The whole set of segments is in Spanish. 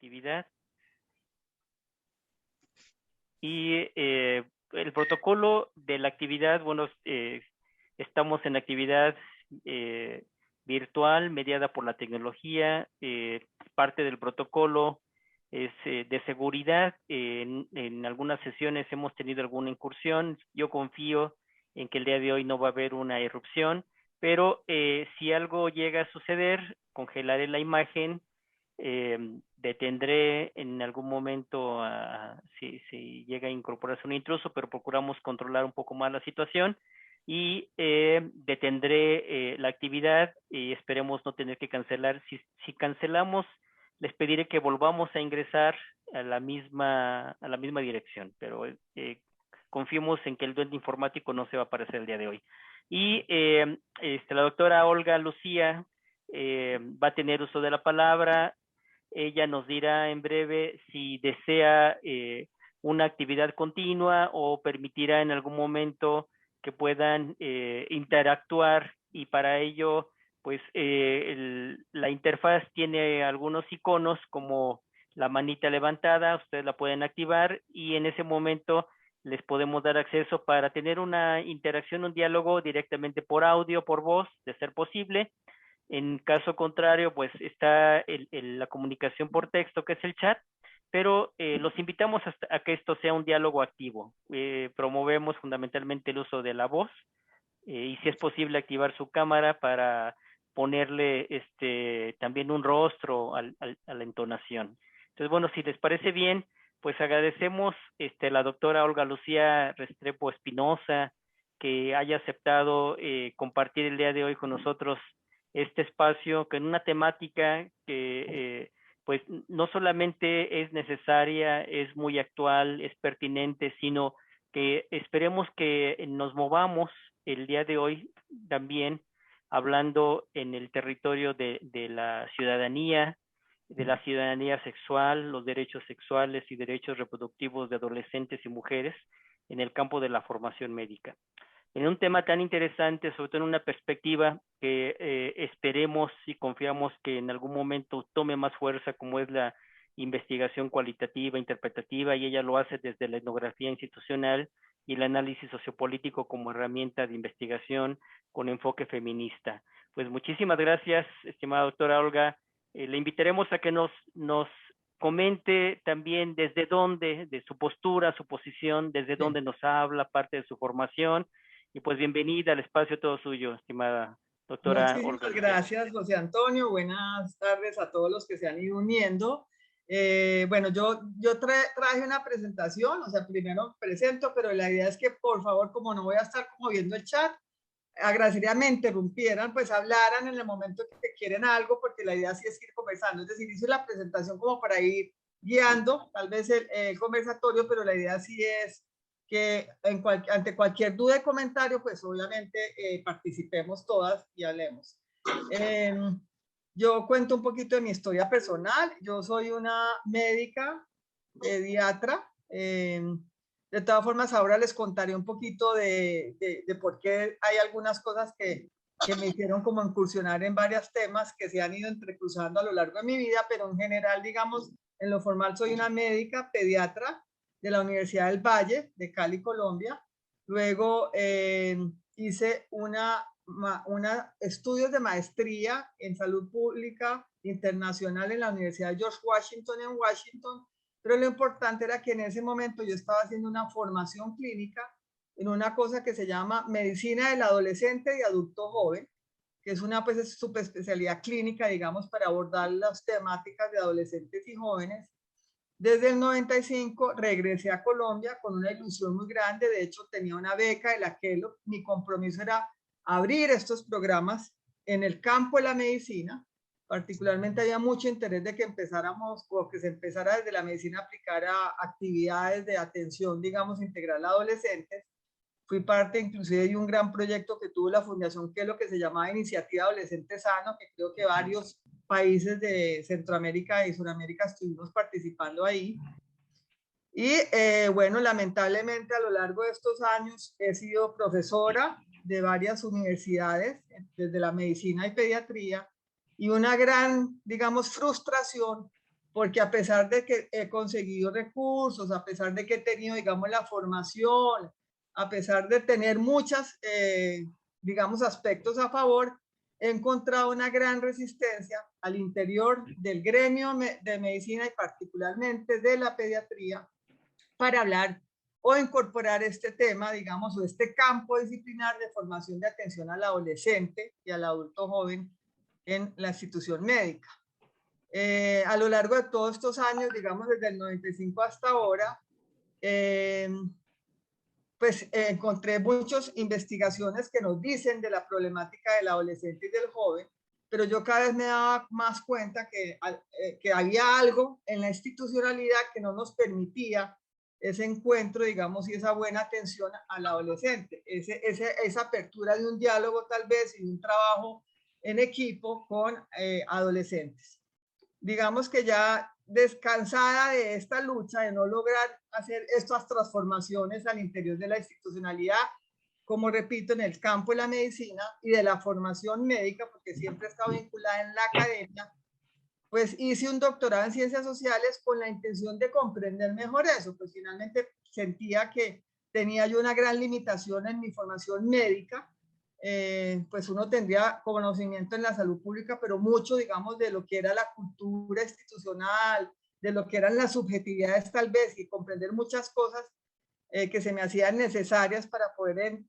actividad. Y el protocolo de la actividad, bueno, estamos en actividad virtual mediada por la tecnología. Parte del protocolo es de seguridad. En algunas sesiones hemos tenido alguna incursión. Yo confío en que el día de hoy no va a haber una irrupción, pero si algo llega a suceder, congelaré la imagen, detendré en algún momento si llega a incorporarse un intruso, pero procuramos controlar un poco más la situación y detendré la actividad y esperemos no tener que cancelar. Si cancelamos, les pediré que volvamos a ingresar a la misma dirección, pero confiemos en que el duende informático no se va a aparecer el día de hoy. Y la doctora Olga Lucía va a tener uso de la palabra. Ella nos dirá en breve si desea una actividad continua o permitirá en algún momento que puedan interactuar, y para ello pues la interfaz tiene algunos iconos como la manita levantada. Ustedes la pueden activar y en ese momento les podemos dar acceso para tener una interacción, un diálogo directamente por audio, por voz, de ser posible. En caso contrario, pues está la comunicación por texto, que es el chat, pero los invitamos a que esto sea un diálogo activo. Promovemos fundamentalmente el uso de la voz y si es posible activar su cámara para ponerle también un rostro a la entonación. Entonces, bueno, si les parece bien, pues agradecemos a la doctora Olga Lucía Restrepo Espinosa que haya aceptado compartir el día de hoy con nosotros este espacio con una temática que pues no solamente es necesaria, es muy actual, es pertinente, sino que esperemos que nos movamos el día de hoy también hablando en el territorio de la ciudadanía sexual, los derechos sexuales y derechos reproductivos de adolescentes y mujeres en el campo de la formación médica. En un tema tan interesante, sobre todo en una perspectiva que esperemos y confiamos que en algún momento tome más fuerza, como es la investigación cualitativa, interpretativa, y ella lo hace desde la etnografía institucional y el análisis sociopolítico como herramienta de investigación con enfoque feminista. Pues muchísimas gracias, estimada doctora Olga. Le invitaremos a que nos comente también desde dónde, de su postura, su posición, desde dónde nos habla, parte de su formación. Y pues bienvenida al espacio todo suyo, estimada doctora Olga. Muchísimas gracias, José Antonio. Buenas tardes a todos los que se han ido uniendo. Bueno, yo traje una presentación, o sea, primero presento, pero la idea es que por favor, como no voy a estar como viendo el chat, agradecería me interrumpieran, pues hablaran en el momento que quieren algo, porque la idea sí es ir conversando. Es decir, hice la presentación como para ir guiando tal vez el conversatorio, pero la idea sí es que ante cualquier duda y comentario, pues obviamente participemos todas y hablemos. Yo cuento un poquito de mi historia personal. Yo soy una médica pediatra. De todas formas, ahora les contaré un poquito de por qué hay algunas cosas que me hicieron como incursionar en varios temas que se han ido entrecruzando a lo largo de mi vida, pero en general, digamos, en lo formal soy una médica pediatra de la Universidad del Valle de Cali, Colombia. Luego hice estudios de maestría en salud pública internacional en la Universidad de George Washington en Washington, pero lo importante era que en ese momento yo estaba haciendo una formación clínica en una cosa que se llama medicina del adolescente y adulto joven, que es una pues subespecialidad clínica, digamos, para abordar las temáticas de adolescentes y jóvenes. Desde el 95 regresé a Colombia con una ilusión muy grande. De hecho, tenía una beca de la Kellogg. Mi compromiso era abrir estos programas en el campo de la medicina. Particularmente había mucho interés de que empezáramos o que se empezara desde la medicina a aplicar a actividades de atención, digamos, integral a adolescentes. Fui parte inclusive de un gran proyecto que tuvo la Fundación Kellogg que se llamaba Iniciativa Adolescente Sano, que creo que varios países de Centroamérica y Sudamérica estuvimos participando ahí. Y bueno, lamentablemente a lo largo de estos años he sido profesora de varias universidades, desde la medicina y pediatría, y una gran, digamos, frustración porque a pesar de que he conseguido recursos, a pesar de que he tenido, digamos, la formación, a pesar de tener muchas, digamos, aspectos a favor, he encontrado una gran resistencia al interior del gremio de medicina y particularmente de la pediatría para hablar o incorporar este tema, digamos, o este campo disciplinar de formación de atención al adolescente y al adulto joven en la institución médica. A lo largo de todos estos años, digamos desde el 95 hasta ahora, pues encontré muchas investigaciones que nos dicen de la problemática del adolescente y del joven, pero yo cada vez me daba más cuenta que había algo en la institucionalidad que no nos permitía ese encuentro, digamos, y esa buena atención al adolescente, esa apertura de un diálogo tal vez y un trabajo en equipo con adolescentes. Digamos que ya descansada de esta lucha de no lograr hacer estas transformaciones al interior de la institucionalidad, como repito, en el campo de la medicina y de la formación médica, porque siempre he estado vinculada en la academia, pues hice un doctorado en ciencias sociales con la intención de comprender mejor eso, pues finalmente sentía que tenía yo una gran limitación en mi formación médica, pues uno tendría conocimiento en la salud pública, pero mucho, digamos, de lo que era la cultura institucional, de lo que eran las subjetividades tal vez, y comprender muchas cosas que se me hacían necesarias para poder,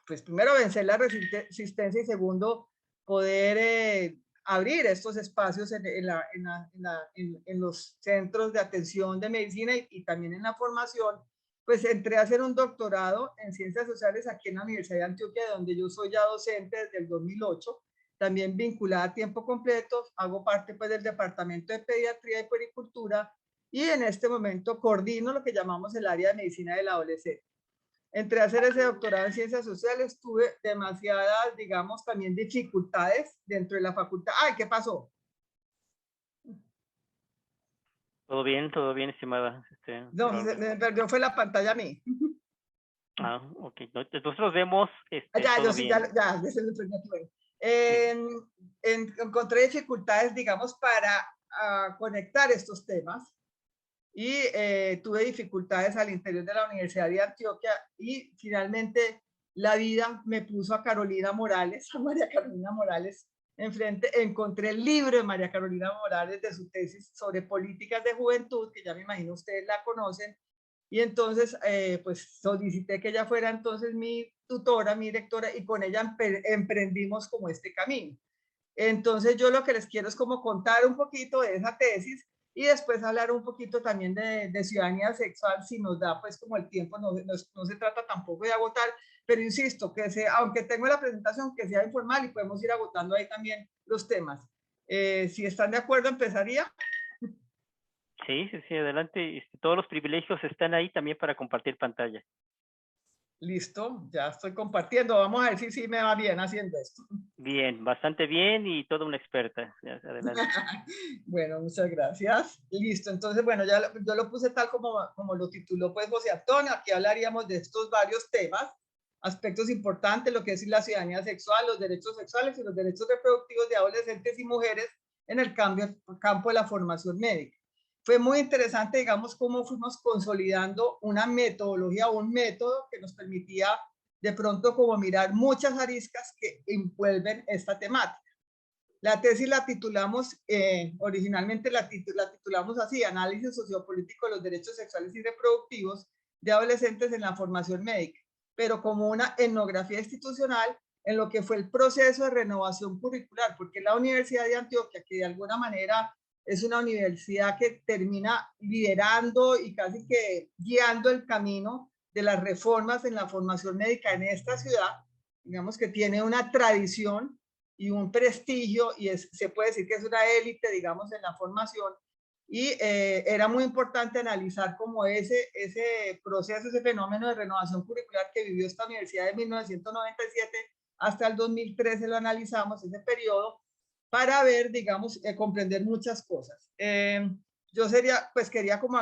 pues primero vencer la resistencia y segundo, poder abrir estos espacios en los centros de atención de medicina y también en la formación. Pues entré a hacer un doctorado en ciencias sociales aquí en la Universidad de Antioquia, donde yo soy ya docente desde el 2008, también vinculada a tiempo completo, hago parte pues del departamento de pediatría y puericultura y en este momento coordino lo que llamamos el área de medicina del adolescente. Entré a hacer ese doctorado en ciencias sociales, tuve demasiadas, digamos, también dificultades dentro de la facultad. Ay, ¿qué pasó? todo bien, estimada. No, me perdió, fue la pantalla a mí. Ok. Nosotros vemos Ya, yo todo sí, bien. ya se me perdió aquí. Encontré dificultades, digamos, para conectar estos temas y tuve dificultades al interior de la Universidad de Antioquia y finalmente la vida me puso a Carolina Morales, a María Carolina Morales enfrente. Encontré el libro de María Carolina Morales de su tesis sobre políticas de juventud, que ya me imagino ustedes la conocen, y entonces pues solicité que ella fuera entonces mi tutora, mi directora, y con ella emprendimos como este camino. Entonces yo lo que les quiero es como contar un poquito de esa tesis y después hablar un poquito también de ciudadanía sexual, si nos da pues como el tiempo, no se trata tampoco de agotar, pero insisto, que sea, aunque tengo la presentación, que sea informal y podemos ir agotando ahí también los temas. Si están de acuerdo, empezaría. Sí, adelante. Todos los privilegios están ahí también para compartir pantalla. Listo, ya estoy compartiendo. Vamos a ver si me va bien haciendo esto. Bien, bastante bien y toda una experta. Adelante. Bueno, muchas gracias. Listo, entonces, bueno, yo lo puse tal como lo tituló pues José Antonio. Aquí hablaríamos de estos varios temas, aspectos importantes, lo que es la ciudadanía sexual, los derechos sexuales y los derechos reproductivos de adolescentes y mujeres en el campo de la formación médica. Fue muy interesante, digamos, cómo fuimos consolidando una metodología o un método que nos permitía de pronto como mirar muchas aristas que envuelven esta temática. La tesis la titulamos, originalmente la titulamos así, Análisis sociopolítico de los derechos sexuales y reproductivos de adolescentes en la formación médica, pero como una etnografía institucional en lo que fue el proceso de renovación curricular, porque la Universidad de Antioquia, que de alguna manera es una universidad que termina liderando y casi que guiando el camino de las reformas en la formación médica en esta ciudad, digamos que tiene una tradición y un prestigio y se puede decir que es una élite, digamos, en la formación. Y era muy importante analizar como ese proceso, ese fenómeno de renovación curricular que vivió esta universidad de 1997 hasta el 2013, lo analizamos, ese periodo, para ver, digamos, comprender muchas cosas. Yo pues quería como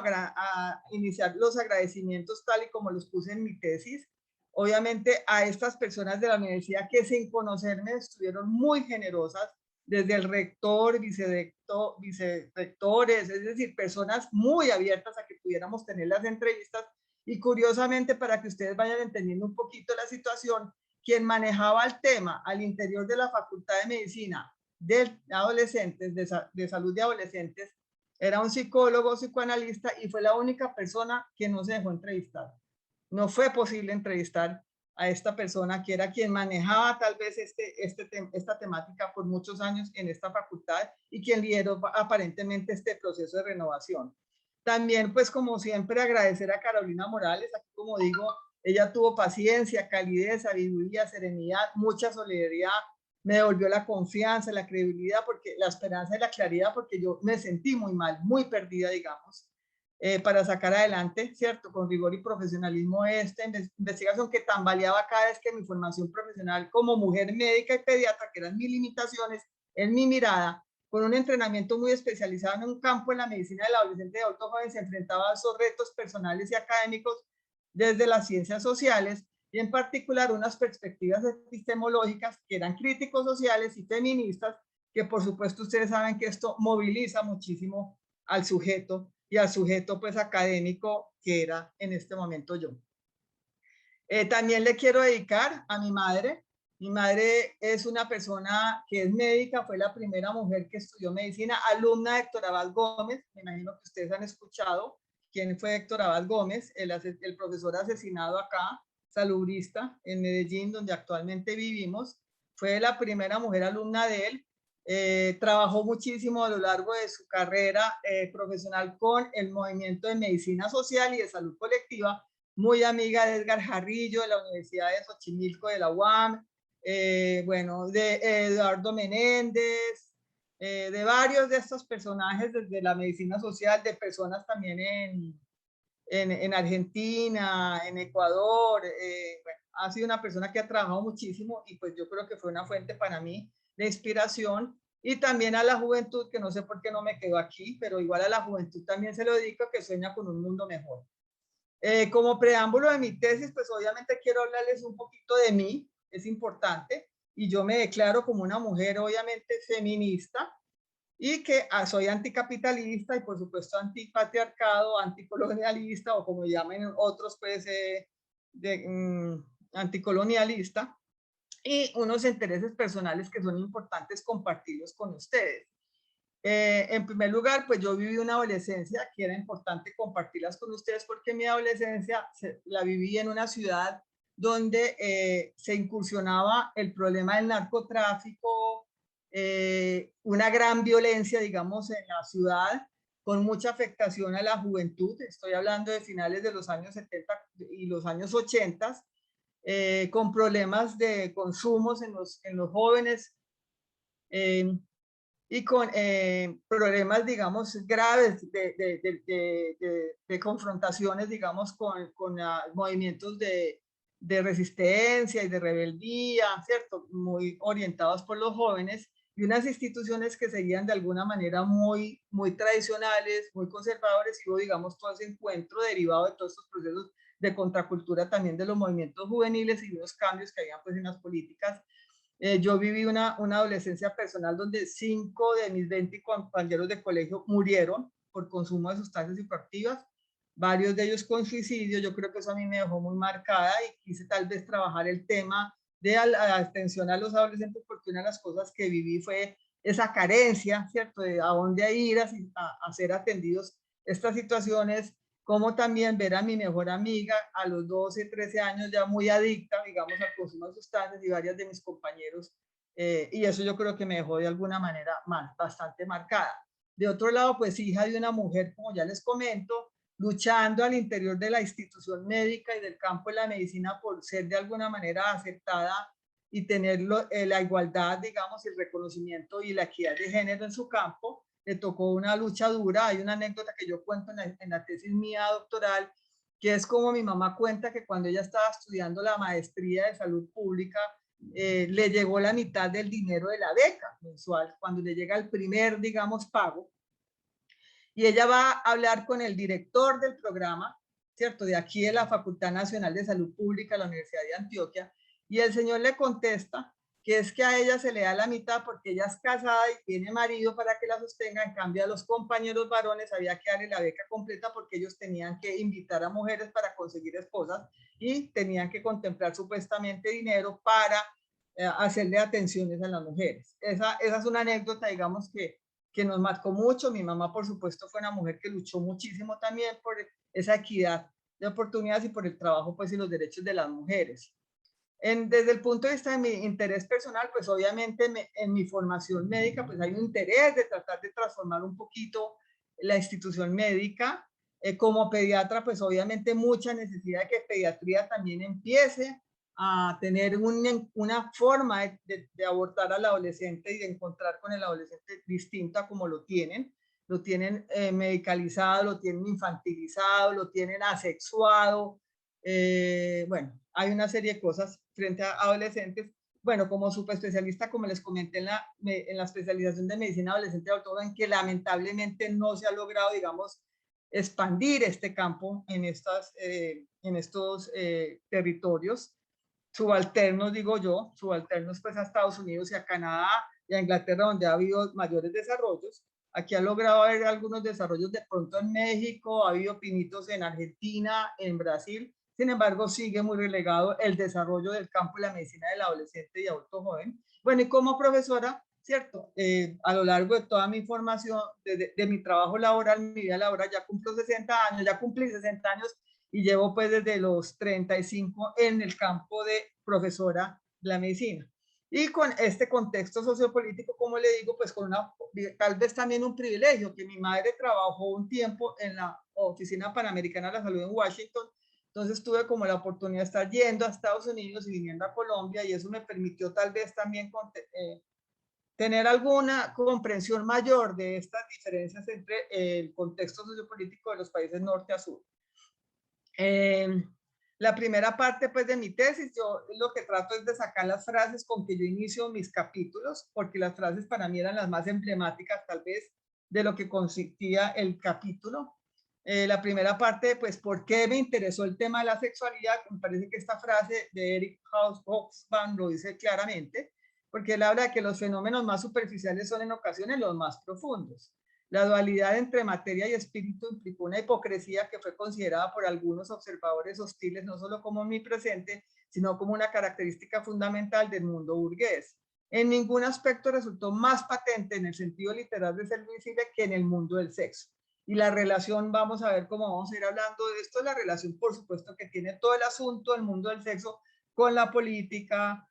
iniciar los agradecimientos tal y como los puse en mi tesis, obviamente a estas personas de la universidad que sin conocerme estuvieron muy generosas desde el rector, vicerrectores, es decir, personas muy abiertas a que pudiéramos tener las entrevistas. Y curiosamente, para que ustedes vayan entendiendo un poquito la situación, quien manejaba el tema al interior de la Facultad de Medicina de adolescentes, de salud de adolescentes, era un psicólogo, psicoanalista, y fue la única persona que no se dejó entrevistar. No fue posible entrevistar a esta persona que era quien manejaba tal vez esta temática por muchos años en esta facultad y quien lideró aparentemente este proceso de renovación. También, pues como siempre, agradecer a Carolina Morales, aquí como digo, ella tuvo paciencia, calidez, sabiduría, serenidad, mucha solidaridad, me devolvió la confianza, la credibilidad, porque la esperanza y la claridad, porque yo me sentí muy mal, muy perdida, digamos, para sacar adelante, ¿cierto? Con rigor y profesionalismo esta investigación que tambaleaba cada vez que mi formación profesional como mujer médica y pediatra, que eran mis limitaciones, en mi mirada, con un entrenamiento muy especializado en un campo en la medicina del adolescente y adulto joven, se enfrentaba a esos retos personales y académicos desde las ciencias sociales, y en particular unas perspectivas epistemológicas que eran críticos sociales y feministas, que por supuesto ustedes saben que esto moviliza muchísimo al sujeto y al sujeto pues académico que era en este momento yo. También le quiero dedicar a mi madre. Mi madre es una persona que es médica, fue la primera mujer que estudió medicina, alumna de Héctor Abad Gómez. Me imagino que ustedes han escuchado quién fue Héctor Abad Gómez, el profesor asesinado acá, salubrista en Medellín, donde actualmente vivimos. Fue la primera mujer alumna de él. Trabajó muchísimo a lo largo de su carrera profesional con el movimiento de medicina social y de salud colectiva, muy amiga de Edgar Jarrillo de la Universidad de Xochimilco de la UAM, bueno, de Eduardo Menéndez, de varios de estos personajes desde la medicina social, de personas también en Argentina, en Ecuador. Bueno, ha sido una persona que ha trabajado muchísimo y pues yo creo que fue una fuente para mí de inspiración. Y también a la juventud, que no sé por qué no me quedo aquí, pero igual a la juventud también se lo dedico, que sueña con un mundo mejor. Como preámbulo de mi tesis, pues obviamente quiero hablarles un poquito de mí, es importante, y yo me declaro como una mujer obviamente feminista y que soy anticapitalista y por supuesto antipatriarcado, anticolonialista o como llamen otros pues anticolonialista, y unos intereses personales que son importantes compartirlos con ustedes. En primer lugar, pues yo viví una adolescencia que era importante compartirlas con ustedes porque mi adolescencia la viví en una ciudad donde se incursionaba el problema del narcotráfico, una gran violencia, digamos, en la ciudad, con mucha afectación a la juventud. Estoy hablando de finales de los años 70 y los años 80, con problemas de consumos en los jóvenes. Y con problemas, digamos, graves de confrontaciones, digamos, con movimientos de resistencia y de rebeldía, ¿cierto? Muy orientados por los jóvenes y unas instituciones que seguían de alguna manera muy tradicionales, muy conservadores, y digamos, todo ese encuentro derivado de todos estos procesos de contracultura también de los movimientos juveniles y unos cambios que habían pues en las políticas. Yo viví una adolescencia personal donde 5 de mis 20 compañeros de colegio murieron por consumo de sustancias psicoactivas, varios de ellos con suicidio. Yo creo que eso a mí me dejó muy marcada y quise tal vez trabajar el tema de la atención a los adolescentes, porque una de las cosas que viví fue esa carencia, ¿cierto? De a dónde ir a ser atendidos estas situaciones, como también ver a mi mejor amiga a los 12, 13 años ya muy adicta, digamos, al consumo de sustancias, y varias de mis compañeros, y eso yo creo que me dejó de alguna manera bastante marcada. De otro lado, pues hija de una mujer, como ya les comento, luchando al interior de la institución médica y del campo de la medicina por ser de alguna manera aceptada y tener la igualdad, digamos, el reconocimiento y la equidad de género en su campo. Le tocó una lucha dura. Hay una anécdota que yo cuento en la tesis mía doctoral, que es como mi mamá cuenta que cuando ella estaba estudiando la maestría de salud pública, le llegó la mitad del dinero de la beca mensual, cuando le llega el primer, digamos, pago. Y ella va a hablar con el director del programa, ¿cierto? De aquí de la Facultad Nacional de Salud Pública de la Universidad de Antioquia, y el señor le contesta que es que a ella se le da la mitad porque ella es casada y tiene marido para que la sostenga. En cambio, a los compañeros varones había que darle la beca completa porque ellos tenían que invitar a mujeres para conseguir esposas y tenían que contemplar supuestamente dinero para hacerle atenciones a las mujeres. Esa es una anécdota, digamos, que nos marcó mucho. Mi mamá, por supuesto, fue una mujer que luchó muchísimo también por esa equidad de oportunidades y por el trabajo, pues, y los derechos de las mujeres. Desde el punto de vista de mi interés personal, pues obviamente en mi formación médica, pues hay un interés de tratar de transformar un poquito la institución médica. Como pediatra, pues obviamente mucha necesidad de que pediatría también empiece a tener una forma de abordar al adolescente y de encontrar con el adolescente distinto a como lo tienen. Lo tienen medicalizado, lo tienen infantilizado, lo tienen asexuado. Bueno, hay una serie de cosas frente a adolescentes. Bueno, como subespecialista, como les comenté en la especialización de medicina adolescente y en que lamentablemente no se ha logrado, digamos, expandir este campo en estos territorios subalternos, digo yo, subalternos pues a Estados Unidos y a Canadá y a Inglaterra, donde ha habido mayores desarrollos. Aquí ha logrado haber algunos desarrollos de pronto en México, ha habido pinitos en Argentina, en Brasil. Sin embargo, sigue muy relegado el desarrollo del campo de la medicina del adolescente y adulto joven. Bueno, y como profesora, ¿cierto? A lo largo de toda mi formación, de mi trabajo laboral, mi vida laboral, ya cumplo 60 años, ya cumplí 60 años y llevo pues desde los 35 en el campo de profesora de la medicina. Y con este contexto sociopolítico, como le digo, pues con tal vez también un privilegio, que mi madre trabajó un tiempo en la Oficina Panamericana de la Salud en Washington, entonces tuve como la oportunidad de estar yendo a Estados Unidos y viniendo a Colombia, y eso me permitió tal vez también tener alguna comprensión mayor de estas diferencias entre el contexto sociopolítico de los países norte a sur. La primera parte pues de mi tesis, yo lo que trato es de sacar las frases con que yo inicio mis capítulos, porque las frases para mí eran las más emblemáticas tal vez de lo que consistía el capítulo. La primera parte, pues, ¿por qué me interesó el tema de la sexualidad? Me parece que esta frase de Eric Hobsbawm lo dice claramente, porque él habla de que los fenómenos más superficiales son en ocasiones los más profundos. La dualidad entre materia y espíritu implicó una hipocresía que fue considerada por algunos observadores hostiles no solo como omnipresente, sino como una característica fundamental del mundo burgués. En ningún aspecto resultó más patente en el sentido literal de ser visible que en el mundo del sexo. Y la relación, vamos a ver cómo vamos a ir hablando de esto, la relación por supuesto que tiene todo el asunto del mundo del sexo con la política,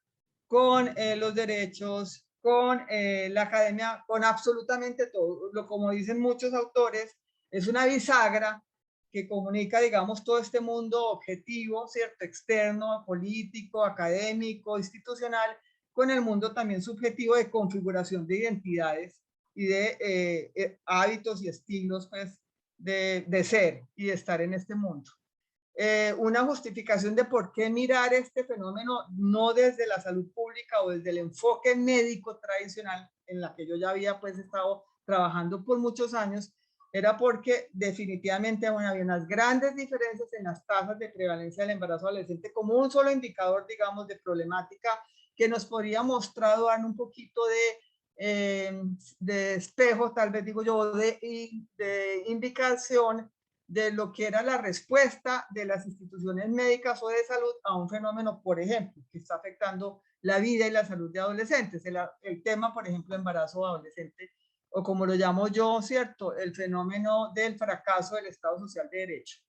con los derechos, con la academia, con absolutamente todo. Como dicen muchos autores, es una bisagra que comunica, digamos, todo este mundo objetivo, ¿cierto? Externo, político, académico, institucional, con el mundo también subjetivo de configuración de identidades y de hábitos y estilos, pues, de ser y de estar en este mundo. Una justificación de por qué mirar este fenómeno no desde la salud pública o desde el enfoque médico tradicional en la que yo ya había pues estado trabajando por muchos años, era porque definitivamente había unas grandes diferencias en las tasas de prevalencia del embarazo adolescente como un solo indicador, digamos, de problemática que nos podría mostrar dar un poquito de espejo, tal vez digo yo, de indicación de lo que era la respuesta de las instituciones médicas o de salud a un fenómeno, por ejemplo, que está afectando la vida y la salud de adolescentes. El tema, por ejemplo, embarazo adolescente, o como lo llamo yo, ¿cierto? El fenómeno del fracaso del Estado Social de Derecho.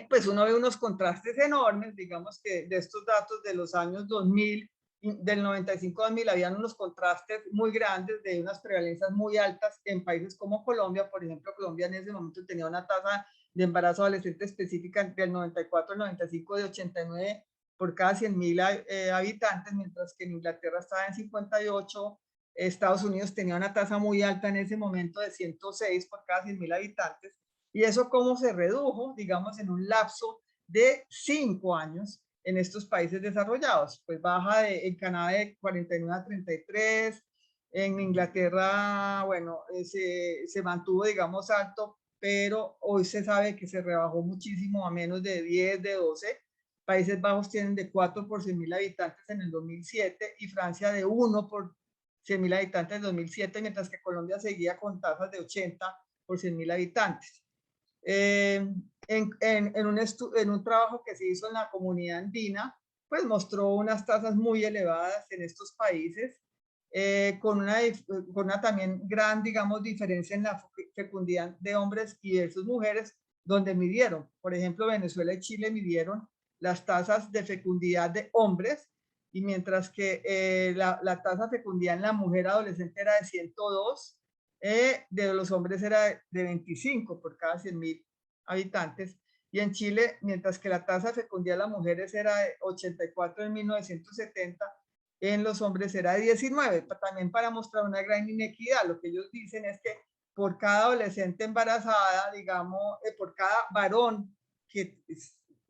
Pues uno ve unos contrastes enormes, digamos que de estos datos de los años 2000, del 95 a 2000, habían unos contrastes muy grandes de unas prevalencias muy altas en países como Colombia. Por ejemplo, Colombia en ese momento tenía una tasa de embarazo adolescente específica del 94 al 95 de 89 por cada 100.000 habitantes, mientras que en Inglaterra estaba en 58. Estados Unidos tenía una tasa muy alta en ese momento de 106 por cada 100.000 habitantes. ¿Y eso cómo se redujo, digamos, en un lapso de 5 años en estos países desarrollados? Pues baja en Canadá de 49 a 33, en Inglaterra, bueno, se mantuvo, digamos, alto, pero hoy se sabe que se rebajó muchísimo a menos de 10, de 12. Países Bajos tienen de 4 por 100.000 habitantes en el 2007 y Francia de 1 por 100.000 habitantes en 2007, mientras que Colombia seguía con tasas de 80 por 100.000 habitantes. En un trabajo que se hizo en la comunidad andina, pues mostró unas tasas muy elevadas en estos países, con una también gran, digamos, diferencia en la fecundidad de hombres y de sus mujeres, donde midieron. Por ejemplo, Venezuela y Chile midieron las tasas de fecundidad de hombres, y mientras que la tasa de fecundidad en la mujer adolescente era de 102, de los hombres era de 25 por cada 100.000 habitantes. Y en Chile, mientras que la tasa de fecundidad de las mujeres era de 84 en 1970, en los hombres era de 19, también para mostrar una gran inequidad. Lo que ellos dicen es que por cada adolescente embarazada, digamos, por cada varón que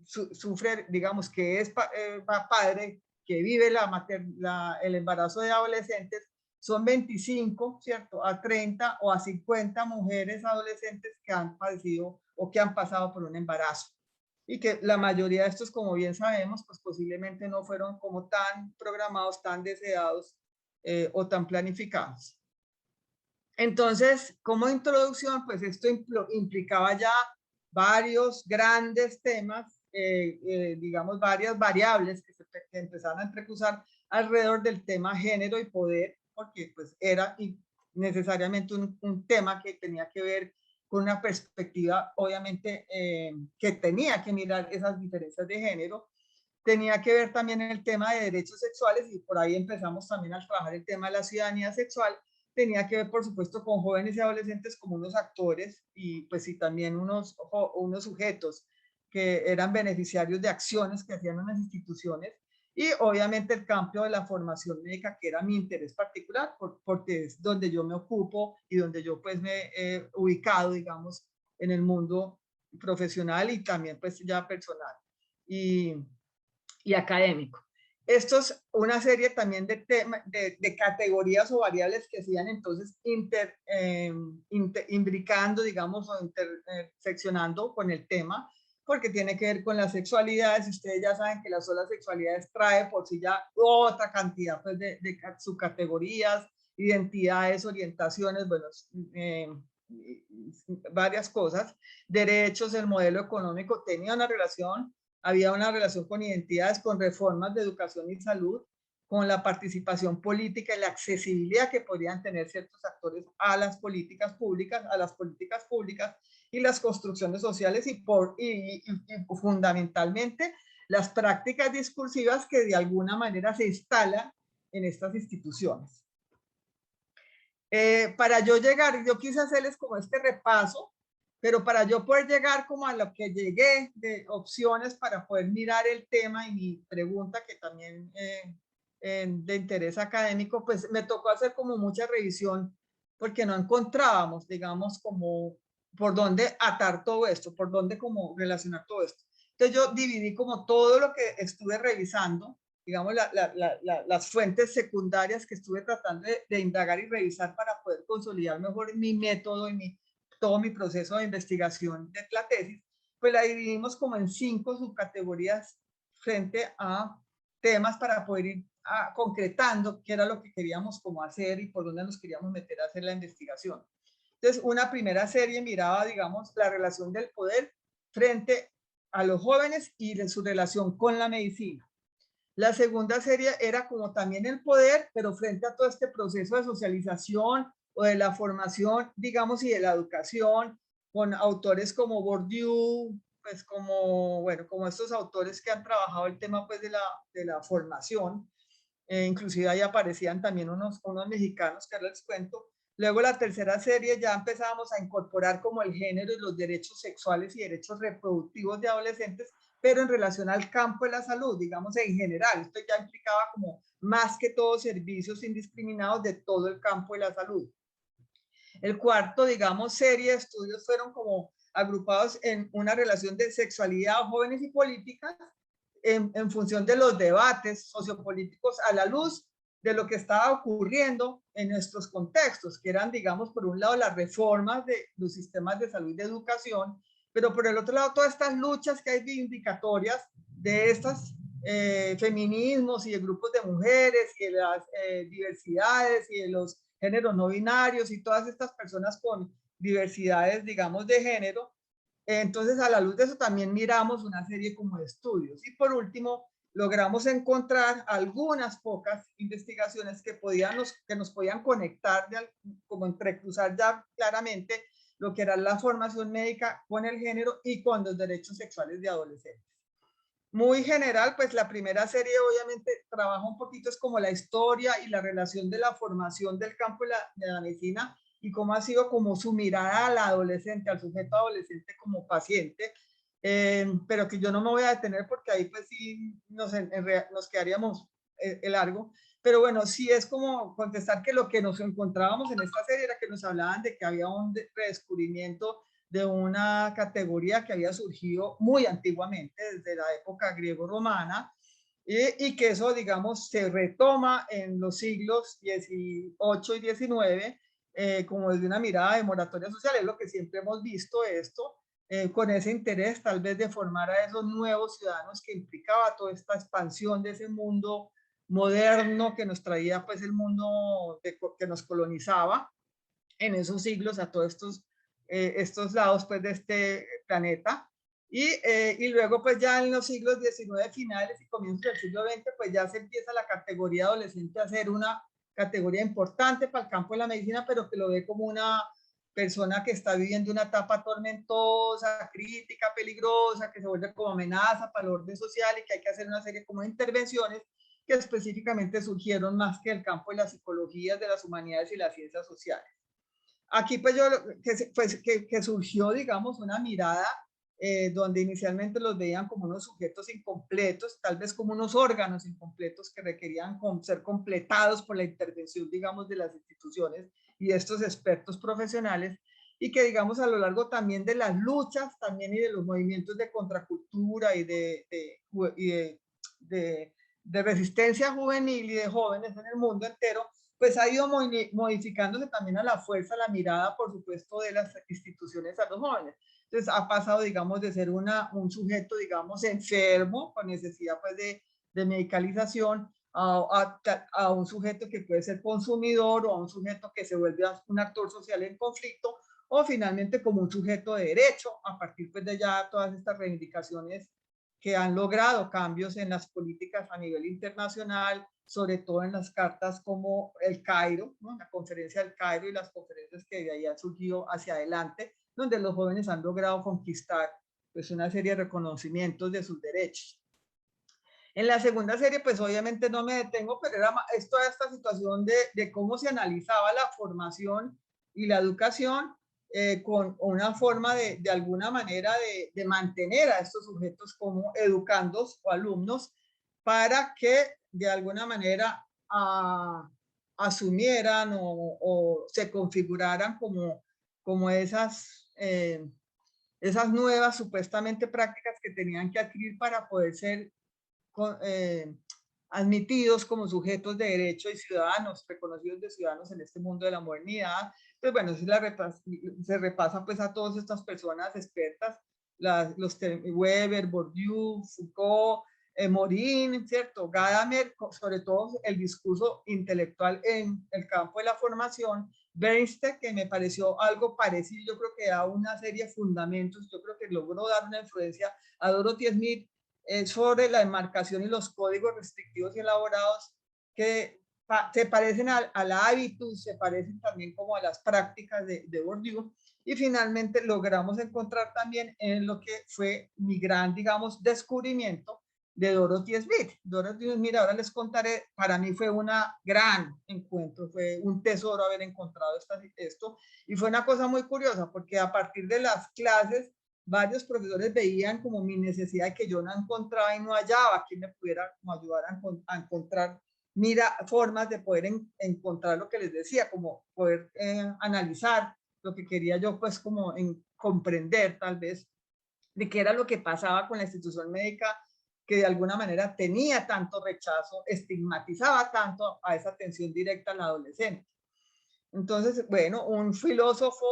sufre, digamos, que es padre, que vive el embarazo de adolescentes, son 25, ¿cierto? A 30 o a 50 mujeres adolescentes que han padecido o que han pasado por un embarazo. Y que la mayoría de estos, como bien sabemos, pues posiblemente no fueron como tan programados, tan deseados o tan planificados. Entonces, como introducción, pues esto implicaba ya varios grandes temas, digamos, varias variables que empezaron a entrecruzar alrededor del tema género y poder, porque pues era necesariamente un tema que tenía que ver con una perspectiva, obviamente, que tenía que mirar esas diferencias de género. Tenía que ver también en el tema de derechos sexuales, y por ahí empezamos también a trabajar el tema de la ciudadanía sexual. Tenía que ver, por supuesto, con jóvenes y adolescentes como unos actores y pues sí también unos sujetos que eran beneficiarios de acciones que hacían unas instituciones, y obviamente el campo de la formación médica, que era mi interés particular, porque es donde yo me ocupo y donde yo pues me he ubicado, digamos, en el mundo profesional y también pues ya personal y académico. Esto es una serie también de categorías o variables que se iban entonces imbricando, digamos, o interseccionando con el tema, porque tiene que ver con las sexualidades. Ustedes ya saben que las solas sexualidades trae por sí ya otra cantidad pues, de subcategorías, identidades, orientaciones, bueno, varias cosas. Derechos, el modelo económico tenía una relación. Había una relación con identidades, con reformas de educación y salud, con la participación política y la accesibilidad que podrían tener ciertos actores a las políticas públicas, y las construcciones sociales y fundamentalmente las prácticas discursivas que de alguna manera se instalan en estas instituciones. Para yo llegar, yo quise hacerles como este repaso, pero para yo poder llegar como a lo que llegué de opciones para poder mirar el tema y mi pregunta que también de interés académico, pues me tocó hacer como mucha revisión porque no encontrábamos, digamos, como por dónde atar todo esto, por dónde como relacionar todo esto. Entonces yo dividí como todo lo que estuve revisando, digamos, las fuentes secundarias que estuve tratando de indagar y revisar para poder consolidar mejor mi método y todo mi proceso de investigación de la tesis, pues la dividimos como en 5 subcategorías frente a temas para poder ir concretando qué era lo que queríamos como hacer y por dónde nos queríamos meter a hacer la investigación. Entonces, una primera serie miraba, digamos, la relación del poder frente a los jóvenes y de su relación con la medicina. La segunda serie era como también el poder, pero frente a todo este proceso de socialización o de la formación, digamos, y de la educación, con autores como Bourdieu, pues como, bueno, como estos autores que han trabajado el tema pues de la formación. Inclusive ahí aparecían también unos mexicanos que ahora les cuento. Luego la tercera serie ya empezábamos a incorporar como el género y los derechos sexuales y derechos reproductivos de adolescentes, pero en relación al campo de la salud, digamos en general. Esto ya implicaba como más que todo servicios indiscriminados de todo el campo de la salud. El cuarto, digamos, serie de estudios fueron como agrupados en una relación de sexualidad, jóvenes y políticas, en función de los debates sociopolíticos a la luz de lo que estaba ocurriendo en nuestros contextos, que eran, digamos, por un lado las reformas de los sistemas de salud y de educación, pero por el otro lado todas estas luchas que hay vindicatorias de estos feminismos y de grupos de mujeres y de las diversidades y de los géneros no binarios y todas estas personas con diversidades, digamos, de género. Entonces, a la luz de eso también miramos una serie como de estudios. Y por último, logramos encontrar algunas pocas investigaciones que nos podían conectar, como entrecruzar ya claramente lo que era la formación médica con el género y con los derechos sexuales de adolescentes. Muy general, pues la primera serie obviamente trabaja un poquito, es como la historia y la relación de la formación del campo de la medicina y cómo ha sido como su mirada al adolescente, al sujeto adolescente como paciente, pero que yo no me voy a detener porque ahí pues sí nos quedaríamos largo. Pero bueno, sí es como contestar que lo que nos encontrábamos en esta serie era que nos hablaban de que había un redescubrimiento de una categoría que había surgido muy antiguamente, desde la época griego-romana, y que eso, digamos, se retoma en los siglos XVIII y XIX, como desde una mirada de moratoria social. Es lo que siempre hemos visto esto, con ese interés tal vez de formar a esos nuevos ciudadanos que implicaba toda esta expansión de ese mundo moderno que nos traía pues el mundo que nos colonizaba en esos siglos a todos estos lados pues de este planeta. Y luego pues ya en los siglos XIX finales y comienzos del siglo XX pues ya se empieza la categoría adolescente a ser una categoría importante para el campo de la medicina, pero que lo ve como una persona que está viviendo una etapa tormentosa, crítica, peligrosa, que se vuelve como amenaza para el orden social y que hay que hacer una serie como de intervenciones que específicamente surgieron más que el campo de las psicologías, de las humanidades y las ciencias sociales. Aquí pues que surgió, digamos, una mirada donde inicialmente los veían como unos sujetos incompletos, tal vez como unos órganos incompletos que requerían ser completados por la intervención, digamos, de las instituciones y de estos expertos profesionales, y que, digamos, a lo largo también de las luchas también y de los movimientos de contracultura y de resistencia juvenil y de jóvenes en el mundo entero, pues ha ido modificándose también a la fuerza la mirada, por supuesto, de las instituciones a los jóvenes. Entonces ha pasado, digamos, de ser un sujeto, digamos, enfermo, con necesidad pues de medicalización, a un sujeto que puede ser consumidor o a un sujeto que se vuelve un actor social en conflicto o finalmente como un sujeto de derecho a partir pues de ya todas estas reivindicaciones que han logrado cambios en las políticas a nivel internacional, sobre todo en las cartas como el Cairo, ¿no? La conferencia del Cairo y las conferencias que de ahí han surgido hacia adelante, donde los jóvenes han logrado conquistar pues una serie de reconocimientos de sus derechos. En la segunda serie, pues obviamente no me detengo, pero es toda esta situación de cómo se analizaba la formación y la educación con una forma de alguna manera de mantener a estos sujetos como educandos o alumnos para que de alguna manera asumieran o se configuraran como esas nuevas supuestamente prácticas que tenían que adquirir para poder ser admitidos como sujetos de derecho y ciudadanos, reconocidos de ciudadanos en este mundo de la modernidad. Pues bueno, se repasa pues a todas estas personas expertas, los Weber, Bourdieu, Foucault, Morin, ¿cierto? Gadamer, sobre todo el discurso intelectual en el campo de la formación, Bernstein, que me pareció algo parecido, yo creo que da una serie de fundamentos, yo creo que logró dar una influencia a Dorothy Smith sobre la enmarcación y los códigos restrictivos y elaborados que se parecen al hábitus, se parecen también como a las prácticas de Bourdieu. Y finalmente logramos encontrar también en lo que fue mi gran, digamos, descubrimiento de Dorothy Smith. Dorothy Smith, ahora les contaré, para mí fue un gran encuentro, fue un tesoro haber encontrado esto. Y fue una cosa muy curiosa, porque a partir de las clases, varios profesores veían como mi necesidad de que yo no encontraba y no hallaba quien me pudiera como ayudar a encontrar formas de poder encontrar lo que les decía, como poder analizar lo que quería yo pues como comprender tal vez de qué era lo que pasaba con la institución médica que de alguna manera tenía tanto rechazo, estigmatizaba tanto a esa atención directa al adolescente. Entonces, bueno, un filósofo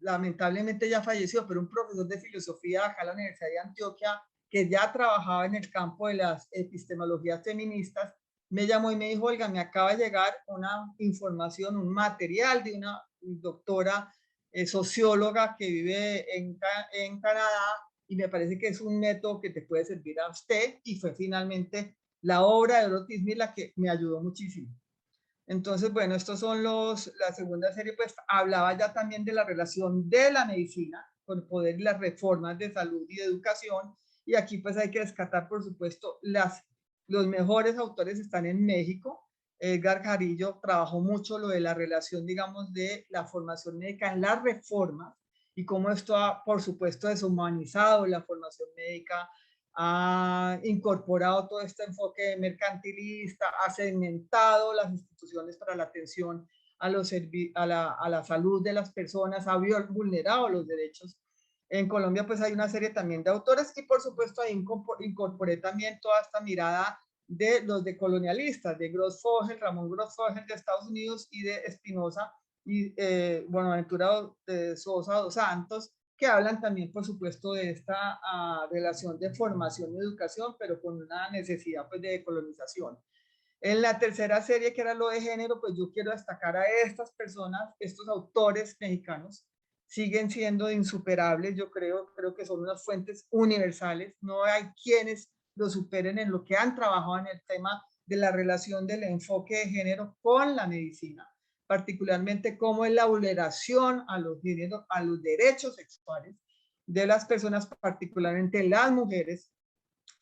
lamentablemente ya falleció, pero un profesor de filosofía acá en la Universidad de Antioquia, que ya trabajaba en el campo de las epistemologías feministas, me llamó y me dijo, Olga, me acaba de llegar una información, un material de una doctora socióloga que vive en Canadá, y me parece que es un método que te puede servir a usted, y fue finalmente la obra de Dorothy Smith la que me ayudó muchísimo. Entonces, bueno, estos son la segunda serie, pues hablaba ya también de la relación de la medicina con el poder y las reformas de salud y de educación, y aquí pues hay que rescatar, por supuesto, los mejores autores están en México. Edgar Jarillo trabajó mucho lo de la relación, digamos, de la formación médica en las reformas y cómo esto ha, por supuesto, deshumanizado la formación médica, ha incorporado todo este enfoque mercantilista, ha segmentado las instituciones para la atención a la salud de las personas, ha vulnerado los derechos. En Colombia pues hay una serie también de autores y por supuesto ahí incorporé también toda esta mirada de los decolonialistas, de Grossfogel, Ramón Grossfogel de Estados Unidos y de Espinosa y Buenaventura de Sosa dos Santos, que hablan también, por supuesto, de esta relación de formación y educación, pero con una necesidad pues, de decolonización. En la tercera serie, que era lo de género, pues yo quiero destacar a estas personas, estos autores mexicanos, siguen siendo insuperables, yo creo que son unas fuentes universales, no hay quienes lo superen en lo que han trabajado en el tema de la relación del enfoque de género con la medicina, particularmente cómo es la vulneración a los géneros, a los derechos sexuales de las personas, particularmente las mujeres,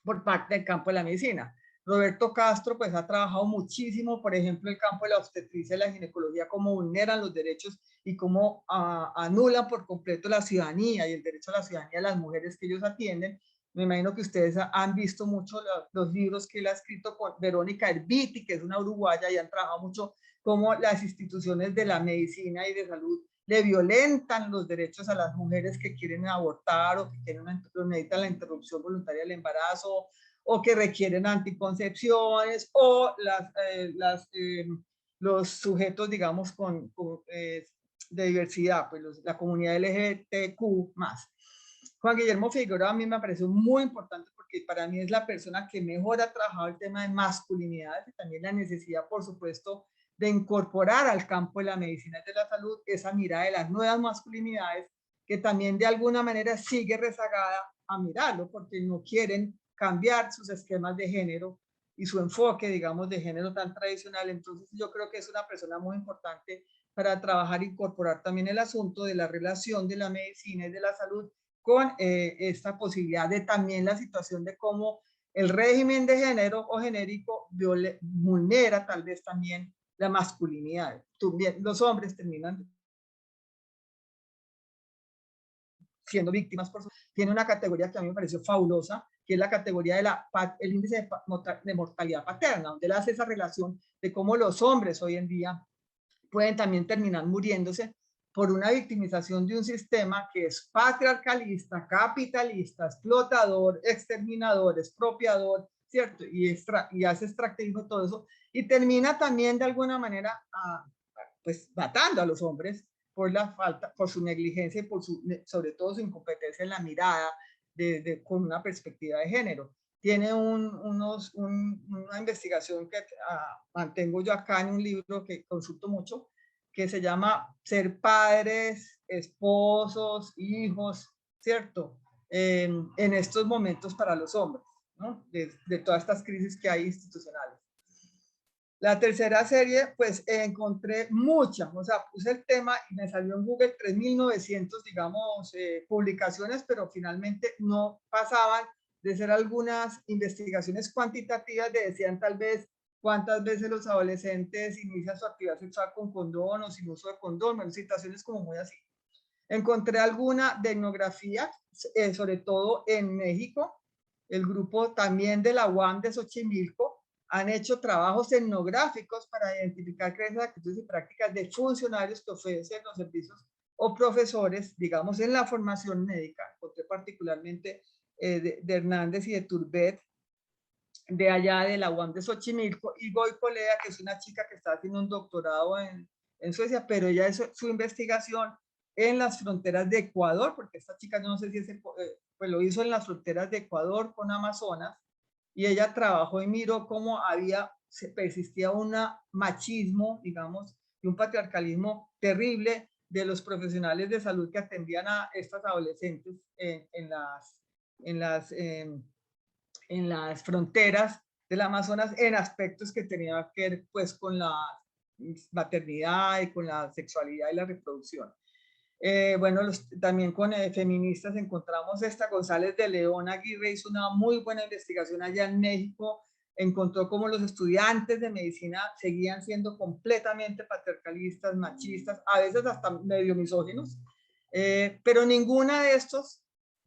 por parte del campo de la medicina. Roberto Castro pues ha trabajado muchísimo, por ejemplo, el campo de la obstetricia y la ginecología, cómo vulneran los derechos y cómo anulan por completo la ciudadanía y el derecho a la ciudadanía de las mujeres que ellos atienden. Me imagino que ustedes han visto mucho los libros que él ha escrito con Verónica Herbiti, que es una uruguaya, y han trabajado mucho cómo las instituciones de la medicina y de salud le violentan los derechos a las mujeres que quieren abortar o que quieren necesitan la interrupción voluntaria del embarazo o que requieren anticoncepciones o los sujetos, digamos, de diversidad, pues la comunidad LGBTQ más. Juan Guillermo Figueroa a mí me pareció muy importante porque para mí es la persona que mejor ha trabajado el tema de masculinidad y también la necesidad, por supuesto, de incorporar al campo de la medicina y de la salud esa mirada de las nuevas masculinidades que también de alguna manera sigue rezagada a mirarlo porque no quieren cambiar sus esquemas de género y su enfoque, digamos, de género tan tradicional. Entonces yo creo que es una persona muy importante para trabajar e incorporar también el asunto de la relación de la medicina y de la salud con esta posibilidad de también la situación de cómo el régimen de género o genérico vulnera tal vez también la masculinidad. Los hombres terminan siendo víctimas por su... Tiene una categoría que a mí me pareció fabulosa, que es la categoría del índice de mortalidad paterna, donde él hace esa relación de cómo los hombres hoy en día pueden también terminar muriéndose por una victimización de un sistema que es patriarcalista, capitalista, explotador, exterminador, expropiador, ¿cierto? Y hace extractivismo todo eso, y termina también de alguna manera pues matando a los hombres por la falta, por su negligencia y por sobre todo su incompetencia en la mirada con una perspectiva de género. Tiene una investigación que mantengo yo acá en un libro que consulto mucho, que se llama Ser padres, esposos, hijos, ¿cierto? En estos momentos para los hombres, ¿no? De todas estas crisis que hay institucionales. La tercera serie, pues encontré muchas, o sea, puse el tema y me salió en Google 3.900, digamos, publicaciones, pero finalmente no pasaban de ser algunas investigaciones cuantitativas de decían tal vez cuántas veces los adolescentes inician su actividad sexual con condón o sin uso de condón, bueno, situaciones como muy así. Encontré alguna de etnografía, sobre todo en México, el grupo también de la UAM de Xochimilco, han hecho trabajos etnográficos para identificar creencias, actitudes y prácticas de funcionarios que ofrecen los servicios o profesores, digamos, en la formación médica, particularmente de Hernández y de Turbet, de allá de la UAM de Xochimilco, y Goy Polea, que es una chica que está haciendo un doctorado en Suecia, pero ella su investigación en las fronteras de Ecuador, porque esta chica, yo no sé si pues lo hizo en las fronteras de Ecuador con Amazonas, y ella trabajó y miró cómo persistía un machismo, digamos, y un patriarcalismo terrible de los profesionales de salud que atendían a estas adolescentes en las fronteras del Amazonas, en aspectos que tenían que ver pues con la maternidad y con la sexualidad y la reproducción. Bueno, también con feministas encontramos esta González de León Aguirre, hizo una muy buena investigación allá en México, encontró cómo los estudiantes de medicina seguían siendo completamente patriarcalistas, machistas, a veces hasta medio misóginos, pero ninguna de estos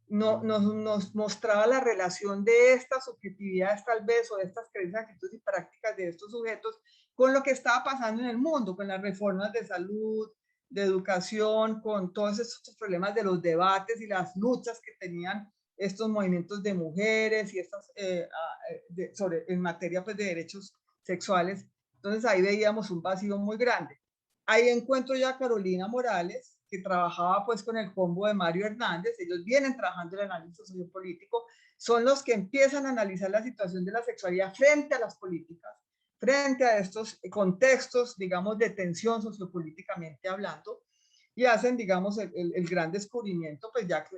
nos mostraba la relación de estas subjetividades tal vez, o de estas creencias, actitudes y prácticas de estos sujetos con lo que estaba pasando en el mundo, con las reformas de salud, de educación, con todos estos problemas de los debates y las luchas que tenían estos movimientos de mujeres y estas, en materia pues, de derechos sexuales. Entonces ahí veíamos un vacío muy grande. Ahí encuentro ya a Carolina Morales, que trabajaba pues con el combo de Mario Hernández. Ellos vienen trabajando el análisis sociopolítico, son los que empiezan a analizar la situación de la sexualidad frente a las políticas, frente a estos contextos, digamos, de tensión sociopolíticamente hablando, y hacen, digamos, el gran descubrimiento, pues ya que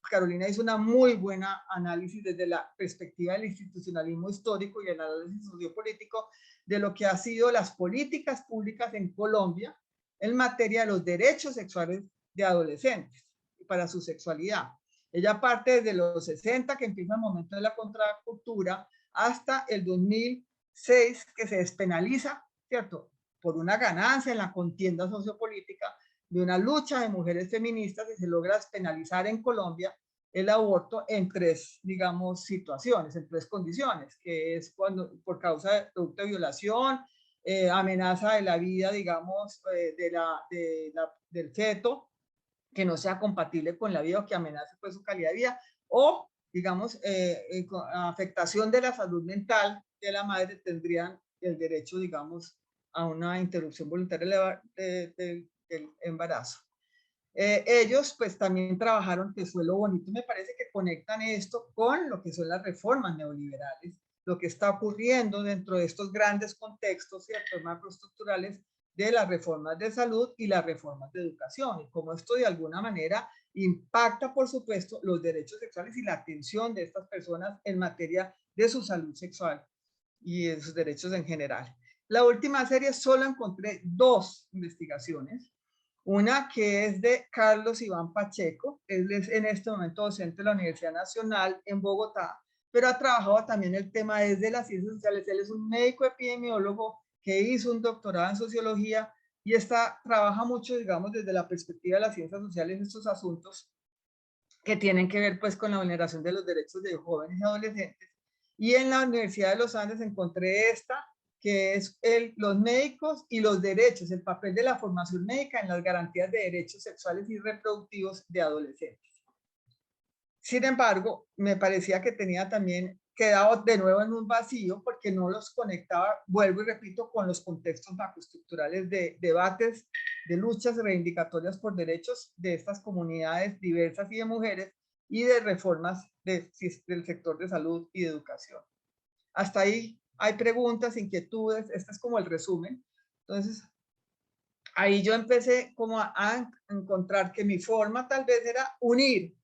Carolina hizo una muy buena análisis desde la perspectiva del institucionalismo histórico y el análisis sociopolítico de lo que ha sido las políticas públicas en Colombia en materia de los derechos sexuales de adolescentes para su sexualidad. Ella parte desde los 60, que empieza el momento de la contracultura, hasta el 2006, que se despenaliza, ¿cierto?, por una ganancia en la contienda sociopolítica de una lucha de mujeres feministas, y se logra despenalizar en Colombia el aborto en tres, digamos, situaciones, en tres condiciones, que es cuando por causa de producto de violación, amenaza de la vida, digamos, del feto, que no sea compatible con la vida o que amenace pues su calidad de vida, o digamos, afectación de la salud mental de la madre, tendrían el derecho, digamos, a una interrupción voluntaria del embarazo. Ellos pues también trabajaron, que fue lo bonito, me parece, que conectan esto con lo que son las reformas neoliberales, lo que está ocurriendo dentro de estos grandes contextos, ¿cierto?, macroestructurales de las reformas de salud y las reformas de educación, y cómo esto de alguna manera impacta, por supuesto, los derechos sexuales y la atención de estas personas en materia de su salud sexual y de sus derechos en general. La última serie solo encontré 2 investigaciones. Una que es de Carlos Iván Pacheco, él es en este momento docente de la Universidad Nacional en Bogotá, pero ha trabajado también el tema desde las ciencias sociales. Él es un médico epidemiólogo que hizo un doctorado en sociología y trabaja mucho, digamos, desde la perspectiva de las ciencias sociales, estos asuntos que tienen que ver pues con la vulneración de los derechos de jóvenes y adolescentes. Y en la Universidad de los Andes encontré esta, que es los médicos y los derechos, el papel de la formación médica en las garantías de derechos sexuales y reproductivos de adolescentes. Sin embargo, me parecía que tenía también quedado de nuevo en un vacío, porque no los conectaba, vuelvo y repito, con los contextos macroestructurales de debates, de luchas reivindicatorias por derechos de estas comunidades diversas y de mujeres, y de reformas del sector de salud y de educación. Hasta ahí hay preguntas, inquietudes, este es como el resumen. Entonces, ahí yo empecé como a encontrar que mi forma tal vez era unir,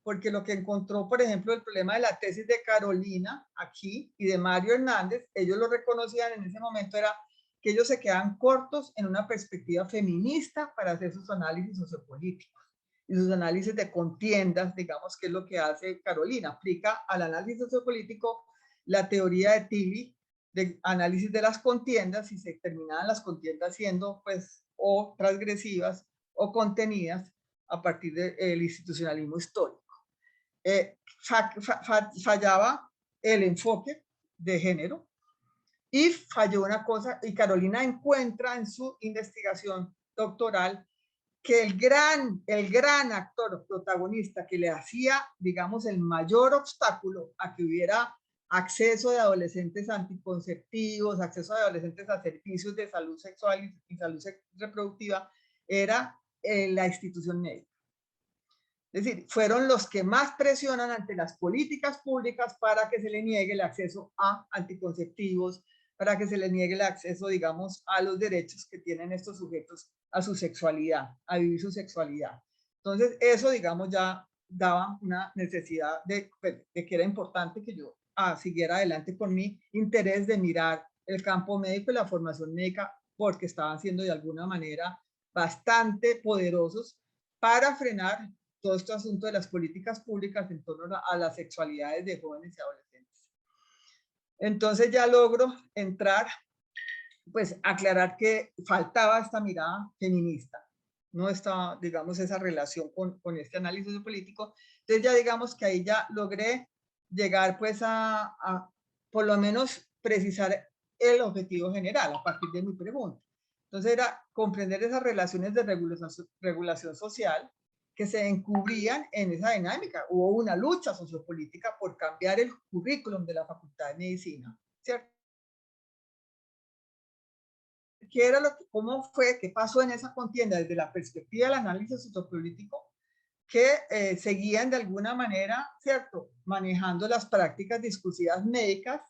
porque lo que encontró, por ejemplo, el problema de la tesis de Carolina aquí y de Mario Hernández, ellos lo reconocían en ese momento, era que ellos se quedan cortos en una perspectiva feminista para hacer sus análisis sociopolíticos y sus análisis de contiendas, digamos, que es lo que hace Carolina, aplica al análisis sociopolítico la teoría de Tilly, de análisis de las contiendas, y se terminaban las contiendas siendo pues o transgresivas o contenidas a partir del institucionalismo histórico. Fallaba el enfoque de género, y falló una cosa, y Carolina encuentra en su investigación doctoral que el gran actor protagonista que le hacía, digamos, el mayor obstáculo a que hubiera acceso de adolescentes anticonceptivos, acceso de adolescentes a servicios de salud sexual y salud reproductiva, era la institución médica. Es decir, fueron los que más presionan ante las políticas públicas para que se le niegue el acceso a anticonceptivos, para que se le niegue el acceso, digamos, a los derechos que tienen estos sujetos a su sexualidad, a vivir su sexualidad. Entonces, eso, digamos, ya daba una necesidad de que era importante que yo siguiera adelante con mi interés de mirar el campo médico y la formación médica, porque estaban siendo de alguna manera bastante poderosos para frenar todo este asunto de las políticas públicas en torno a las sexualidades de jóvenes y adolescentes. Entonces ya logro entrar, pues aclarar que faltaba esta mirada feminista, no estaba, digamos, esa relación con este análisis político. Entonces ya digamos que ahí ya logré llegar pues a por lo menos precisar el objetivo general a partir de mi pregunta. Entonces era comprender esas relaciones de regulación social que se encubrían en esa dinámica. Hubo una lucha sociopolítica por cambiar el currículum de la Facultad de Medicina, ¿cierto? ¿Qué era cómo fue, qué pasó en esa contienda desde la perspectiva del análisis sociopolítico? Que seguían de alguna manera, ¿cierto?, manejando las prácticas discursivas médicas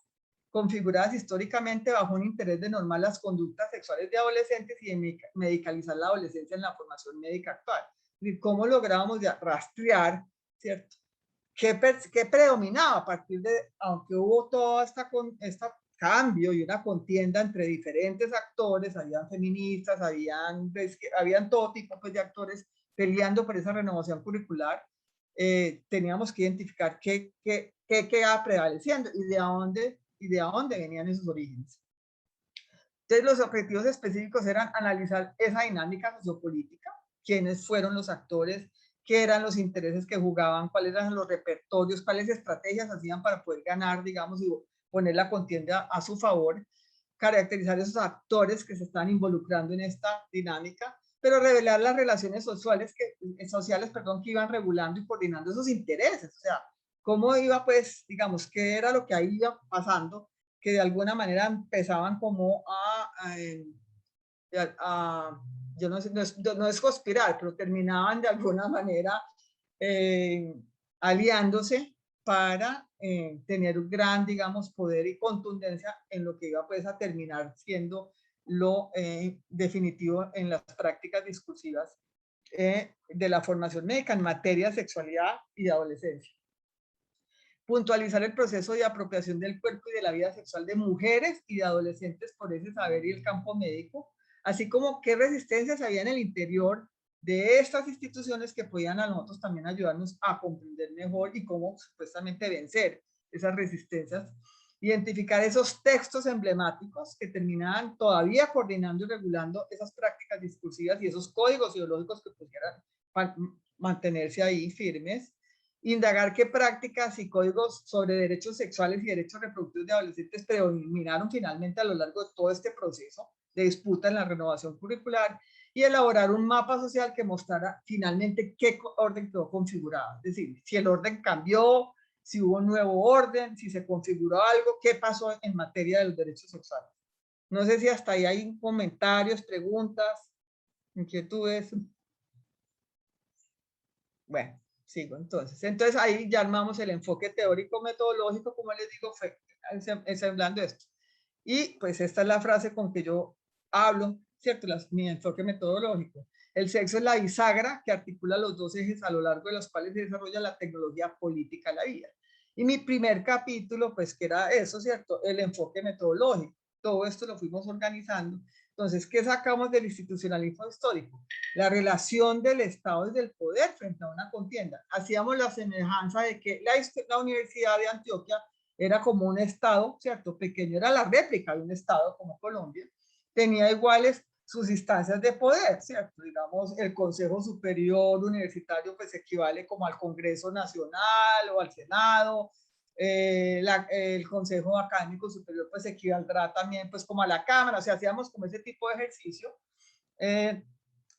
configuradas históricamente bajo un interés de normar las conductas sexuales de adolescentes y de medicalizar la adolescencia en la formación médica actual. Y cómo lográbamos rastrear, ¿cierto?, qué predominaba a partir de, aunque hubo todo esta cambio y una contienda entre diferentes actores, habían feministas, habían todo tipo pues, de actores peleando por esa renovación curricular, teníamos que identificar qué quedaba prevaleciendo y de dónde venían esos orígenes. Entonces, los objetivos específicos eran analizar esa dinámica sociopolítica, quiénes fueron los actores, qué eran los intereses que jugaban, cuáles eran los repertorios, cuáles estrategias hacían para poder ganar, digamos, y poner la contienda a su favor, caracterizar esos actores que se están involucrando en esta dinámica, pero revelar las relaciones sociales que iban regulando y coordinando esos intereses, o sea, cómo iba, pues, digamos, qué era lo que ahí iba pasando, que de alguna manera empezaban como yo no sé, no es conspirar, pero terminaban de alguna manera aliándose para tener un gran, digamos, poder y contundencia en lo que iba pues a terminar siendo lo definitivo en las prácticas discursivas de la formación médica en materia de sexualidad y de adolescencia. Puntualizar el proceso de apropiación del cuerpo y de la vida sexual de mujeres y de adolescentes por ese saber y el campo médico, así como qué resistencias había en el interior de estas instituciones que podían a nosotros también ayudarnos a comprender mejor y cómo supuestamente vencer esas resistencias. Identificar esos textos emblemáticos que terminaban todavía coordinando y regulando esas prácticas discursivas y esos códigos ideológicos que pudieran mantenerse ahí firmes. Indagar qué prácticas y códigos sobre derechos sexuales y derechos reproductivos de adolescentes predominaron finalmente a lo largo de todo este proceso de disputa en la renovación curricular y elaborar un mapa social que mostrara finalmente qué orden quedó configurado. Es decir, si el orden cambió, si hubo un nuevo orden, si se configuró algo, qué pasó en materia de los derechos sexuales. No sé si hasta ahí hay comentarios, preguntas, inquietudes. Bueno, sigo entonces. Entonces ahí ya armamos el enfoque teórico metodológico, como les digo, fue ensamblando esto. Y pues esta es la frase con que yo hablo, ¿cierto? Mi enfoque metodológico. El sexo es la bisagra que articula los dos ejes a lo largo de los cuales se desarrolla la tecnología política de la vida. Y mi primer capítulo, pues que era eso, ¿cierto? El enfoque metodológico. Todo esto lo fuimos organizando. Entonces, ¿qué sacamos del institucionalismo histórico? La relación del Estado y del poder frente a una contienda. Hacíamos la semejanza de que la Universidad de Antioquia era como un Estado, ¿cierto? Pequeño, era la réplica de un Estado como Colombia. Tenía iguales sus instancias de poder, ¿cierto? Digamos, el Consejo Superior Universitario pues equivale como al Congreso Nacional o al Senado. El Consejo Académico Superior pues equivaldrá también pues como a la Cámara, o sea, hacíamos como ese tipo de ejercicio,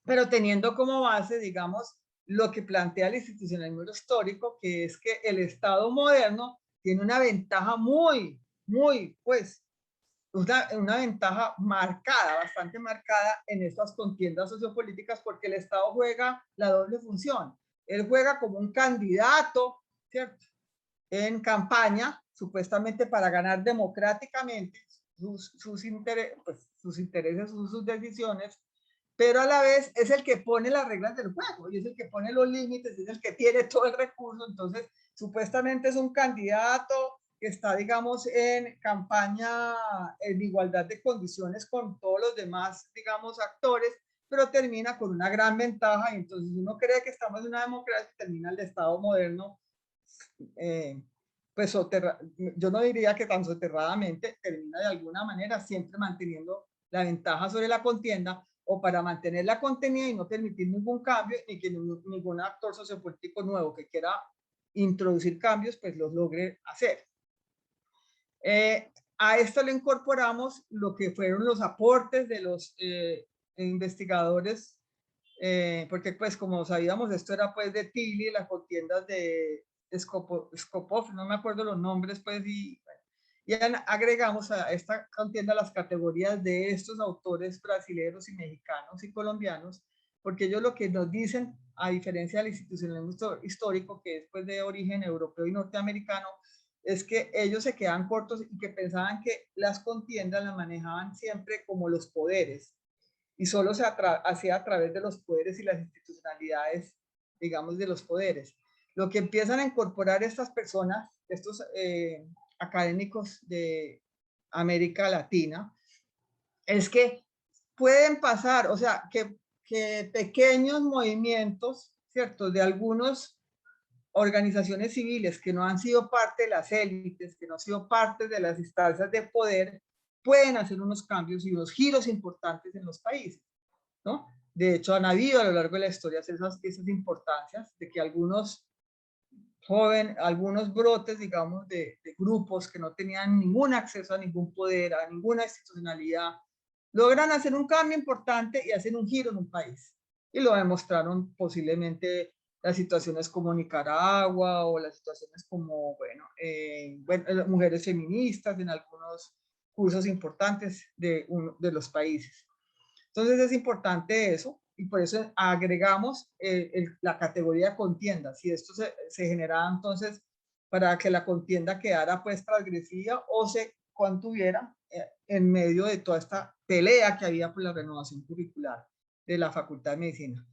pero teniendo como base, digamos, lo que plantea el institucionalismo histórico, que es que el Estado moderno tiene una ventaja muy, pues, una ventaja marcada, bastante marcada en estas contiendas sociopolíticas, porque el Estado juega la doble función. Él juega como un candidato, ¿cierto?, en campaña, supuestamente para ganar democráticamente sus intereses, sus decisiones, pero a la vez es el que pone las reglas del juego y es el que pone los límites, es el que tiene todo el recurso. Entonces, supuestamente es un candidato que está, digamos, en campaña en igualdad de condiciones con todos los demás, digamos, actores, pero termina con una gran ventaja. Y entonces uno cree que estamos en una democracia y termina el Estado moderno, pues yo no diría que tan soterradamente, termina de alguna manera siempre manteniendo la ventaja sobre la contienda, o para mantenerla contenida y no permitir ningún cambio, ni que ningún actor sociopolítico nuevo que quiera introducir cambios, pues los logre hacer. A esto le incorporamos lo que fueron los aportes de los investigadores, porque pues como sabíamos, esto era pues de Tilly, las contiendas de Skopov, no me acuerdo los nombres, pues, y agregamos a esta contienda las categorías de estos autores brasileños y mexicanos y colombianos, porque ellos lo que nos dicen, a diferencia del institucionalismo histórico, que es pues de origen europeo y norteamericano, es que ellos se quedan cortos y que pensaban que las contiendas las manejaban siempre como los poderes, y solo se hacía a través de los poderes y las institucionalidades, digamos, de los poderes. Lo que empiezan a incorporar estas personas, estos académicos de América Latina, es que pueden pasar, o sea, que pequeños movimientos, ¿cierto?, de algunas organizaciones civiles que no han sido parte de las élites, que no han sido parte de las instancias de poder, pueden hacer unos cambios y unos giros importantes en los países, ¿no? De hecho, han habido a lo largo de la historia esas importancias de que algunos algunos brotes, digamos, de grupos que no tenían ningún acceso a ningún poder, a ninguna institucionalidad, logran hacer un cambio importante y hacer un giro en un país. Y lo demostraron posiblemente las situaciones como Nicaragua, o las situaciones como, bueno, mujeres feministas en algunos cursos importantes de los países. Entonces es importante eso, y por eso agregamos la categoría contienda. Si esto se generaba entonces para que la contienda quedara pues transgresiva o se contuviera en medio de toda esta pelea que había por la renovación curricular de la Facultad de Medicina.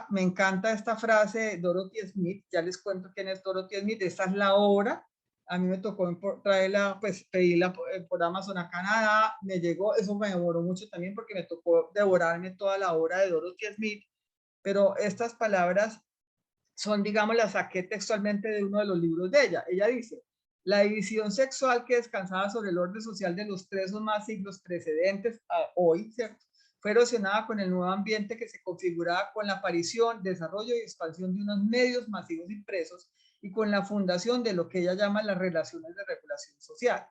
Me encanta esta frase de Dorothy Smith. Ya les cuento quién es Dorothy Smith. Esta es la obra. A mí me tocó traerla, pues pedirla por Amazon a Canadá. Me llegó, eso me demoró mucho también porque me tocó devorarme toda la obra de Dorothy Smith. Pero estas palabras son, digamos, las saqué textualmente de uno de los libros de ella. Ella dice: la división sexual que descansaba sobre el orden social de los 3 o más siglos precedentes a hoy, ¿cierto?, fue erosionada con el nuevo ambiente que se configuraba con la aparición, desarrollo y expansión de unos medios masivos impresos y con la fundación de lo que ella llama las relaciones de regulación social,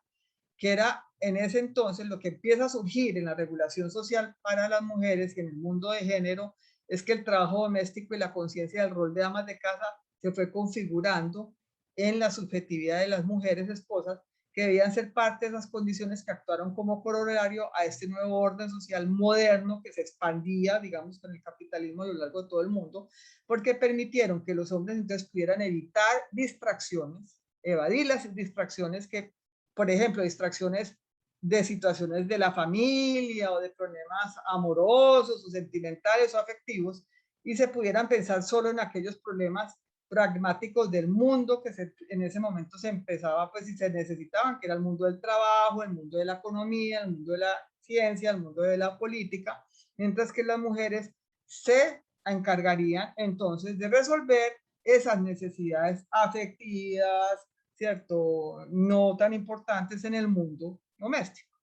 que era en ese entonces lo que empieza a surgir en la regulación social para las mujeres y en el mundo de género. Es que el trabajo doméstico y la conciencia del rol de amas de casa se fue configurando en la subjetividad de las mujeres esposas, que debían ser parte de esas condiciones que actuaron como corolario a este nuevo orden social moderno que se expandía, digamos, con el capitalismo a lo largo de todo el mundo, porque permitieron que los hombres entonces pudieran evitar distracciones, evadir las distracciones que, por ejemplo, distracciones de situaciones de la familia o de problemas amorosos o sentimentales o afectivos, y se pudieran pensar solo en aquellos problemas pragmáticos del mundo que en ese momento se empezaba, pues, y se necesitaban, que era el mundo del trabajo, el mundo de la economía, el mundo de la ciencia, el mundo de la política, mientras que las mujeres se encargarían entonces de resolver esas necesidades afectivas, ¿cierto?, no tan importantes en el mundo doméstico.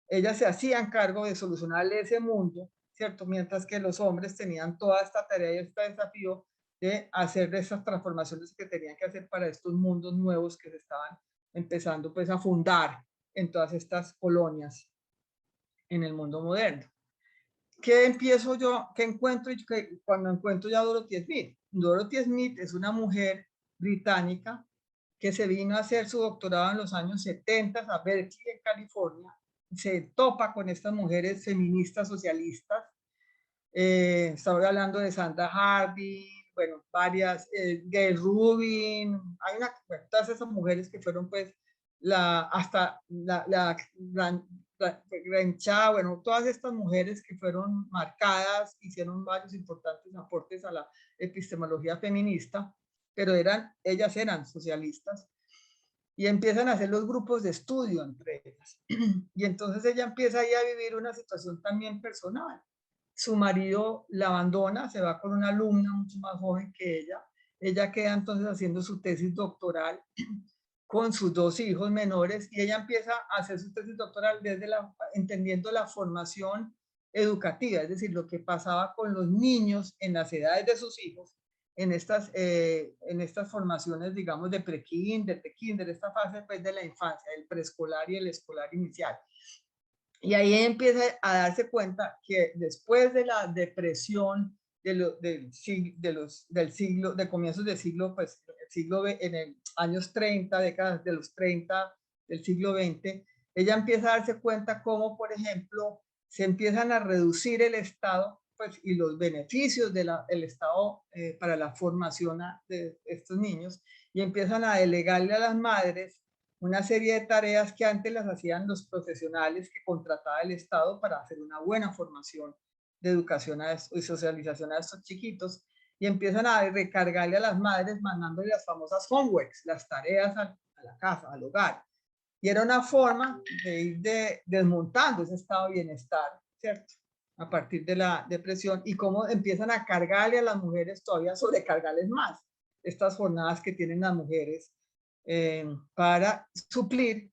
Ellas se hacían cargo de solucionarle ese mundo, ¿cierto?, mientras que los hombres tenían toda esta tarea y este desafío de hacer esas transformaciones que tenían que hacer para estos mundos nuevos que se estaban empezando pues a fundar en todas estas colonias en el mundo moderno. ¿Qué empiezo yo? ¿Qué encuentro? Cuando encuentro ya a Dorothy Smith. Dorothy Smith es una mujer británica que se vino a hacer su doctorado en los años 70 a Berkeley, en California, se topa con estas mujeres feministas socialistas. Estaba hablando de Sandra Harding, bueno, varias, Gail Rubin, hay bueno, todas esas mujeres que fueron pues hasta Grancha, bueno, todas estas mujeres que fueron marcadas, hicieron varios importantes aportes a la epistemología feminista, pero ellas eran socialistas y empiezan a hacer los grupos de estudio entre ellas. Y entonces ella empieza ahí a vivir una situación también personal. Su marido la abandona, se va con una alumna mucho más joven que ella. Ella queda entonces haciendo su tesis doctoral con sus dos hijos menores y ella empieza a hacer su tesis doctoral entendiendo la formación educativa, es decir, lo que pasaba con los niños en las edades de sus hijos, en estas formaciones, digamos, de pre-kinder, esta fase pues, de la infancia, el preescolar y el escolar inicial. Y ahí empieza a darse cuenta que después de la depresión del siglo, de comienzos del siglo, pues el siglo en el años 30, décadas de los 30 del siglo XX, ella empieza a darse cuenta cómo, por ejemplo, se empiezan a reducir el Estado pues, y los beneficios del Estado para la formación de estos niños y empiezan a delegarle a las madres una serie de tareas que antes las hacían los profesionales que contrataba el Estado para hacer una buena formación de educación y socialización a estos chiquitos y empiezan a recargarle a las madres mandándole las famosas homeworks, las tareas a la casa, al hogar. Y era una forma de ir desmontando ese estado de bienestar, ¿cierto? A partir de la depresión y cómo empiezan a cargarle a las mujeres, todavía sobrecargarles más estas jornadas que tienen las mujeres para suplir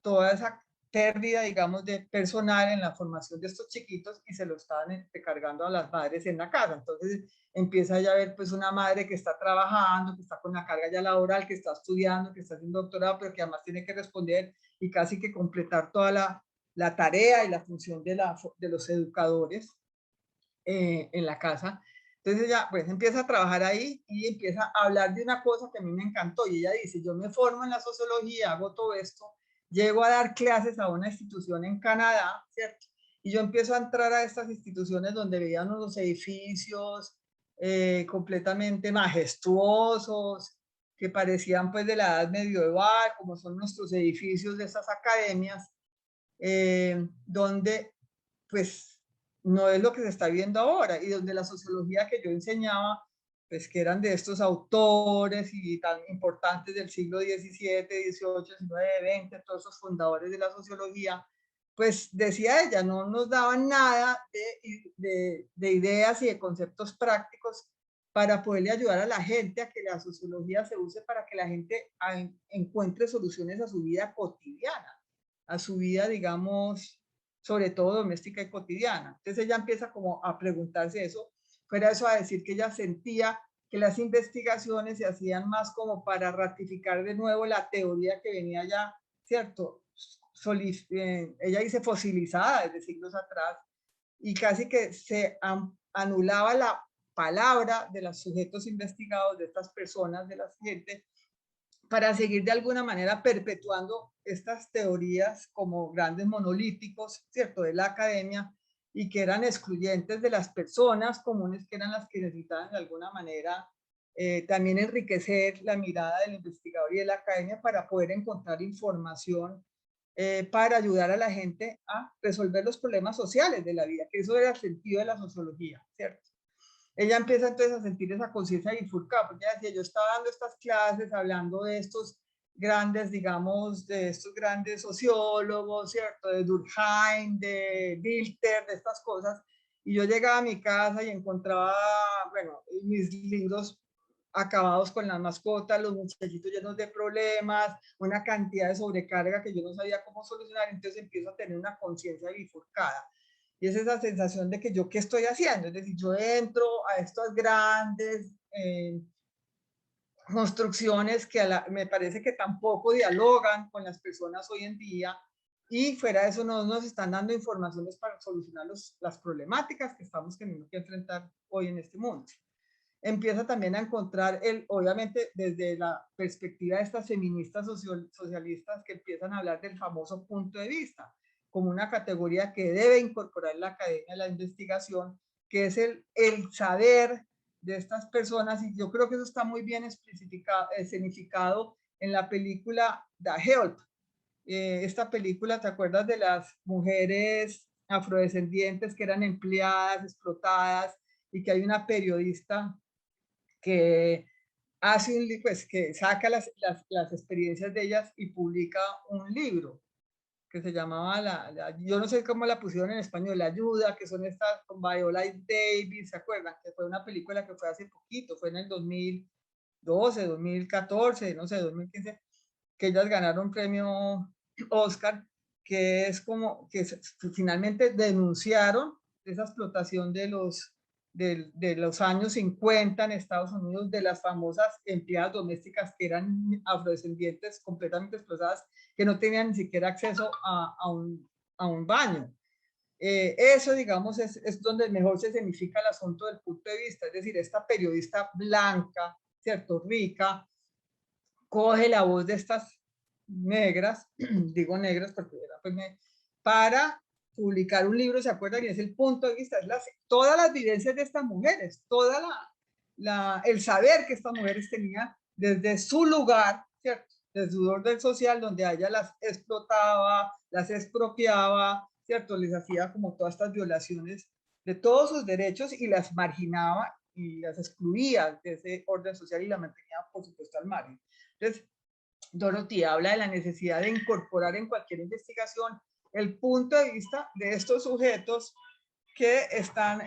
toda esa pérdida, digamos, de personal en la formación de estos chiquitos y se lo estaban cargando a las madres en la casa. Entonces empieza ya a ver pues una madre que está trabajando, que está con la carga ya laboral, que está estudiando, que está haciendo doctorado, pero que además tiene que responder y casi que completar toda la tarea y la función de los educadores en la casa. Entonces ella pues empieza a trabajar ahí y empieza a hablar de una cosa que a mí me encantó y ella dice, yo me formo en la sociología, hago todo esto, llego a dar clases a una institución en Canadá, ¿cierto? Y yo empiezo a entrar a estas instituciones donde veían unos edificios completamente majestuosos, que parecían pues de la edad medieval, como son nuestros edificios de estas academias, donde pues no es lo que se está viendo ahora y donde la sociología que yo enseñaba, pues que eran de estos autores y tan importantes del siglo XVII, XVIII, XIX, XX, todos esos fundadores de la sociología, pues decía ella, no nos daban nada de ideas y de conceptos prácticos para poderle ayudar a la gente a que la sociología se use para que la gente encuentre soluciones a su vida cotidiana, a su vida, digamos, sobre todo doméstica y cotidiana. Entonces ella empieza como a preguntarse eso, fuera eso a decir que ella sentía que las investigaciones se hacían más como para ratificar de nuevo la teoría que venía ya, ¿cierto? Ella dice fosilizada desde siglos atrás y casi que se anulaba la palabra de los sujetos investigados, de estas personas, de la gente, para seguir de alguna manera perpetuando estas teorías como grandes monolíticos, ¿cierto?, de la academia y que eran excluyentes de las personas comunes que eran las que necesitaban de alguna manera también enriquecer la mirada del investigador y de la academia para poder encontrar información para ayudar a la gente a resolver los problemas sociales de la vida, que eso era el sentido de la sociología, ¿cierto? Ella empieza entonces a sentir esa conciencia bifurcada, porque ella decía, yo estaba dando estas clases hablando de estos grandes, digamos, de estos grandes sociólogos, ¿cierto? De Durkheim, de Dilthey, de estas cosas, y yo llegaba a mi casa y encontraba, bueno, mis libros acabados con las mascotas, los muchachitos llenos de problemas, una cantidad de sobrecarga que yo no sabía cómo solucionar, entonces empiezo a tener una conciencia bifurcada. Y es esa sensación de que yo, ¿qué estoy haciendo? Es decir, yo entro a estas grandes construcciones que me parece que tampoco dialogan con las personas hoy en día y fuera de eso no nos están dando informaciones para solucionar las problemáticas que estamos teniendo que enfrentar hoy en este mundo. Empieza también a encontrar, obviamente desde la perspectiva de estas feministas socialistas que empiezan a hablar del famoso punto de vista, como una categoría que debe incorporar la academia a la investigación, que es el saber de estas personas, y yo creo que eso está muy bien escenificado en la película The Help. Esta película, ¿te acuerdas de las mujeres afrodescendientes que eran empleadas, explotadas, y que hay una periodista que hace pues que saca las experiencias de ellas y publica un libro que se llamaba yo no sé cómo la pusieron en español, La Ayuda, que son estas con Viola Davis, ¿se acuerdan? Que fue una película que fue hace poquito, fue en el 2012, 2014, no sé, 2015, que ellas ganaron premio Oscar, que es como que finalmente denunciaron esa explotación de los años 50 en Estados Unidos, de las famosas empleadas domésticas que eran afrodescendientes completamente explotadas, que no tenían ni siquiera acceso a un baño. Eso, digamos, es donde mejor se significa el asunto del punto de vista, es decir, esta periodista blanca, ¿cierto? Rica, coge la voz de estas negras, digo negras porque era pues, para publicar un libro, ¿se acuerdan? Y es el punto de vista, es todas las vivencias de estas mujeres, el saber que estas mujeres tenían desde su lugar, ¿cierto? Desde su orden social, donde a ella las explotaba, las expropiaba, ¿cierto? Les hacía como todas estas violaciones de todos sus derechos y las marginaba y las excluía de ese orden social y la mantenía, por supuesto, al margen. Entonces, Dorothy habla de la necesidad de incorporar en cualquier investigación el punto de vista de estos sujetos que están,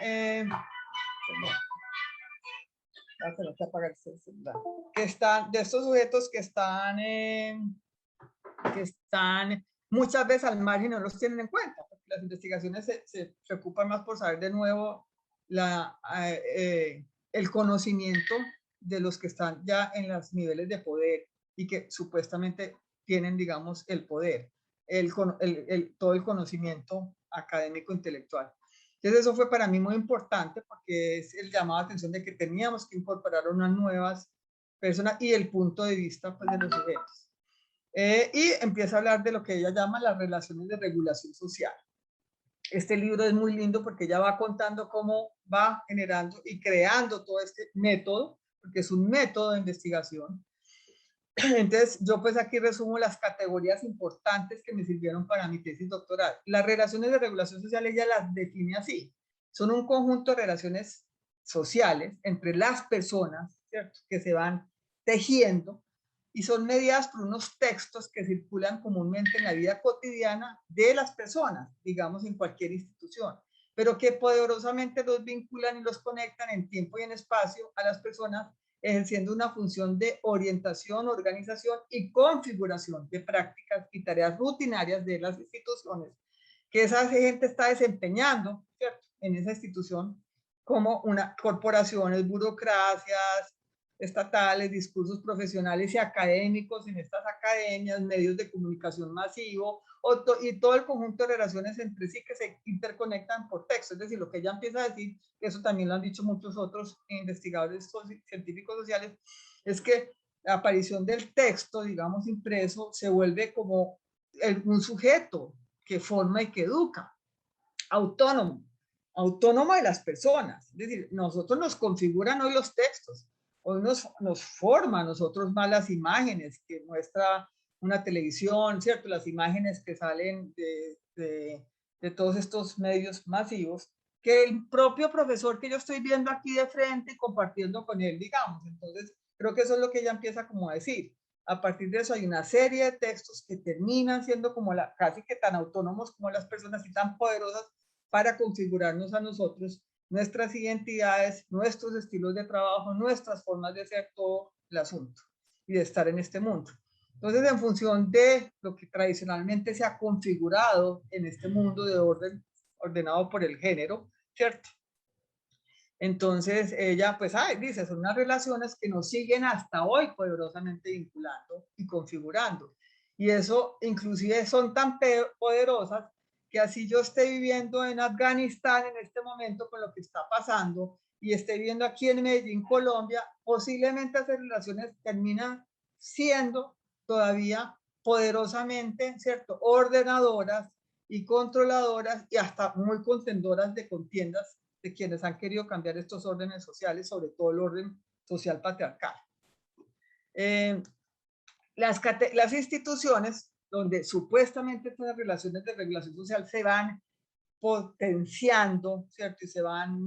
de estos sujetos que están muchas veces al margen y no los tienen en cuenta, porque las investigaciones se preocupan más por saber de nuevo el conocimiento de los que están ya en los niveles de poder y que supuestamente tienen, digamos, el poder, todo el conocimiento académico intelectual. Entonces eso fue para mí muy importante porque es el llamado a atención de que teníamos que incorporar unas nuevas personas y el punto de vista pues, de los sujetos. Y empieza a hablar de lo que ella llama las relaciones de regulación social. Este libro es muy lindo porque ella va contando cómo va generando y creando todo este método, porque es un método de investigación. Entonces, yo pues aquí resumo las categorías importantes que me sirvieron para mi tesis doctoral. Las relaciones de regulación social, ella las define así. Son un conjunto de relaciones sociales entre las personas, ¿cierto? Que se van tejiendo y son mediadas por unos textos que circulan comúnmente en la vida cotidiana de las personas, digamos en cualquier institución, pero que poderosamente los vinculan y los conectan en tiempo y en espacio a las personas, ejerciendo una función de orientación, organización y configuración de prácticas y tareas rutinarias de las instituciones que esa gente está desempeñando, ¿cierto? En esa institución, como una corporaciones, burocracias estatales, discursos profesionales y académicos en estas academias, medios de comunicación masivo y todo el conjunto de relaciones entre sí que se interconectan por texto. Es decir, lo que ella empieza a decir, que eso también lo han dicho muchos otros investigadores científicos sociales, es que la aparición del texto, digamos, impreso, se vuelve como un sujeto que forma y que educa, autónomo de las personas. Es decir, nosotros nos configuran hoy los textos, hoy nos forma a nosotros más las imágenes que muestra una televisión, ¿cierto? Las imágenes que salen de todos estos medios masivos, que el propio profesor que yo estoy viendo aquí de frente y compartiendo con él, digamos. Entonces, creo que eso es lo que ella empieza como a decir. A partir de eso hay una serie de textos que terminan siendo como casi que tan autónomos como las personas y tan poderosas para configurarnos a nosotros, nuestras identidades, nuestros estilos de trabajo, nuestras formas de ser todo el asunto y de estar en este mundo. Entonces, en función de lo que tradicionalmente se ha configurado en este mundo de orden ordenado por el género, ¿cierto? Entonces, ella, pues, dice, son unas relaciones que nos siguen hasta hoy poderosamente vinculando y configurando. Y eso, inclusive, son tan poderosas que así yo esté viviendo en Afganistán en este momento con lo que está pasando y esté viviendo aquí en Medellín, Colombia, posiblemente esas relaciones terminan siendo todavía poderosamente, ¿cierto?, ordenadoras y controladoras y hasta muy contendoras de contiendas de quienes han querido cambiar estos órdenes sociales, sobre todo el orden social patriarcal. Las instituciones donde supuestamente estas relaciones de regulación social se van potenciando, ¿cierto? Y se van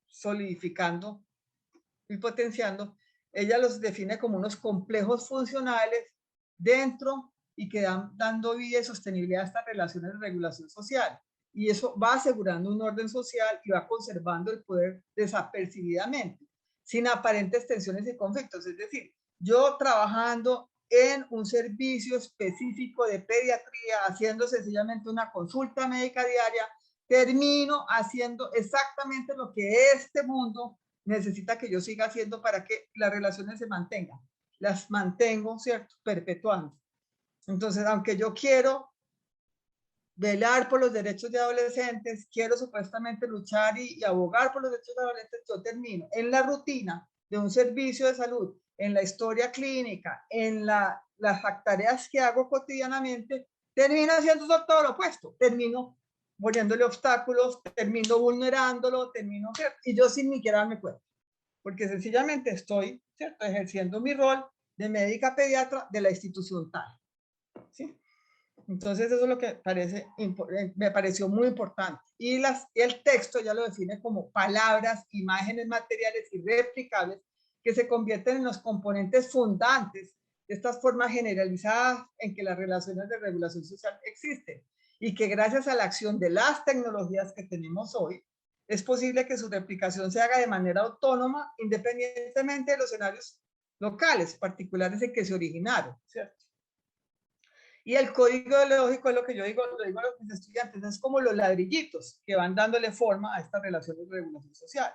solidificando y potenciando, ella los define como unos complejos funcionales dentro y que dan dando vida y sostenibilidad a estas relaciones de regulación social. Y eso va asegurando un orden social y va conservando el poder desapercibidamente, sin aparentes tensiones y conflictos. Es decir, yo trabajando en un servicio específico de pediatría, haciendo sencillamente una consulta médica diaria, termino haciendo exactamente lo que este mundo necesita que yo siga haciendo para que las relaciones se mantengan. Las mantengo, ¿cierto? Perpetuando. Entonces, aunque yo quiero velar por los derechos de adolescentes, quiero supuestamente luchar y abogar por los derechos de adolescentes, yo termino en la rutina de un servicio de salud, en la historia clínica, en las tareas que hago cotidianamente, termino haciendo todo lo opuesto, termino poniéndole obstáculos, termino vulnerándolo, termino, ¿cierto? Y yo sin ni siquiera darme cuenta, porque sencillamente estoy, ¿cierto?, ejerciendo mi rol de médica pediatra de la institución tal, ¿sí? Entonces eso es lo que me pareció muy importante. Y el texto ya lo define como palabras, imágenes materiales y replicables que se convierten en los componentes fundantes de estas formas generalizadas en que las relaciones de regulación social existen y que gracias a la acción de las tecnologías que tenemos hoy, es posible que su replicación se haga de manera autónoma, independientemente de los escenarios locales, particulares en que se originaron, ¿cierto? Y el código lógico es lo que yo digo, lo digo a los estudiantes, es como los ladrillitos que van dándole forma a estas relaciones de regulación social.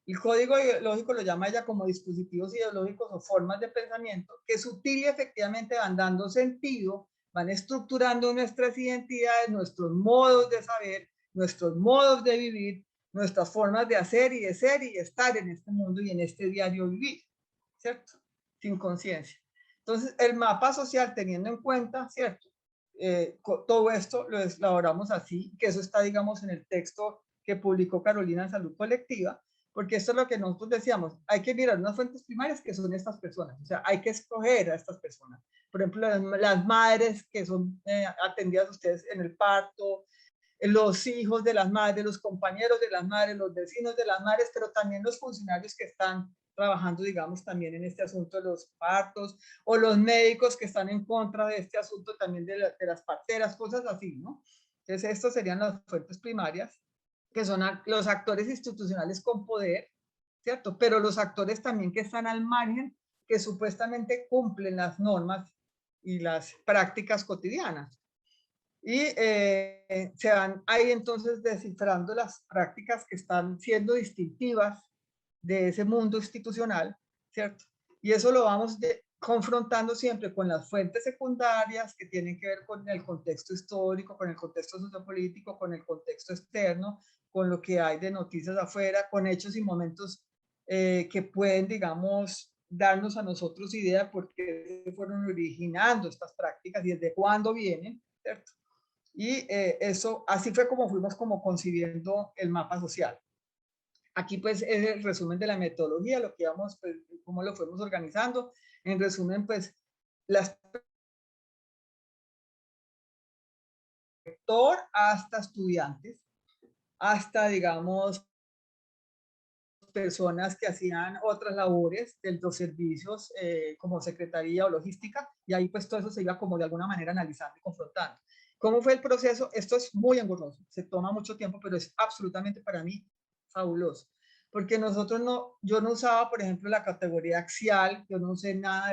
El código lógico lo llama ella como dispositivos ideológicos o formas de pensamiento que sutil y efectivamente van dando sentido, van estructurando nuestras identidades, nuestros modos de saber, nuestros modos de vivir, nuestras formas de hacer y de ser y de estar en este mundo y en este diario vivir, ¿cierto? Sin conciencia. Entonces, el mapa social, teniendo en cuenta, ¿cierto? Todo esto lo elaboramos así, que eso está, digamos, en el texto que publicó Carolina en Salud Colectiva, porque esto es lo que nosotros decíamos, hay que mirar unas fuentes primarias que son estas personas, o sea, hay que escoger a estas personas. Por ejemplo, las madres que son atendidas ustedes en el parto, los hijos de las madres, los compañeros de las madres, los vecinos de las madres, pero también los funcionarios que están trabajando, digamos, también en este asunto de los partos, o los médicos que están en contra de este asunto también de las parteras, cosas así, ¿no? Entonces, estos serían las fuentes primarias, que son los actores institucionales con poder, ¿cierto? Pero los actores también que están al margen, que supuestamente cumplen las normas y las prácticas cotidianas. Y se van ahí entonces descifrando las prácticas que están siendo distintivas de ese mundo institucional, ¿cierto? Y eso lo vamos confrontando siempre con las fuentes secundarias que tienen que ver con el contexto histórico, con el contexto sociopolítico, con el contexto externo, con lo que hay de noticias afuera, con hechos y momentos que pueden, digamos, darnos a nosotros idea de por qué se fueron originando estas prácticas y desde cuándo vienen, ¿cierto? Y eso, así fue como fuimos como concibiendo el mapa social. Aquí pues es el resumen de la metodología, lo que vamos, pues, cómo lo fuimos organizando. En resumen, pues, las sector hasta estudiantes, hasta, digamos, personas que hacían otras labores de los servicios como secretaría o logística, y ahí pues todo eso se iba como de alguna manera analizando y confrontando. ¿Cómo fue el proceso? Esto es muy engorroso, se toma mucho tiempo, pero es absolutamente para mí fabuloso, porque yo no usaba, por ejemplo, la categoría axial, yo no usé nada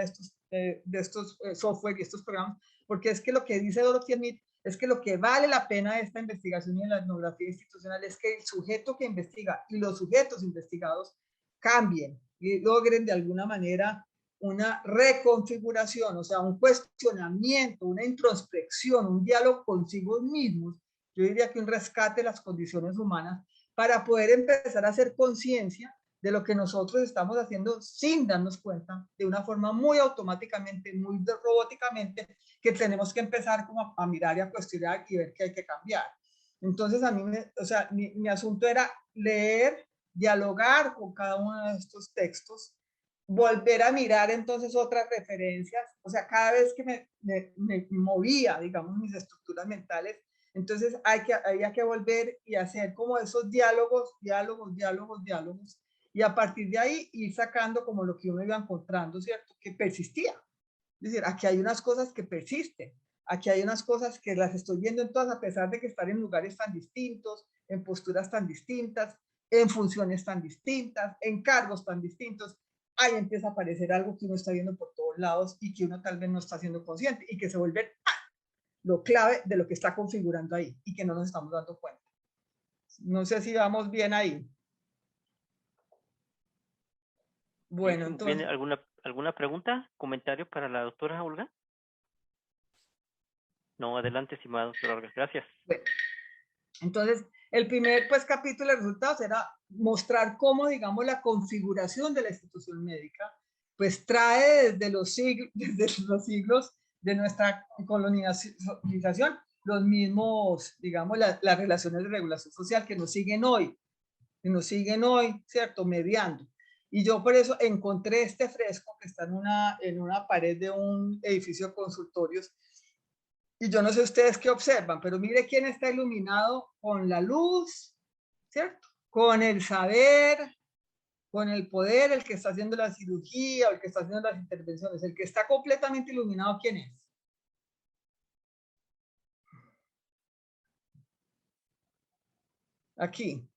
de estos software y estos programas, porque es que lo que dice Dorothy Smith es que lo que vale la pena de esta investigación y de la etnografía institucional es que el sujeto que investiga y los sujetos investigados cambien y logren de alguna manera una reconfiguración, o sea, un cuestionamiento, una introspección, un diálogo consigo mismos, yo diría que un rescate de las condiciones humanas para poder empezar a hacer conciencia de lo que nosotros estamos haciendo sin darnos cuenta, de una forma muy automáticamente, muy robóticamente, que tenemos que empezar como a mirar y a cuestionar y ver qué hay que cambiar. Entonces a mí, o sea, mi asunto era leer, dialogar con cada uno de estos textos, volver a mirar entonces otras referencias, o sea, cada vez que me movía, digamos, mis estructuras mentales, entonces había que volver y hacer como esos diálogos, y a partir de ahí ir sacando como lo que uno iba encontrando, ¿cierto? Que persistía. Es decir, aquí hay unas cosas que persisten, aquí hay unas cosas que las estoy viendo en todas, a pesar de que están en lugares tan distintos, en posturas tan distintas, en funciones tan distintas, en cargos tan distintos. Ahí empieza a aparecer algo que uno está viendo por todos lados y que uno tal vez no está siendo consciente y que se vuelve lo clave de lo que está configurando ahí y que no nos estamos dando cuenta. No sé si vamos bien ahí. Bueno, entonces... ¿Alguna pregunta, comentario para la doctora Olga? No, adelante, estimada doctora Olga. Gracias. Bueno, entonces, el primer pues, capítulo de resultados era mostrar cómo, digamos, la configuración de la institución médica pues trae desde los siglos de nuestra colonización los mismos, digamos, las relaciones de regulación social que nos siguen hoy, ¿cierto? Mediando. Y yo por eso encontré este fresco que está en una pared de un edificio de consultorios. Y yo no sé ustedes qué observan, pero mire quién está iluminado con la luz, ¿cierto? Con el saber, con el poder, el que está haciendo la cirugía, o el que está haciendo las intervenciones. El que está completamente iluminado, ¿quién es? Aquí.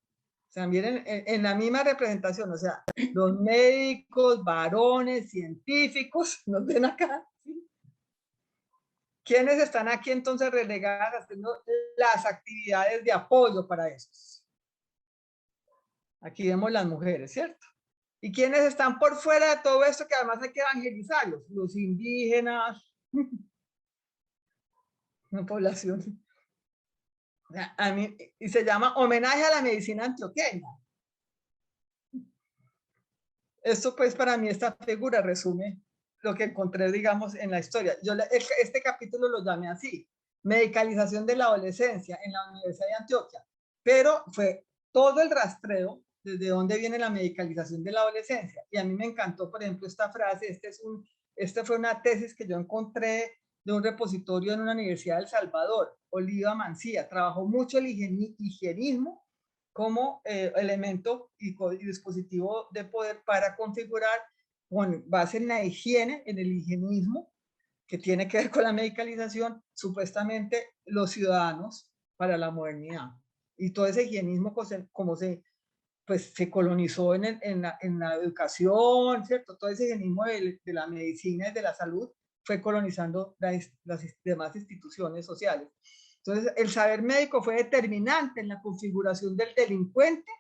O sea, miren, en la misma representación, o sea, los médicos, varones, científicos, ¿nos ven acá? ¿Sí? ¿Quiénes están aquí entonces relegadas haciendo las actividades de apoyo para esos? Aquí vemos las mujeres, ¿cierto? ¿Y quiénes están por fuera de todo esto que además hay que evangelizarlos? Los indígenas, una población. A mí, y se llama homenaje a la medicina antioqueña. Esto pues para mí esta figura resume lo que encontré, digamos, en la historia. Yo este capítulo lo llamé así, medicalización de la adolescencia en la Universidad de Antioquia, pero fue todo el rastreo desde dónde viene la medicalización de la adolescencia. Y a mí me encantó, por ejemplo, esta frase, esta fue una tesis que yo encontré de un repositorio en una universidad de El Salvador, Oliva Mancía, trabajó mucho el higienismo como elemento y dispositivo de poder para configurar con base en la higiene, en el higienismo, que tiene que ver con la medicalización, supuestamente los ciudadanos para la modernidad. Y todo ese higienismo, como pues, se colonizó en la educación, ¿cierto? Todo ese higienismo de la medicina y de la salud fue colonizando las demás instituciones sociales. Entonces, el saber médico fue determinante en la configuración del delincuente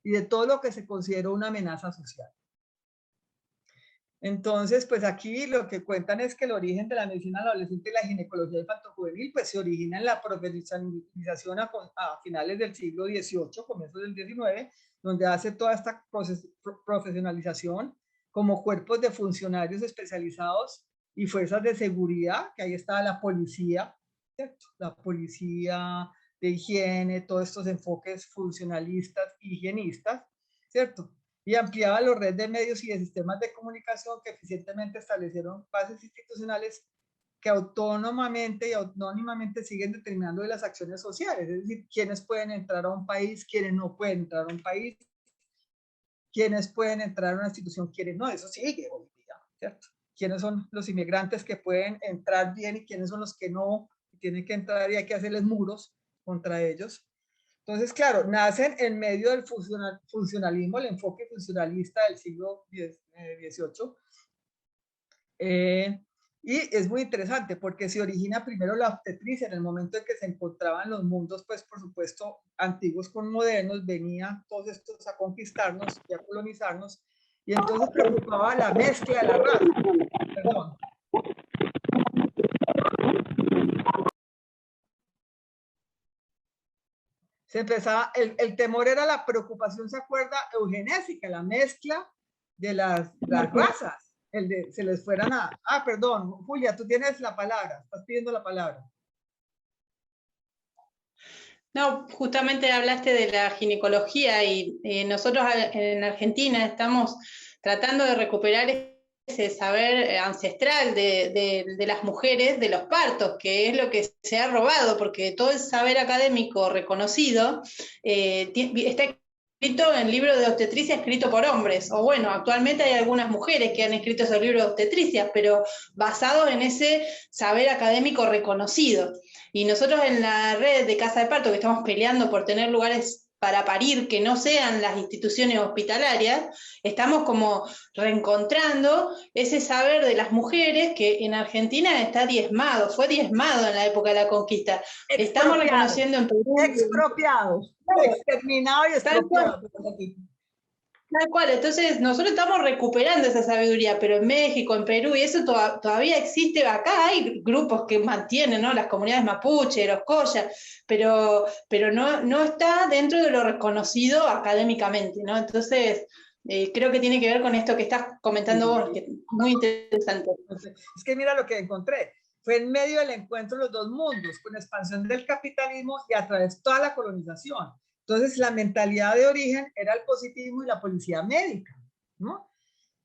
y de todo lo que se consideró una amenaza social. Entonces, pues aquí lo que cuentan es que el origen de la medicina adolescente y la ginecología infantojuvenil pues se origina en la profesionalización a finales del siglo XVIII, comienzos del XIX, donde hace toda esta profesionalización como cuerpos de funcionarios especializados y fuerzas de seguridad, que ahí estaba la policía, ¿cierto? La policía de higiene, todos estos enfoques funcionalistas, higienistas, ¿cierto? Y ampliaba los redes de medios y de sistemas de comunicación que eficientemente establecieron bases institucionales que autónomamente y anónimamente siguen determinando de las acciones sociales, es decir, quiénes pueden entrar a un país, quiénes no pueden entrar a un país, quiénes pueden entrar a una institución, quiénes no, eso sigue hoy día, ¿cierto? Quiénes son los inmigrantes que pueden entrar bien y quiénes son los que no, tienen que entrar y hay que hacerles muros contra ellos. Entonces, claro, nacen en medio del funcionalismo, el enfoque funcionalista del siglo XVIII. Y es muy interesante porque se origina primero la obstetricia en el momento en que se encontraban los mundos, pues por supuesto, antiguos con modernos, venían todos estos a conquistarnos y a colonizarnos, y entonces preocupaba la mezcla de la raza. Perdón. Se empezaba, el temor era la preocupación, ¿se acuerda? Eugenésica, la mezcla de las razas, el de se les fueran a... Ah, perdón, Julia, tú tienes la palabra, estás pidiendo la palabra. No, justamente hablaste de la ginecología y nosotros en Argentina estamos tratando de recuperar ese saber ancestral de las mujeres, de los partos, que es lo que se ha robado, porque todo el saber académico reconocido está escrito en libros de obstetricia escrito por hombres, o bueno, actualmente hay algunas mujeres que han escrito esos libros de obstetricia, pero basados en ese saber académico reconocido. Y nosotros en la red de Casa de Parto, que estamos peleando por tener lugares para parir que no sean las instituciones hospitalarias, estamos como reencontrando ese saber de las mujeres que en Argentina está diezmado, fue diezmado en la época de la conquista. Estamos reconociendo en Perú. Expropiados, exterminado y expropiado. Tal cual, entonces nosotros estamos recuperando esa sabiduría, pero en México, en Perú, y eso todavía existe. Acá hay grupos que mantienen, ¿no? Las comunidades mapuche, los coya, pero no está dentro de lo reconocido académicamente, ¿no? Entonces, creo que tiene que ver con esto que estás comentando vos, que es muy interesante. Es que mira lo que encontré. Fue en medio del encuentro de los dos mundos, con la expansión del capitalismo y a través de toda la colonización. Entonces, la mentalidad de origen era el positivismo y la policía médica, ¿no?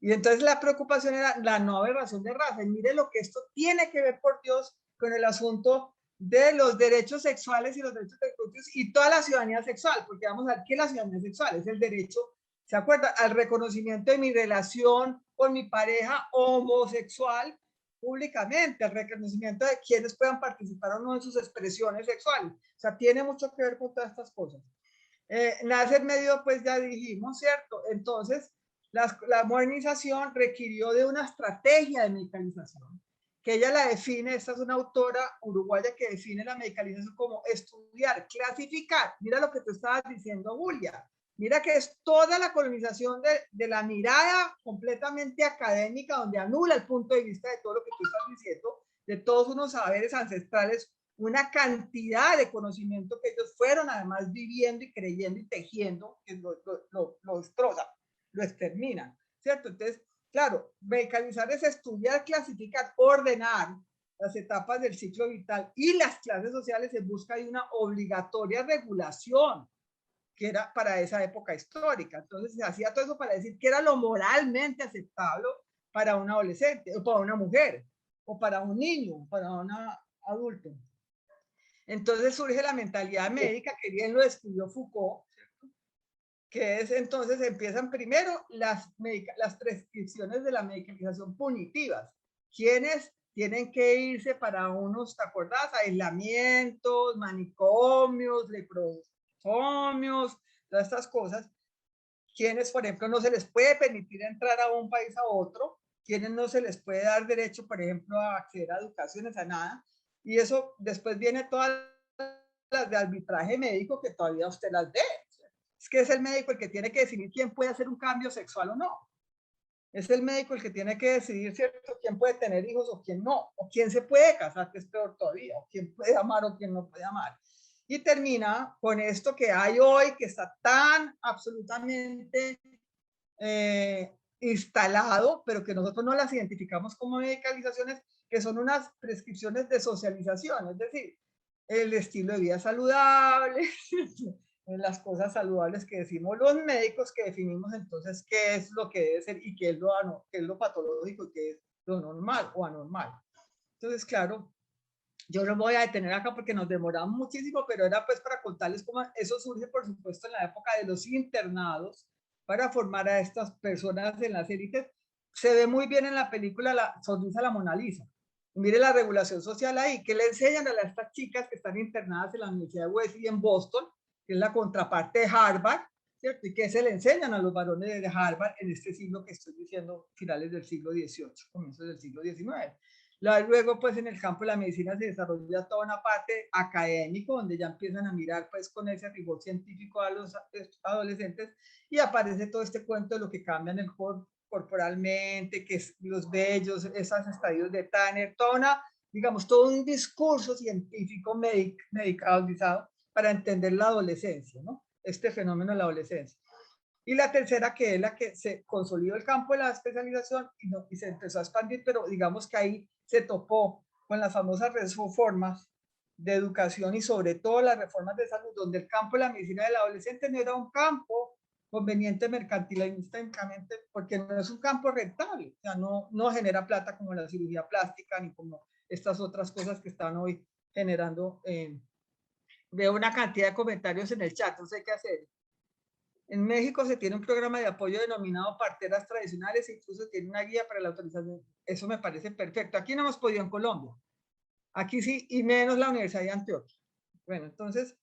Y entonces la preocupación era la no aberración de raza. Y mire lo que esto tiene que ver, por Dios, con el asunto de los derechos sexuales y los derechos reproductivos y toda la ciudadanía sexual, porque vamos a ver qué es la ciudadanía sexual, es el derecho, ¿se acuerda? Al reconocimiento de mi relación con mi pareja homosexual públicamente, al reconocimiento de quienes puedan participar o no en sus expresiones sexuales. O sea, tiene mucho que ver con todas estas cosas. Nace en medio, pues ya dijimos, ¿cierto? Entonces, la modernización requirió de una estrategia de medicalización, que ella la define, esta es una autora uruguaya que define la medicalización como estudiar, clasificar. Mira lo que tú estabas diciendo, Julia. Mira que es toda la colonización de la mirada completamente académica, donde anula el punto de vista de todo lo que tú estás diciendo, de todos unos saberes ancestrales, una cantidad de conocimiento que ellos fueron además viviendo y creyendo y tejiendo, que lo destroza, lo extermina, ¿cierto? Entonces, claro, medicalizar es estudiar, clasificar, ordenar las etapas del ciclo vital y las clases sociales en busca de una obligatoria regulación que era para esa época histórica. Entonces se hacía todo eso para decir que era lo moralmente aceptable para un adolescente, o para una mujer, o para un niño, para un adulto. Entonces surge la mentalidad médica, que bien lo describió Foucault, ¿cierto? Que es entonces empiezan primero las prescripciones de la medicalización punitivas. ¿Quiénes tienen que irse para unos, te acuerdas? Aislamientos, manicomios, leprosomios, todas estas cosas. Quienes, por ejemplo, no se les puede permitir entrar a un país a otro, quienes no se les puede dar derecho, por ejemplo, a acceder a educaciones, a nada. Y eso después viene todas las de arbitraje médico que todavía usted las ve. Es que es el médico el que tiene que decidir quién puede hacer un cambio sexual o no. Es el médico el que tiene que decidir, ¿cierto?, quién puede tener hijos o quién no, o quién se puede casar, que es peor todavía, o quién puede amar o quién no puede amar. Y termina con esto que hay hoy, que está tan absolutamente instalado, pero que nosotros no las identificamos como medicalizaciones, que son unas prescripciones de socialización, es decir, el estilo de vida saludable, las cosas saludables que decimos los médicos, que definimos entonces qué es lo que debe ser y qué es lo patológico y qué es lo normal o anormal. Entonces, claro, yo no voy a detener acá porque nos demoramos muchísimo, pero era pues para contarles cómo eso surge, por supuesto, en la época de los internados, para formar a estas personas en las élites. Se ve muy bien en la película La sonrisa de la Mona Lisa. Y mire la regulación social ahí, que le enseñan a estas chicas que están internadas en la Universidad de Wesley en Boston, que es la contraparte de Harvard, ¿cierto? Y que se le enseñan a los varones de Harvard en este siglo que estoy diciendo, finales del siglo XVIII, comienzos del siglo XIX. Luego, pues en el campo de la medicina se desarrolla toda una parte académica, donde ya empiezan a mirar pues con ese rigor científico a los adolescentes, y aparece todo este cuento de lo que cambian el cuerpo corporalmente, que es los vellos, esos estadios de Tanner, toda una, digamos, todo un discurso científico medicalizado para entender la adolescencia, ¿no? Este fenómeno de la adolescencia. Y la tercera, que es la que se consolidó el campo de la especialización y se empezó a expandir, pero digamos que ahí se topó con las famosas reformas de educación y sobre todo las reformas de salud, donde el campo de la medicina del adolescente no era un campo conveniente mercantilísticamente, porque no es un campo rentable, o sea, no genera plata como la cirugía plástica ni como estas otras cosas que están hoy generando. Veo una cantidad de comentarios en el chat, no sé qué hacer. En México se tiene un programa de apoyo denominado Parteras Tradicionales, incluso tiene una guía para la autorización. Eso me parece perfecto. Aquí no hemos podido en Colombia. Aquí sí, y menos la Universidad de Antioquia. Bueno, entonces,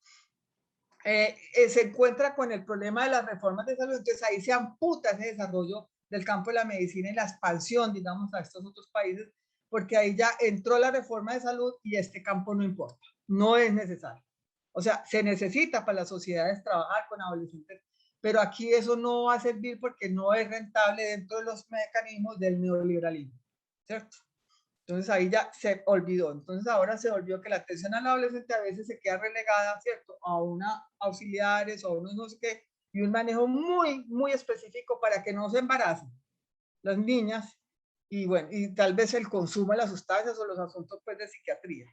se encuentra con el problema de las reformas de salud, entonces ahí se amputa ese desarrollo del campo de la medicina y la expansión, digamos, a estos otros países, porque ahí ya entró la reforma de salud y este campo no importa, no es necesario. O sea, se necesita para las sociedades trabajar con adolescentes, pero aquí eso no va a servir porque no es rentable dentro de los mecanismos del neoliberalismo, ¿cierto? Entonces ahí ya se olvidó. Entonces ahora se olvidó que la atención al adolescente a veces se queda relegada, ¿cierto? A una auxiliares o a unos no sé qué, y un manejo muy, muy específico para que no se embaracen las niñas y bueno, y tal vez el consumo de las sustancias o los asuntos pues de psiquiatría.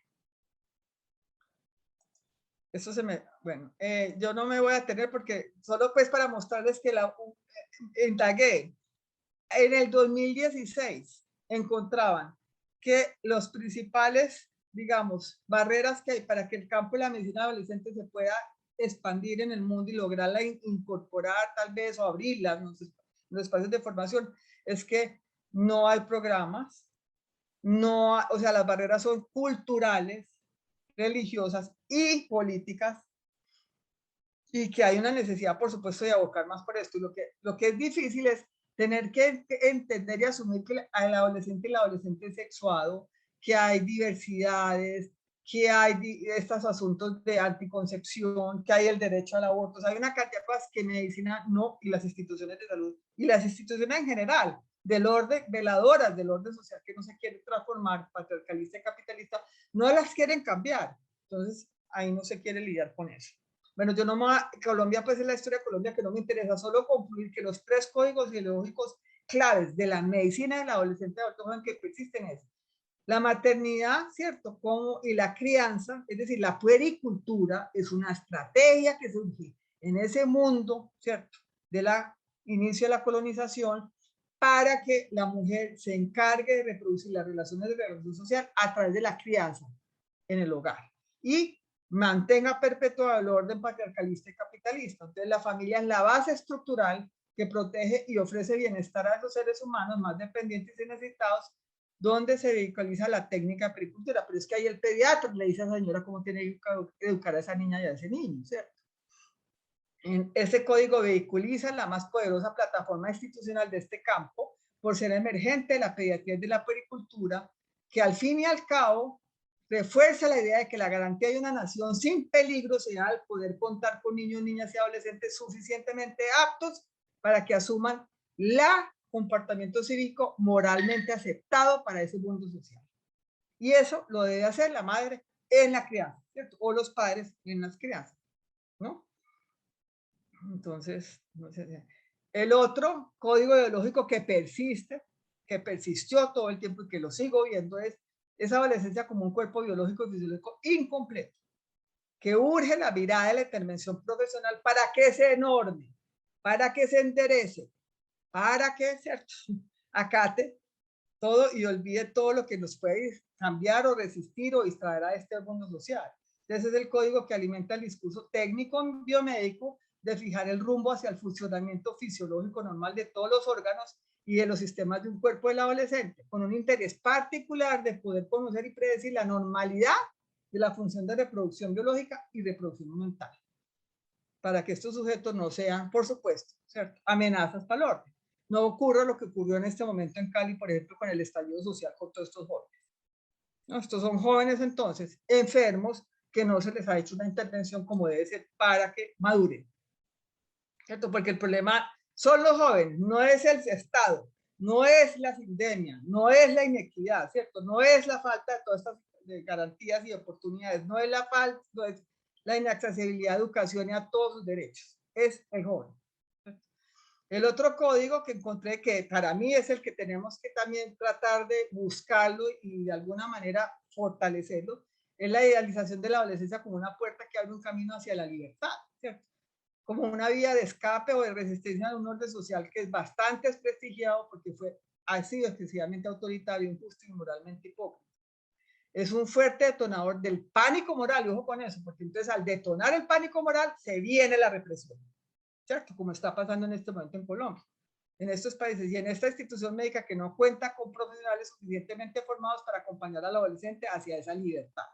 Eso se me, bueno, yo no me voy a tener porque solo pues para mostrarles que indagué. En el 2016 encontraban que los principales, digamos, barreras que hay para que el campo de la medicina adolescente se pueda expandir en el mundo y lograrla incorporar tal vez o abrirla en los espacios de formación es que no hay programas, no, o sea, las barreras son culturales, religiosas y políticas y que hay una necesidad, por supuesto, de abocar más por esto. Y lo que es difícil es tener que entender y asumir que el adolescente y el adolescente es sexuado, que hay diversidades, que hay estos asuntos de anticoncepción, que hay el derecho al aborto. O sea, hay una cantidad de cosas que medicina no, y las instituciones de salud, y las instituciones en general, del orden, veladoras del orden social que no se quiere transformar, patriarcalista y capitalista, no las quieren cambiar. Entonces, ahí no se quiere lidiar con eso. Bueno, yo no me Colombia, pues es la historia de Colombia que no me interesa, solo concluir que los 3 códigos ideológicos claves de la medicina del adolescente adulto joven que persisten es la maternidad, ¿cierto? Y la crianza, es decir, la puericultura es una estrategia que surge en ese mundo, ¿cierto? De la inicio de la colonización para que la mujer se encargue de reproducir las relaciones de relación social a través de la crianza en el hogar. Y mantenga perpetuado el orden patriarcalista y capitalista. Entonces, la familia es la base estructural que protege y ofrece bienestar a esos seres humanos más dependientes y necesitados, donde se vehiculiza la técnica de pericultura. Pero es que ahí el pediatra le dice a la señora cómo tiene que educar a esa niña y a ese niño, ¿cierto? En ese código vehiculiza la más poderosa plataforma institucional de este campo, por ser emergente de la pediatría y de la pericultura, que al fin y al cabo refuerza la idea de que la garantía de una nación sin peligro será el poder contar con niños, niñas y adolescentes suficientemente aptos para que asuman el comportamiento cívico moralmente aceptado para ese mundo social. Y eso lo debe hacer la madre en la crianza, ¿cierto? O los padres en las crianzas, ¿no? Entonces, no sé. El otro código ideológico que persiste, que persistió todo el tiempo y que lo sigo viendo es esa adolescencia como un cuerpo biológico y fisiológico incompleto, que urge la mirada de la intervención profesional para que se enorme, para que se enderece, para que se acate todo y olvide todo lo que nos puede cambiar o resistir o distraer a este mundo social. Ese es el código que alimenta el discurso técnico biomédico de fijar el rumbo hacia el funcionamiento fisiológico normal de todos los órganos y de los sistemas de un cuerpo del adolescente, con un interés particular de poder conocer y predecir la normalidad de la función de reproducción biológica y reproducción mental, para que estos sujetos no sean, por supuesto, ¿cierto?, amenazas para el orden. No ocurra lo que ocurrió en este momento en Cali, por ejemplo, con el estallido social con todos estos jóvenes. ¿No? Estos son jóvenes entonces enfermos que no se les ha hecho una intervención como debe ser para que maduren, ¿cierto? Porque el problema son los jóvenes, no es el Estado, no es la sindemia, no es la inequidad, ¿cierto? No es la falta de todas estas garantías y oportunidades, no es la falta, no es la inaccesibilidad a educación y a todos sus derechos. Es el joven. El otro código que encontré, que para mí es el que tenemos que también tratar de buscarlo y de alguna manera fortalecerlo, es la idealización de la adolescencia como una puerta que abre un camino hacia la libertad, ¿cierto? Como una vía de escape o de resistencia a un orden social que es bastante desprestigiado porque ha sido excesivamente autoritario, injusto y moralmente hipócrita. Es un fuerte detonador del pánico moral, y ojo con eso, porque entonces al detonar el pánico moral se viene la represión, ¿cierto? Como está pasando en este momento en Colombia, en estos países y en esta institución médica que no cuenta con profesionales suficientemente formados para acompañar al adolescente hacia esa libertad.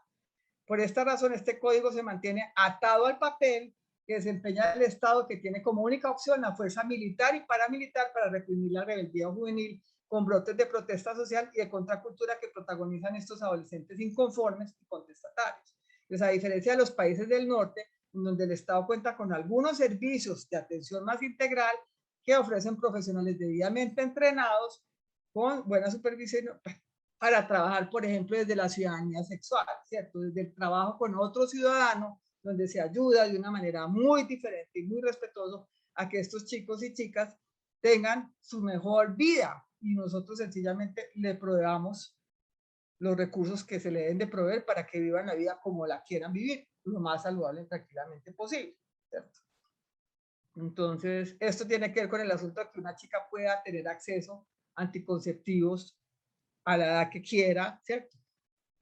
Por esta razón, este código se mantiene atado al papel que desempeña el Estado, que tiene como única opción la fuerza militar y paramilitar para reprimir la rebeldía juvenil con brotes de protesta social y de contracultura que protagonizan estos adolescentes inconformes y contestatarios. Entonces, a diferencia de los países del norte, en donde el Estado cuenta con algunos servicios de atención más integral que ofrecen profesionales debidamente entrenados con buena supervisión para trabajar, por ejemplo, desde la ciudadanía sexual, ¿cierto? Desde el trabajo con otro ciudadano, donde se ayuda de una manera muy diferente y muy respetuoso a que estos chicos y chicas tengan su mejor vida y nosotros sencillamente le proveamos los recursos que se le deben de proveer para que vivan la vida como la quieran vivir, lo más saludable y tranquilamente posible, ¿cierto? Entonces, esto tiene que ver con el asunto de que una chica pueda tener acceso a anticonceptivos a la edad que quiera, ¿cierto?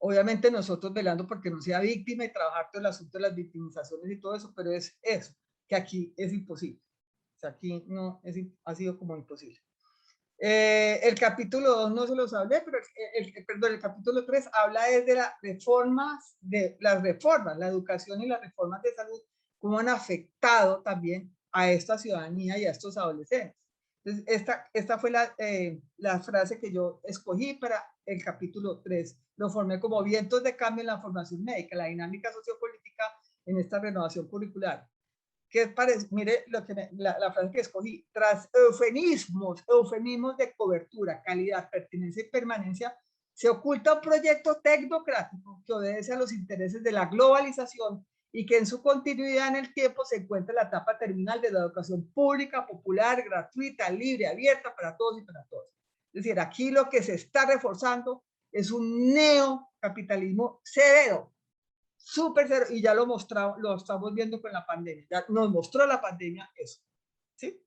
Obviamente nosotros velando porque no sea víctima y trabajar todo el asunto de las victimizaciones y todo eso, pero es eso, que aquí es imposible. O sea, aquí no, ha sido como imposible. El capítulo 2 no se los hablé, pero perdón, el capítulo 3 habla de las reformas, la educación y las reformas de salud, cómo han afectado también a esta ciudadanía y a estos adolescentes. Entonces, esta fue la frase que yo escogí para el capítulo 3. Lo formé como vientos de cambio en la formación médica, la dinámica sociopolítica en esta renovación curricular. ¿Qué parece? Mire la frase que escogí. Tras eufemismos de cobertura, calidad, pertinencia y permanencia, se oculta un proyecto tecnocrático que obedece a los intereses de la globalización y que en su continuidad en el tiempo se encuentra en la etapa terminal de la educación pública, popular, gratuita, libre, abierta para todos y para todos. Es decir, aquí lo que se está reforzando es un neocapitalismo severo, súper cero, y ya lo estamos viendo con la pandemia, ya nos mostró la pandemia eso, ¿sí?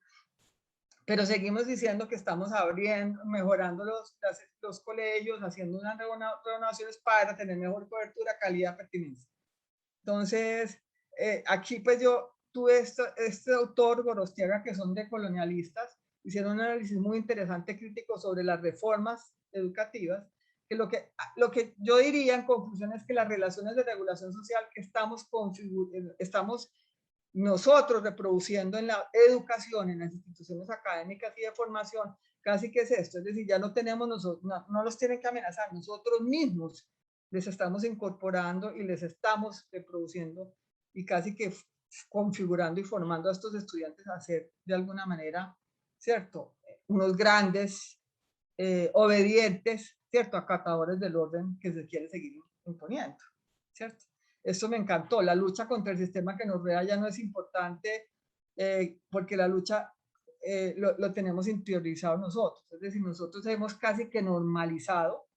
Pero seguimos diciendo que estamos abriendo, mejorando los colegios, haciendo unas renovaciones para tener mejor cobertura, calidad, pertinencia. Entonces, aquí pues yo tuve este autor, Gorostiaga, que son decolonialistas, hicieron un análisis muy interesante, crítico sobre las reformas educativas, que lo que yo diría en conclusión es que las relaciones de regulación social que estamos nosotros reproduciendo en la educación, en las instituciones académicas y de formación, casi que es esto, es decir, ya no tenemos nosotros, no los tienen que amenazar, nosotros mismos les estamos incorporando y les estamos reproduciendo y casi que configurando y formando a estos estudiantes a ser de alguna manera, ¿cierto? Unos grandes, obedientes, ¿cierto? Acatadores del orden que se quiere seguir imponiendo, ¿cierto? Esto me encantó. La lucha contra el sistema que nos rodea ya no es importante porque la lucha lo tenemos interiorizado nosotros. Es decir, nosotros hemos casi que normalizado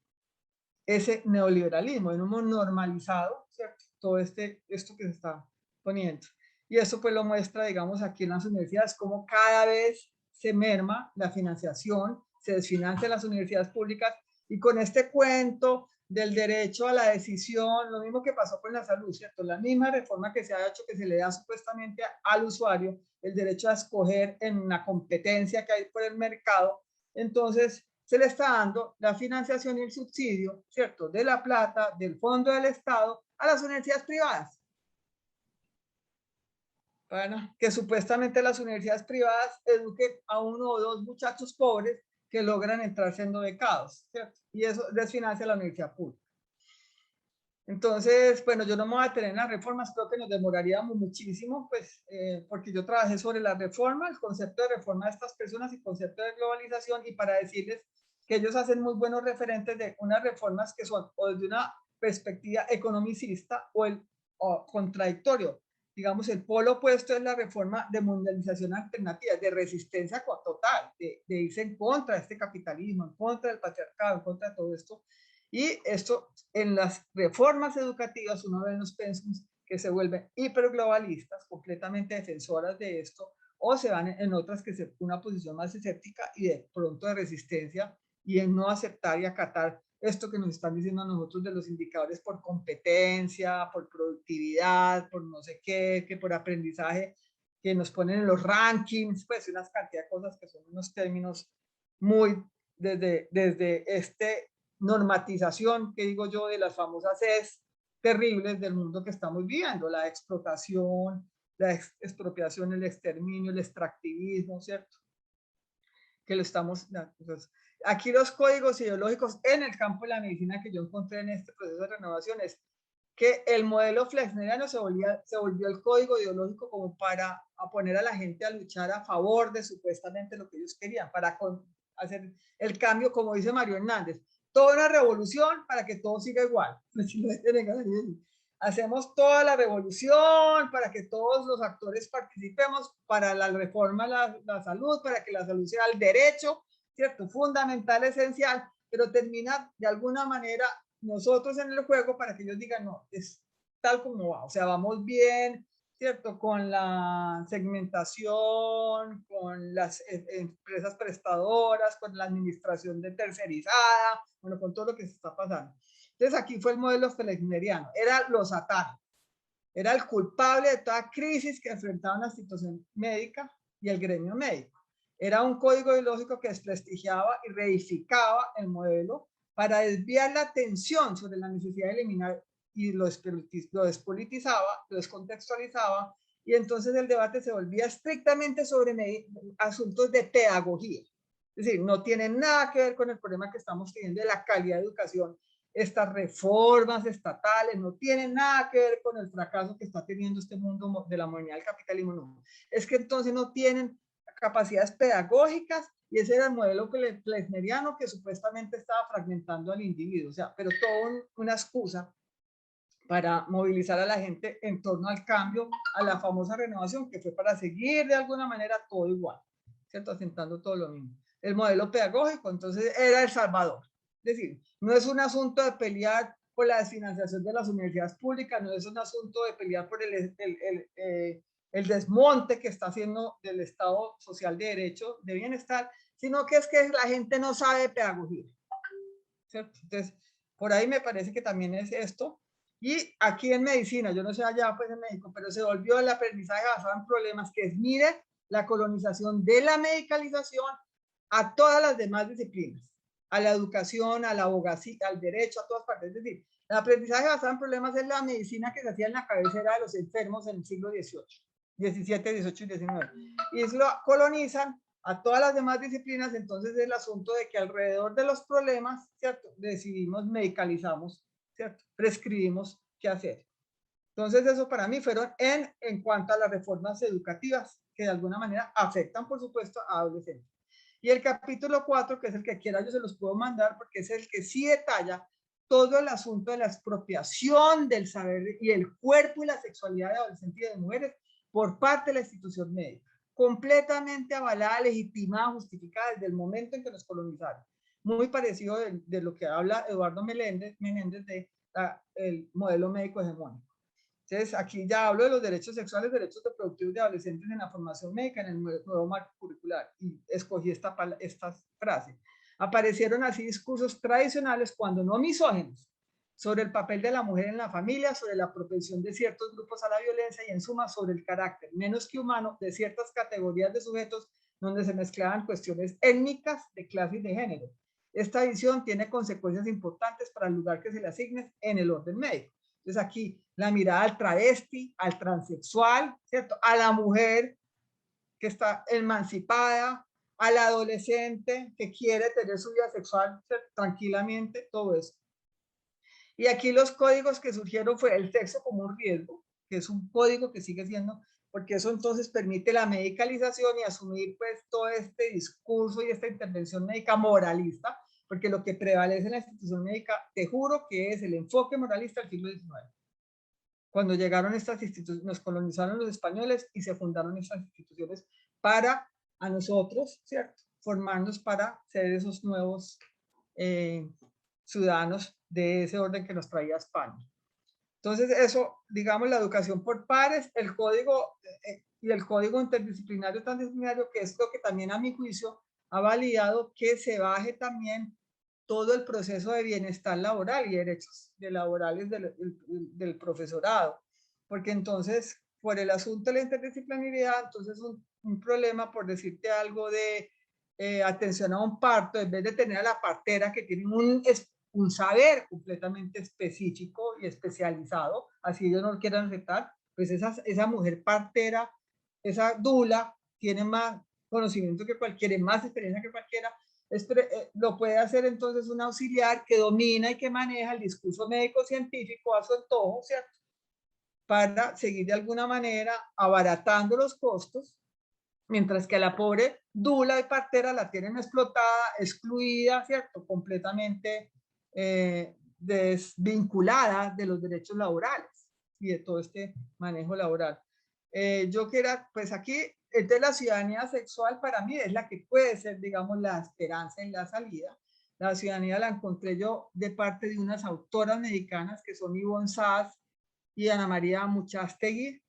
ese neoliberalismo, hemos normalizado, ¿cierto? Todo esto que se está poniendo. Y eso pues lo muestra, digamos, aquí en las universidades, cómo cada vez se merma la financiación, se desfinancian las universidades públicas y con este cuento del derecho a la decisión, lo mismo que pasó con la salud, ¿cierto? La misma reforma que se ha hecho, que se le da supuestamente al usuario el derecho a escoger en una competencia que hay por el mercado, entonces se le está dando la financiación y el subsidio, ¿cierto?, de la plata del fondo del Estado a las universidades privadas. Bueno, que supuestamente las universidades privadas eduquen a uno o dos muchachos pobres que logran entrar siendo becados, ¿cierto? Y eso desfinancia la universidad pública. Entonces, bueno, yo no me voy a tener en las reformas, creo que nos demoraríamos muchísimo, pues, porque yo trabajé sobre la reforma, el concepto de reforma de estas personas y concepto de globalización, y para decirles que ellos hacen muy buenos referentes de unas reformas que son o desde una perspectiva economicista o el contradictorio. Digamos, el polo opuesto es la reforma de mundialización alternativa, de resistencia total, de irse en contra de este capitalismo, en contra del patriarcado, en contra de todo esto. Y esto, en las reformas educativas, uno ve en los pensums que se vuelven hiperglobalistas, completamente defensoras de esto, o se van en otras que se una posición más escéptica y de pronto de resistencia y en no aceptar y acatar esto que nos están diciendo a nosotros de los indicadores por competencia, por productividad, por no sé qué, que por aprendizaje, que nos ponen en los rankings, pues unas cantidad de cosas que son unos términos muy desde este normatización que digo yo de las famosas ES terribles del mundo que estamos viviendo, la explotación, la expropiación, el exterminio, el extractivismo, ¿cierto? Que lo estamos... Entonces, aquí los códigos ideológicos en el campo de la medicina que yo encontré en este proceso de renovación es que el modelo flexneriano se volvió el código ideológico como para poner a la gente a luchar a favor de supuestamente lo que ellos querían, para hacer el cambio, como dice Mario Hernández, toda una revolución para que todo siga igual. Hacemos toda la revolución para que todos los actores participemos, para la reforma a la salud, para que la salud sea el derecho, ¿cierto? Fundamental, esencial, pero termina de alguna manera nosotros en el juego para que ellos digan, no, es tal como va, o sea, vamos bien, ¿cierto? Con la segmentación, con las empresas prestadoras, con la administración de tercerizada, bueno, con todo lo que se está pasando. Entonces aquí fue el modelo flexneriano, era los ataques, era el culpable de toda crisis que enfrentaba la institución médica y el gremio médico. Era un código ideológico que desprestigiaba y reificaba el modelo para desviar la atención sobre la necesidad de eliminar y lo despolitizaba, lo descontextualizaba, y entonces el debate se volvía estrictamente sobre asuntos de pedagogía. Es decir, no tiene nada que ver con el problema que estamos teniendo de la calidad de educación. Estas reformas estatales no tienen nada que ver con el fracaso que está teniendo este mundo de la modernidad del capitalismo. No. Es que entonces no tienen capacidades pedagógicas y ese era el modelo flexneriano que supuestamente estaba fragmentando al individuo. O sea, pero todo una excusa para movilizar a la gente en torno al cambio, a la famosa renovación, que fue para seguir de alguna manera todo igual, ¿cierto? Asentando todo lo mismo. El modelo pedagógico, entonces, era El Salvador. Es decir, no es un asunto de pelear por la desfinanciación de las universidades públicas, no es un asunto de pelear por el desmonte que está haciendo del Estado social de derecho, de bienestar, sino que es que la gente no sabe pedagogía, ¿cierto? Entonces, por ahí me parece que también es esto. Y aquí en medicina, yo no sé allá pues en México, pero se volvió el aprendizaje basado en problemas, que es, mire, la colonización de la medicalización a todas las demás disciplinas, a la educación, a la abogacía, al derecho, a todas partes. Es decir, el aprendizaje basado en problemas es la medicina que se hacía en la cabecera de los enfermos en el siglo XVIII, XVII, XVIII y XIX. Y eso lo colonizan a todas las demás disciplinas, entonces es el asunto de que alrededor de los problemas, ¿cierto? Decidimos, medicalizamos, ¿cierto? Prescribimos qué hacer. Entonces eso para mí fueron en cuanto a las reformas educativas, que de alguna manera afectan, por supuesto, a adolescentes. Y el capítulo 4, que es el que quiera, yo se los puedo mandar, porque es el que sí detalla todo el asunto de la expropiación del saber y el cuerpo y la sexualidad de adolescentes y de mujeres por parte de la institución médica, completamente avalada, legitimada, justificada desde el momento en que nos colonizaron. Muy parecido de lo que habla Eduardo Menéndez de el modelo médico hegemónico. Entonces, aquí ya hablo de los derechos sexuales, derechos reproductivos de adolescentes en la formación médica en el nuevo marco curricular, y escogí esta frase. Aparecieron así discursos tradicionales, cuando no misóginos, sobre el papel de la mujer en la familia, sobre la propensión de ciertos grupos a la violencia y, en suma, sobre el carácter menos que humano de ciertas categorías de sujetos donde se mezclaban cuestiones étnicas, de clase y de género. Esta visión tiene consecuencias importantes para el lugar que se le asigne en el orden médico. Entonces aquí la mirada al travesti, al transexual, ¿cierto? A la mujer que está emancipada, al adolescente que quiere tener su vida sexual, ¿cierto? Tranquilamente, todo eso. Y aquí los códigos que surgieron fue el sexo como un riesgo, que es un código que sigue siendo, porque eso entonces permite la medicalización y asumir pues todo este discurso y esta intervención médica moralista, porque lo que prevalece en la institución médica, te juro que es el enfoque moralista del siglo XIX. cuando llegaron estas instituciones, nos colonizaron los españoles y se fundaron estas instituciones para a nosotros, ¿cierto? Formarnos para ser esos nuevos ciudadanos de ese orden que nos traía España. Entonces, eso, digamos, la educación por pares, el código y el código interdisciplinario transdisciplinario, que es lo que también a mi juicio ha validado que se baje también todo el proceso de bienestar laboral y derechos laborales del profesorado, porque entonces, por el asunto de la interdisciplinariedad, entonces un problema, por decirte algo, de atención a un parto, en vez de tener a la partera que tiene un saber completamente específico y especializado, así ellos no lo quieran aceptar, pues esa mujer partera, esa dula, tiene más conocimiento que cualquiera, más experiencia que cualquiera, lo puede hacer entonces un auxiliar que domina y que maneja el discurso médico-científico a su antojo, ¿cierto? Para seguir de alguna manera abaratando los costos, mientras que a la pobre dula y partera la tienen explotada, excluida, ¿cierto? Completamente desvinculada de los derechos laborales y de todo este manejo laboral. Yo quiera, pues aquí, entonces la ciudadanía sexual para mí es la que puede ser, digamos, la esperanza en la salida. La ciudadanía la encontré yo de parte de unas autoras mexicanas que son Ivonne Sass y Ana María Muchastegui.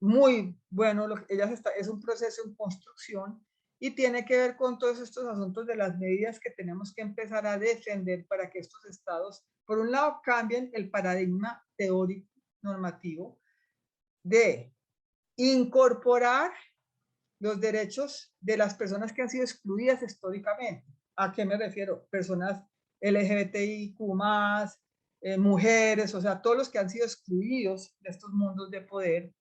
Muy bueno, es un proceso en construcción y tiene que ver con todos estos asuntos de las medidas que tenemos que empezar a defender para que estos estados, por un lado, cambien el paradigma teórico normativo de incorporar los derechos de las personas que han sido excluidas históricamente. ¿A qué me refiero? Personas LGBTIQ+, mujeres, o sea, todos los que han sido excluidos de estos mundos de poder,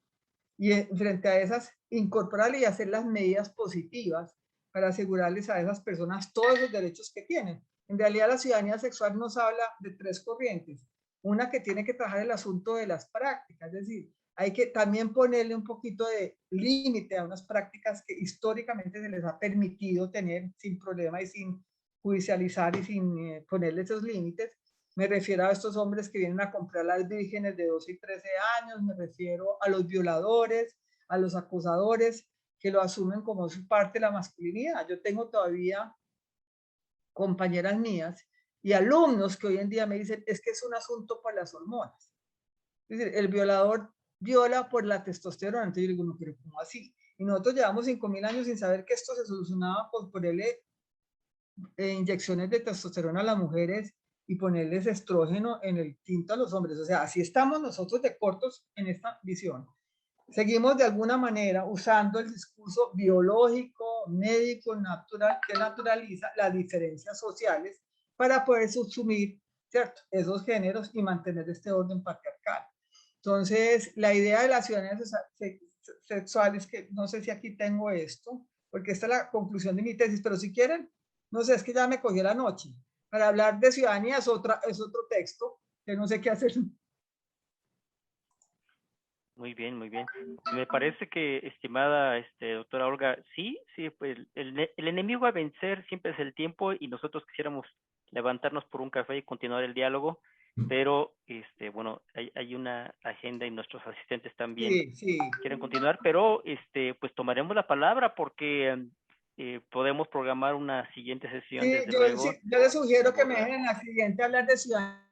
y frente a esas, incorporarle y hacer las medidas positivas para asegurarles a esas personas todos los derechos que tienen. En realidad, la ciudadanía sexual nos habla de tres corrientes. Una que tiene que trabajar el asunto de las prácticas, es decir, hay que también ponerle un poquito de límite a unas prácticas que históricamente se les ha permitido tener sin problema y sin judicializar y sin ponerle esos límites. Me refiero a estos hombres que vienen a comprar las vírgenes de 12 y 13 años, me refiero a los violadores, a los acosadores, que lo asumen como su parte de la masculinidad. Yo tengo todavía compañeras mías y alumnos que hoy en día me dicen, es que es un asunto por las hormonas. Es decir, el violador viola por la testosterona. Entonces yo digo, no, pero ¿cómo así? Y nosotros llevamos 5.000 años sin saber que esto se solucionaba por ponerle inyecciones de testosterona a las mujeres y ponerles estrógeno en el tinto a los hombres. O sea, así estamos nosotros de cortos en esta visión. Seguimos de alguna manera usando el discurso biológico, médico, natural, que naturaliza las diferencias sociales para poder subsumir, ¿cierto?, esos géneros y mantener este orden patriarcal. Entonces, la idea de la ciudadanía sexual es que, no sé si aquí tengo esto, porque esta es la conclusión de mi tesis, pero si quieren, no sé, es que ya me cogió la noche. Para hablar de ciudadanía es otro texto, que no sé qué hacer. Muy bien, muy bien. Me parece que, estimada doctora Olga, sí, pues el enemigo a vencer siempre es el tiempo y nosotros quisiéramos levantarnos por un café y continuar el diálogo, pero bueno, hay una agenda y nuestros asistentes también quieren continuar, pero pues tomaremos la palabra porque podemos programar una siguiente sesión. Sí, desde luego. Sí, yo les sugiero que me dejen en la siguiente hablar de ciudadanía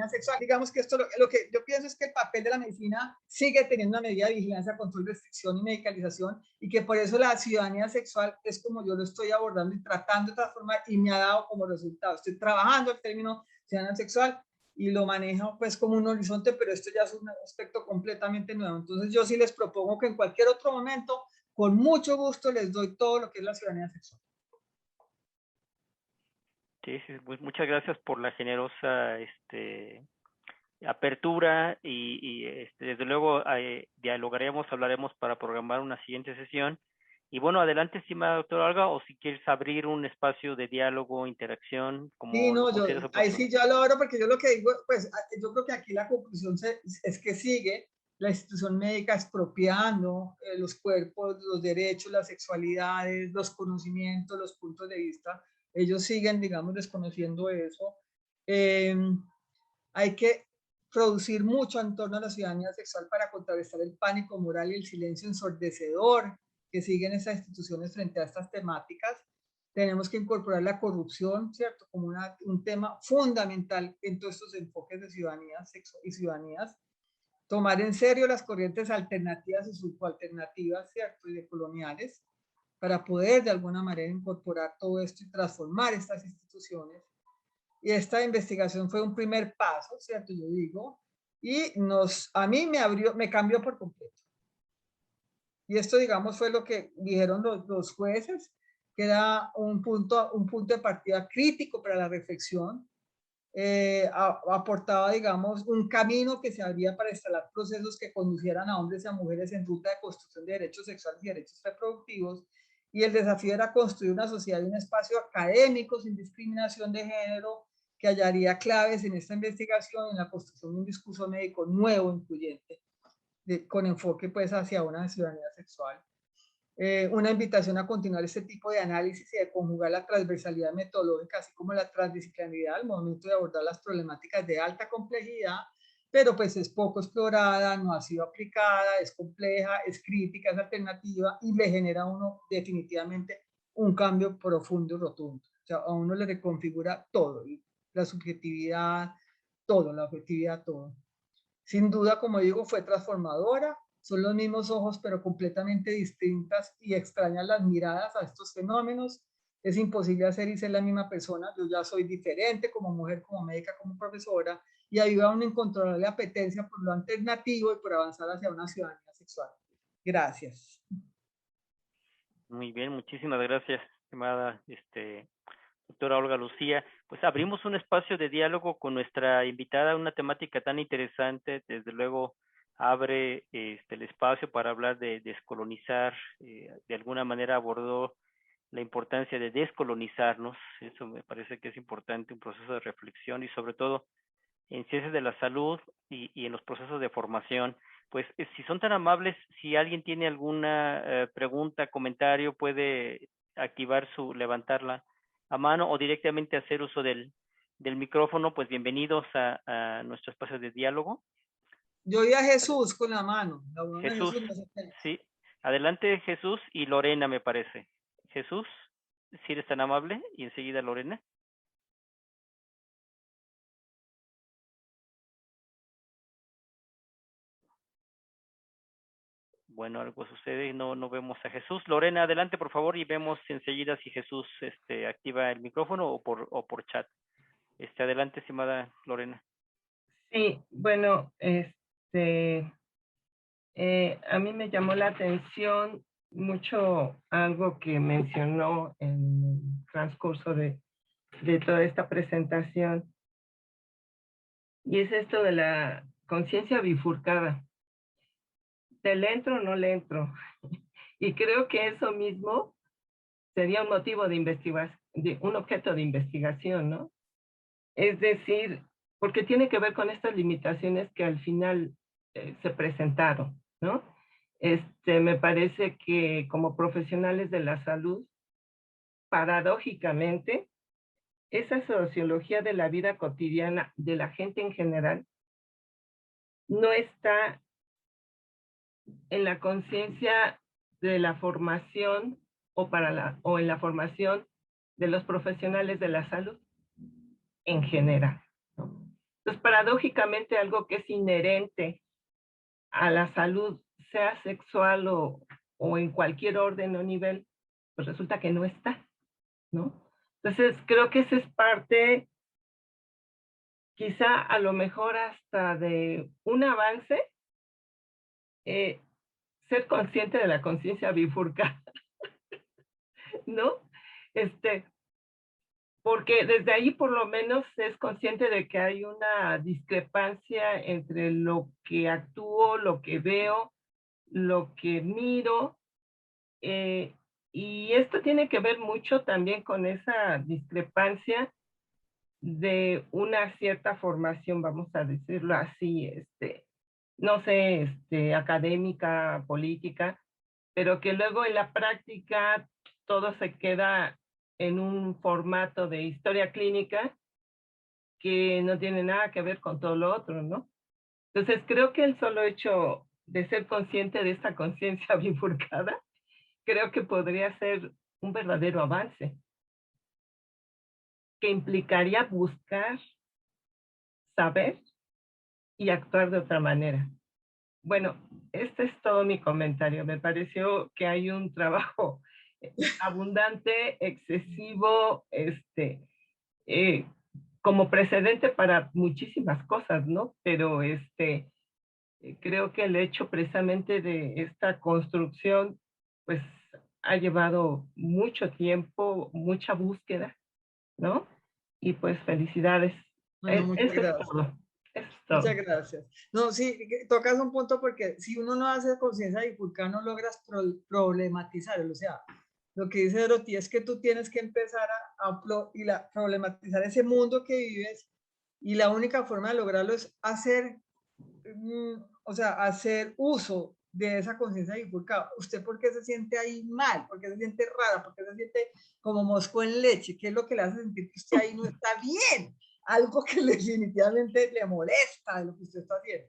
sexual. Digamos que esto, lo que yo pienso es que el papel de la medicina sigue teniendo una medida de vigilancia, control, restricción y medicalización, y que por eso la ciudadanía sexual es como yo lo estoy abordando y tratando de transformar, y me ha dado como resultado. Estoy trabajando el término ciudadanía sexual y lo manejo pues como un horizonte, pero esto ya es un aspecto completamente nuevo. Entonces yo sí les propongo que en cualquier otro momento, con mucho gusto, les doy todo lo que es la ciudadanía sexual. Sí, pues muchas gracias por la generosa apertura y desde luego dialogaremos, hablaremos para programar una siguiente sesión. Y bueno, adelante, estimada doctora Olga, o si quieres abrir un espacio de diálogo, interacción, como sí, no, ahí sí yo lo abro, porque yo lo que digo, pues yo creo que aquí la conclusión es que sigue la institución médica expropiando los cuerpos, los derechos, las sexualidades, los conocimientos, los puntos de vista. Ellos siguen, digamos, desconociendo eso. Hay que producir mucho en torno a la ciudadanía sexual para contrarrestar el pánico moral y el silencio ensordecedor que siguen esas instituciones frente a estas temáticas. Tenemos que incorporar la corrupción, ¿cierto?, como un tema fundamental en todos estos enfoques de ciudadanía y ciudadanías. Tomar en serio las corrientes alternativas y subalternativas, ¿cierto?, y decoloniales, para poder de alguna manera incorporar todo esto y transformar estas instituciones. Y esta investigación fue un primer paso, ¿cierto? Yo digo, y a mí me cambió por completo. Y esto, digamos, fue lo que dijeron los jueces, que era un punto de partida crítico para la reflexión. Aportaba, digamos, un camino que se abría para instalar procesos que conducieran a hombres y a mujeres en ruta de construcción de derechos sexuales y derechos reproductivos. Y el desafío era construir una sociedad y un espacio académico sin discriminación de género, que hallaría claves en esta investigación en la construcción de un discurso médico nuevo, incluyente, con enfoque pues hacia una ciudadanía sexual. Una invitación a continuar este tipo de análisis y de conjugar la transversalidad metodológica, así como la transdisciplinaridad al momento de abordar las problemáticas de alta complejidad, pero pues es poco explorada, no ha sido aplicada, es compleja, es crítica, es alternativa y le genera a uno definitivamente un cambio profundo y rotundo. O sea, a uno le reconfigura todo, la subjetividad, todo, la objetividad, todo. Sin duda, como digo, fue transformadora. Son los mismos ojos, pero completamente distintas y extrañas las miradas a estos fenómenos. Es imposible hacer y ser la misma persona. Yo ya soy diferente como mujer, como médica, como profesora, y ahí va una incontrolable apetencia por lo alternativo y por avanzar hacia una ciudadanía sexual. Gracias. Muy bien, muchísimas gracias, estimada doctora Olga Lucía. Pues abrimos un espacio de diálogo con nuestra invitada, una temática tan interesante, desde luego abre el espacio para hablar de descolonizar, de alguna manera abordó la importancia de descolonizarnos, eso me parece que es importante, un proceso de reflexión y sobre todo en ciencias de la salud y en los procesos de formación. Pues si son tan amables, si alguien tiene alguna pregunta, comentario, puede levantarla a mano o directamente hacer uso del micrófono. Pues bienvenidos a nuestro espacio de diálogo. Yo vi a Jesús con la mano. Jesús, sí. Adelante Jesús y Lorena, me parece. Jesús, si eres tan amable, y enseguida Lorena. Bueno, algo sucede y no vemos a Jesús. Lorena, adelante por favor y vemos enseguida si Jesús activa el micrófono o por chat. Adelante, estimada Lorena. Sí, bueno, a mí me llamó la atención mucho algo que mencionó en el transcurso de toda esta presentación, y es esto de la conciencia bifurcada. ¿Te le entro o no le entro? Y creo que eso mismo sería un motivo de investigación, un objeto de investigación, ¿no? Es decir, porque tiene que ver con estas limitaciones que al final se presentaron, ¿no? Me parece que como profesionales de la salud, paradójicamente, esa sociología de la vida cotidiana de la gente en general no está en la conciencia de la formación o en la formación de los profesionales de la salud en general, ¿no? Entonces, paradójicamente, algo que es inherente a la salud, sea sexual o en cualquier orden o nivel, pues resulta que no está, ¿no? Entonces, creo que esa es parte, quizá a lo mejor hasta de un avance, ser consciente de la conciencia bifurcada, ¿no? Porque desde ahí por lo menos es consciente de que hay una discrepancia entre lo que actúo, lo que veo, lo que miro, y esto tiene que ver mucho también con esa discrepancia de una cierta formación, vamos a decirlo así, no sé, académica, política, pero que luego en la práctica todo se queda en un formato de historia clínica que no tiene nada que ver con todo lo otro, ¿no? Entonces creo que el solo hecho de ser consciente de esta conciencia bifurcada, creo que podría ser un verdadero avance, que implicaría buscar, saber y actuar de otra manera. Bueno, este es todo mi comentario. Me pareció que hay un trabajo abundante, excesivo, como precedente para muchísimas cosas, ¿no? Pero creo que el hecho precisamente de esta construcción, pues ha llevado mucho tiempo, mucha búsqueda, ¿no? Y pues felicidades. Bueno, muchas Eso es gracias. todo. Eso es Muchas todo. gracias. No, sí, tocas un punto porque si uno no hace conciencia bifurcada, no logras problematizar. O sea, lo que dice Dorothy es que tú tienes que empezar a problematizar ese mundo que vives y la única forma de lograrlo es hacer, o sea, hacer uso de esa conciencia bifurcada. ¿Usted por qué se siente ahí mal? ¿Por qué se siente rara? ¿Por qué se siente como mosco en leche? ¿Qué es lo que le hace sentir que usted ahí no está bien? Algo que definitivamente le molesta de lo que usted está haciendo,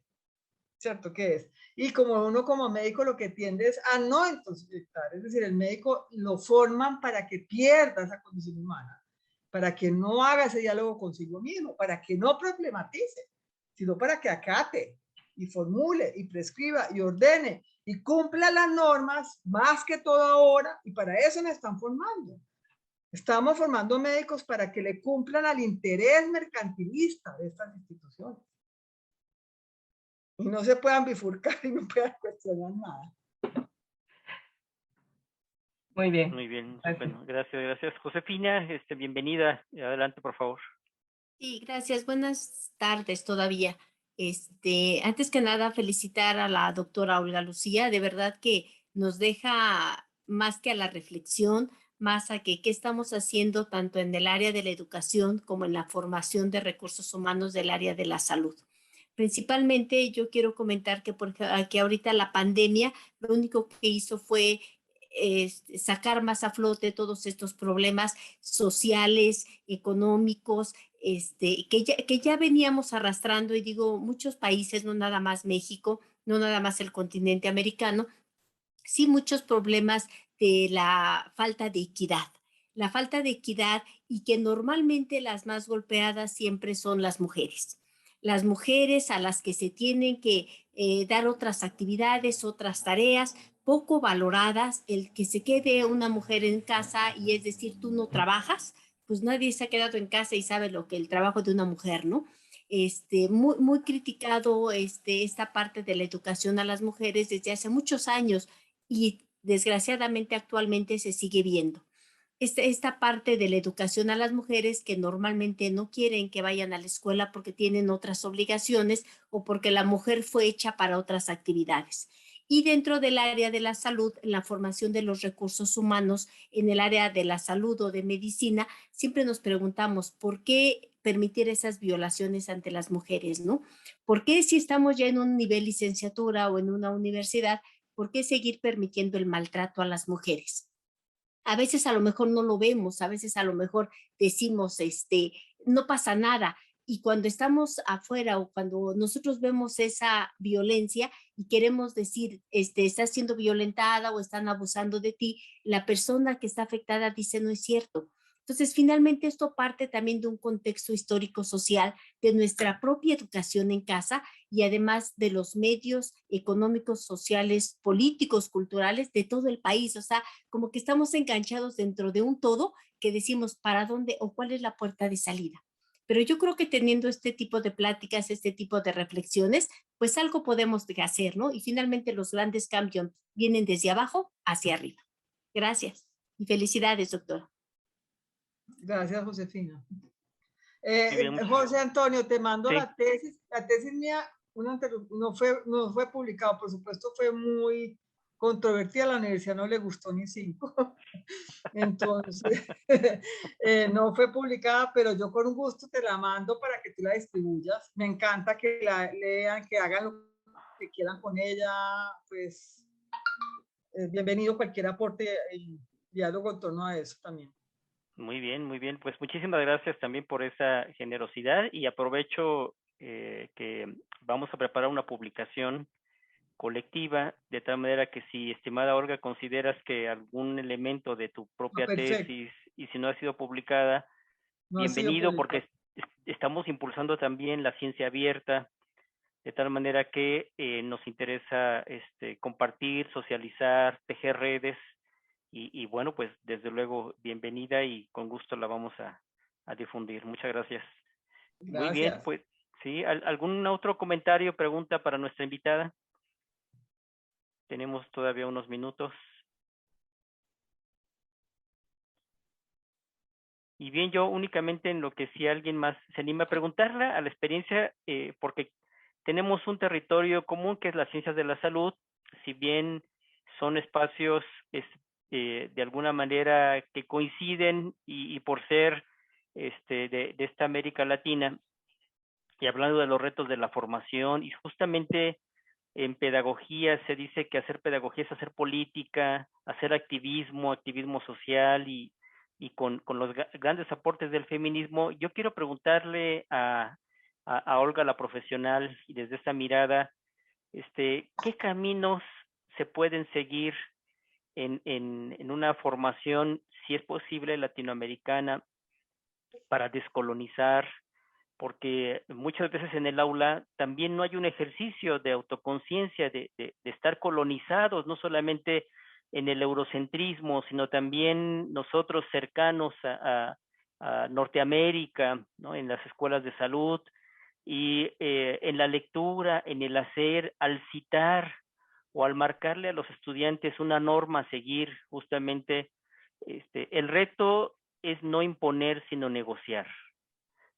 ¿cierto? ¿Qué es? Y como uno como médico lo que tiende es a no introspectar, es decir, el médico lo forman para que pierda esa condición humana, para que no haga ese diálogo consigo mismo, para que no problematice, sino para que acate y formule y prescriba y ordene y cumpla las normas más que todo ahora, y para eso me están formando. Estamos formando médicos para que le cumplan al interés mercantilista de estas instituciones. Y no se puedan bifurcar y no puedan cuestionar nada. Muy bien. Muy bien, Gracias. bueno, gracias. Josefina, bienvenida. Adelante, por favor. Sí, gracias. Buenas tardes todavía. Antes que nada, felicitar a la doctora Olga Lucía. De verdad que nos deja más que a la reflexión, más a que qué estamos haciendo tanto en el área de la educación como en la formación de recursos humanos del área de la salud. Principalmente yo quiero comentar que ahorita la pandemia lo único que hizo fue sacar más a flote todos estos problemas sociales, económicos, que ya veníamos arrastrando, y digo, muchos países, no nada más México, no nada más el continente americano, sí muchos problemas de la falta de equidad. La falta de equidad, y que normalmente las más golpeadas siempre son las mujeres. Las mujeres a las que se tienen que dar otras actividades, otras tareas, poco valoradas. El que se quede una mujer en casa, y es decir, tú no trabajas, pues nadie se ha quedado en casa y sabe lo que el trabajo de una mujer, ¿no? Muy criticado esta parte de la educación a las mujeres desde hace muchos años, y desgraciadamente actualmente se sigue viendo. Esta parte de la educación a las mujeres, que normalmente no quieren que vayan a la escuela porque tienen otras obligaciones o porque la mujer fue hecha para otras actividades. Y dentro del área de la salud, en la formación de los recursos humanos, en el área de la salud o de medicina, siempre nos preguntamos por qué permitir esas violaciones ante las mujeres, ¿no? ¿Por qué, si estamos ya en un nivel licenciatura o en una universidad, por qué seguir permitiendo el maltrato a las mujeres? A veces a lo mejor no lo vemos, a veces a lo mejor decimos, no pasa nada. Y cuando estamos afuera o cuando nosotros vemos esa violencia y queremos decir, estás siendo violentada o están abusando de ti, la persona que está afectada dice, no es cierto. Entonces, finalmente esto parte también de un contexto histórico social, de nuestra propia educación en casa, y además de los medios económicos, sociales, políticos, culturales de todo el país. O sea, como que estamos enganchados dentro de un todo, que decimos para dónde o cuál es la puerta de salida. Pero yo creo que teniendo este tipo de pláticas, este tipo de reflexiones, pues algo podemos hacer, ¿no? Y finalmente los grandes cambios vienen desde abajo hacia arriba. Gracias y felicidades, doctora. Gracias, Josefina. Bien, José Antonio, te mando sí. la tesis mía, no fue publicado, por supuesto fue muy controvertida, a la universidad no le gustó ni 5, entonces no fue publicada, pero yo con gusto te la mando para que tú la distribuyas. Me encanta que la lean, que hagan lo que quieran con ella, pues bienvenido cualquier aporte y diálogo en torno a eso también. Muy bien, muy bien. Pues muchísimas gracias también por esa generosidad y aprovecho que vamos a preparar una publicación colectiva, de tal manera que si, estimada Olga, consideras que algún elemento de tu Ah, propia perfecto. tesis, y si no ha sido publicada, No ha sido bienvenido, porque publicado. estamos impulsando también la ciencia abierta, de tal manera que nos interesa compartir, socializar, tejer redes, y bueno, pues desde luego, bienvenida y con gusto la vamos a difundir. Muchas gracias. Muy bien, Gracias. pues sí, ¿algún otro comentario, pregunta para nuestra invitada? Tenemos todavía unos minutos. Y bien, yo únicamente en lo que si alguien más se anima a preguntarle a la experiencia, porque tenemos un territorio común que es las ciencias de la salud, si bien son espacios de alguna manera que coinciden y por ser de esta América Latina, y hablando de los retos de la formación, y justamente en pedagogía se dice que hacer pedagogía es hacer política, hacer activismo, activismo social, y con los grandes aportes del feminismo. Yo quiero preguntarle a Olga, la profesional, y desde esta mirada, ¿qué caminos se pueden seguir en una formación, si es posible, latinoamericana, para descolonizar? Porque muchas veces en el aula también no hay un ejercicio de autoconciencia, de estar colonizados, no solamente en el eurocentrismo, sino también nosotros cercanos a Norteamérica, ¿no? En las escuelas de salud, y en la lectura, en el hacer, al citar o al marcarle a los estudiantes una norma a seguir, justamente, el reto es no imponer, sino negociar,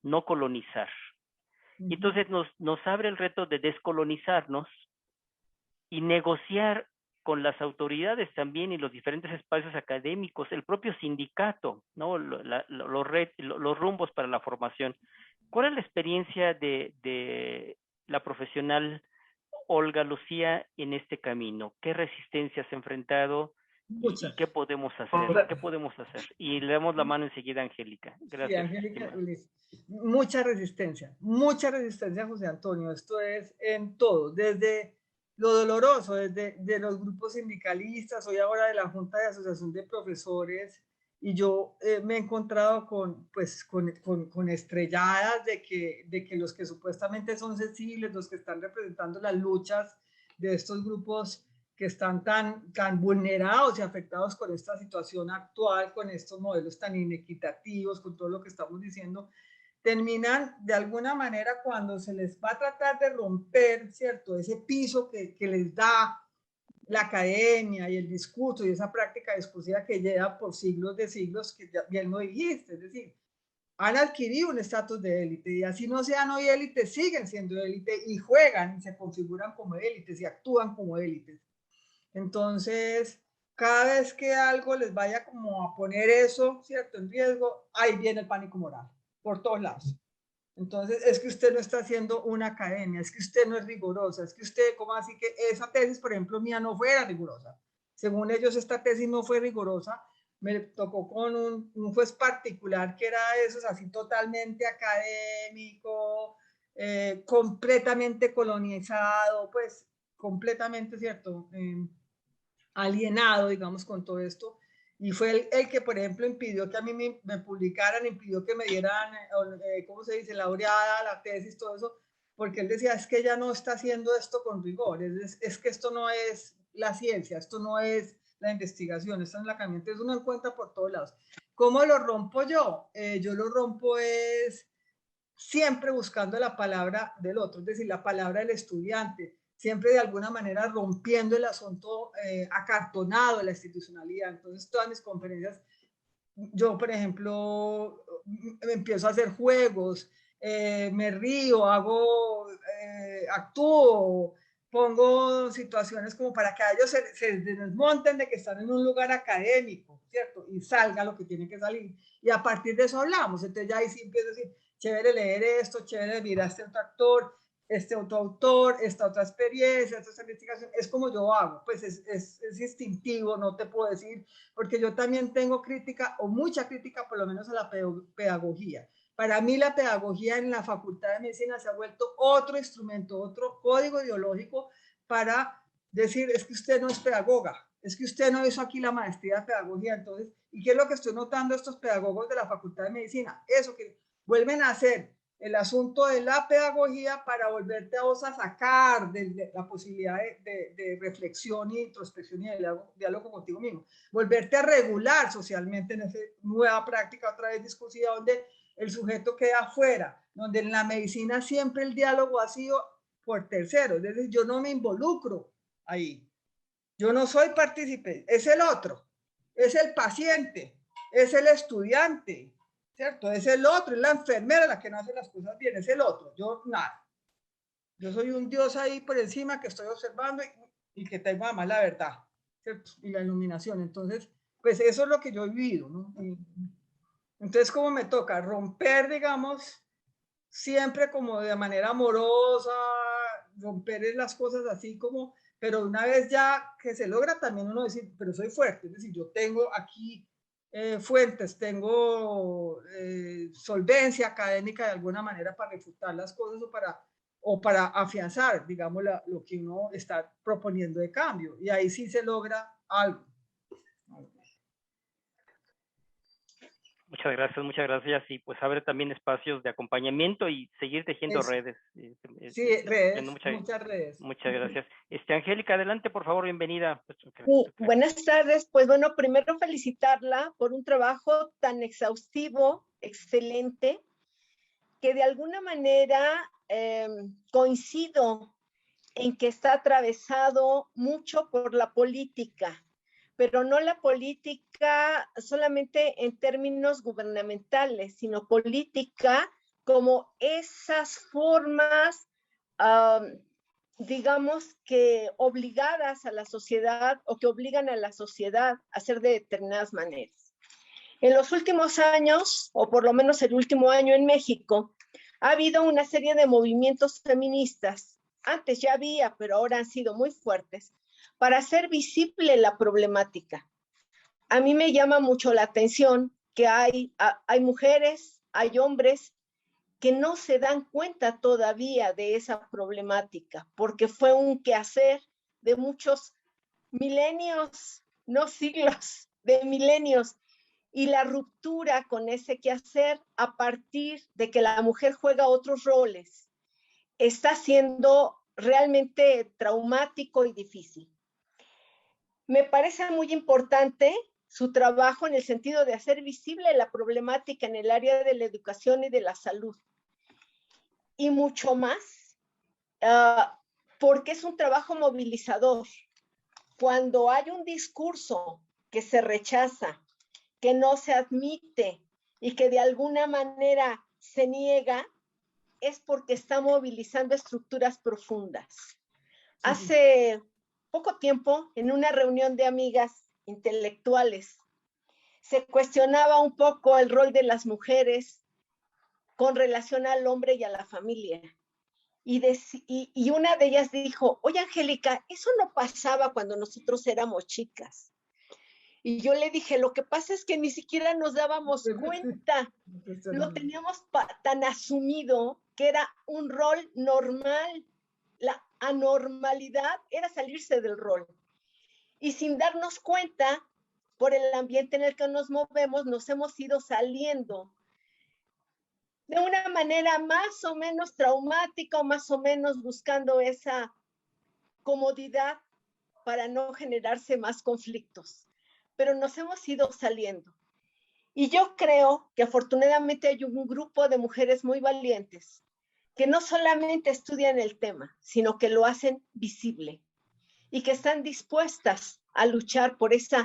no colonizar. Y entonces nos abre el reto de descolonizarnos y negociar con las autoridades también y los diferentes espacios académicos, el propio sindicato, ¿no? Los rumbos para la formación. ¿Cuál es la experiencia de la profesional Olga Lucía en este camino? ¿Qué resistencias ha enfrentado y Muchas. qué podemos hacer? ¿Qué podemos hacer? Y le damos la mano enseguida a Angélica. Sí, Gracias, Angélica, estimada. mucha resistencia, José Antonio. Esto es en todo, desde lo doloroso, desde de los grupos sindicalistas, soy ahora de la Junta de Asociación de Profesores, y yo me he encontrado con estrelladas de que los que supuestamente son sensibles, los que están representando las luchas de estos grupos que están tan vulnerados y afectados con esta situación actual, con estos modelos tan inequitativos, con todo lo que estamos diciendo, terminan de alguna manera cuando se les va a tratar de romper, ¿cierto? Ese piso que les da la academia y el discurso y esa práctica discursiva que lleva por siglos de siglos, que ya bien lo dijiste, es decir, han adquirido un estatus de élite, y así no sean hoy élites, siguen siendo élite y juegan y se configuran como élites y actúan como élites. Entonces, cada vez que algo les vaya como a poner eso, ¿cierto?, en riesgo, ahí viene el pánico moral, por todos lados. Entonces, es que usted no está haciendo una academia, es que usted no es rigurosa, es que usted, ¿cómo así que esa tesis, por ejemplo, mía no fuera rigurosa? Según ellos, esta tesis no fue rigurosa. Me tocó con un juez particular que era de esos así totalmente académico, completamente colonizado, pues completamente, ¿cierto? Alienado, digamos, con todo esto. Y fue el que, por ejemplo, impidió que a mí me publicaran, impidió que me dieran, ¿cómo se dice?, laureada, la tesis, todo eso, porque él decía, es que ella no está haciendo esto con rigor, es que esto no es la ciencia, esto no es la investigación, esto es la camioneta, entonces uno encuentra por todos lados. ¿Cómo lo rompo yo? Yo lo rompo es siempre buscando la palabra del otro, es decir, la palabra del estudiante, siempre de alguna manera rompiendo el asunto acartonado de la institucionalidad. Entonces, todas mis conferencias, yo, por ejemplo, me empiezo a hacer juegos, me río, actúo, pongo situaciones como para que ellos se desmonten de que están en un lugar académico, ¿cierto? Y salga lo que tiene que salir. Y a partir de eso hablamos. Entonces ya ahí sí empiezo a decir, chévere leer esto, chévere mirar este otro actor, este otro autor, esta otra experiencia, esta otra investigación, es como yo hago, pues es instintivo, no te puedo decir, porque yo también tengo crítica, o mucha crítica por lo menos a la pedagogía. Para mí la pedagogía en la Facultad de Medicina se ha vuelto otro instrumento, otro código ideológico para decir, es que usted no es pedagoga, es que usted no hizo aquí la maestría de pedagogía. Entonces, ¿y qué es lo que estoy notando estos pedagogos de la Facultad de Medicina? Eso, que vuelven a hacer el asunto de la pedagogía para volverte a vos a sacar de la posibilidad de reflexión y introspección y diálogo contigo mismo, volverte a regular socialmente en esa nueva práctica otra vez discursiva donde el sujeto queda afuera, donde en la medicina siempre el diálogo ha sido por terceros, es decir, yo no me involucro ahí, yo no soy partícipe, es el otro, es el paciente, es el estudiante, ¿cierto? Es el otro, es la enfermera la que no hace las cosas bien, es el otro, yo nada. Yo soy un Dios ahí por encima que estoy observando y que tengo además la verdad, ¿cierto? Y la iluminación. Entonces, pues eso es lo que yo he vivido, ¿no? Entonces, como me toca romper, digamos, siempre como de manera amorosa, romper las cosas así como, pero una vez ya que se logra también uno decir, pero soy fuerte, es decir, yo tengo aquí fuentes, tengo solvencia académica de alguna manera para refutar las cosas o para afianzar, digamos, lo que uno está proponiendo de cambio. Y ahí sí se logra algo. Muchas gracias. Y pues abre también espacios de acompañamiento y seguir tejiendo Eso. redes. Sí, redes, muchas redes. Muchas gracias. Angélica, adelante, por favor, bienvenida. Buenas tardes. Pues bueno, primero felicitarla por un trabajo tan exhaustivo, excelente, que de alguna manera coincido en que está atravesado mucho por la política, pero no la política solamente en términos gubernamentales, sino política como esas formas, digamos que obligadas a la sociedad o que obligan a la sociedad a hacer de determinadas maneras. En los últimos años, o por lo menos el último año en México, ha habido una serie de movimientos feministas, antes ya había, pero ahora han sido muy fuertes, para hacer visible la problemática. A mí me llama mucho la atención que hay mujeres, hay hombres que no se dan cuenta todavía de esa problemática, porque fue un quehacer de muchos milenios, no siglos, de milenios, y la ruptura con ese quehacer a partir de que la mujer juega otros roles está siendo realmente traumático y difícil. Me parece muy importante su trabajo en el sentido de hacer visible la problemática en el área de la educación y de la salud. Y mucho más, porque es un trabajo movilizador. Cuando hay un discurso que se rechaza, que no se admite y que de alguna manera se niega, es porque está movilizando estructuras profundas. Hace poco tiempo, en una reunión de amigas intelectuales, se cuestionaba un poco el rol de las mujeres con relación al hombre y a la familia. Y una de ellas dijo, oye, Angélica, eso no pasaba cuando nosotros éramos chicas. Y yo le dije, lo que pasa es que ni siquiera nos dábamos cuenta, lo teníamos tan asumido que era un rol normal. La anormalidad era salirse del rol. Y sin darnos cuenta, por el ambiente en el que nos movemos, nos hemos ido saliendo de una manera más o menos traumática o más o menos buscando esa comodidad para no generarse más conflictos. Pero nos hemos ido saliendo. Y yo creo que afortunadamente hay un grupo de mujeres muy valientes que no solamente estudian el tema, sino que lo hacen visible y que están dispuestas a luchar por ese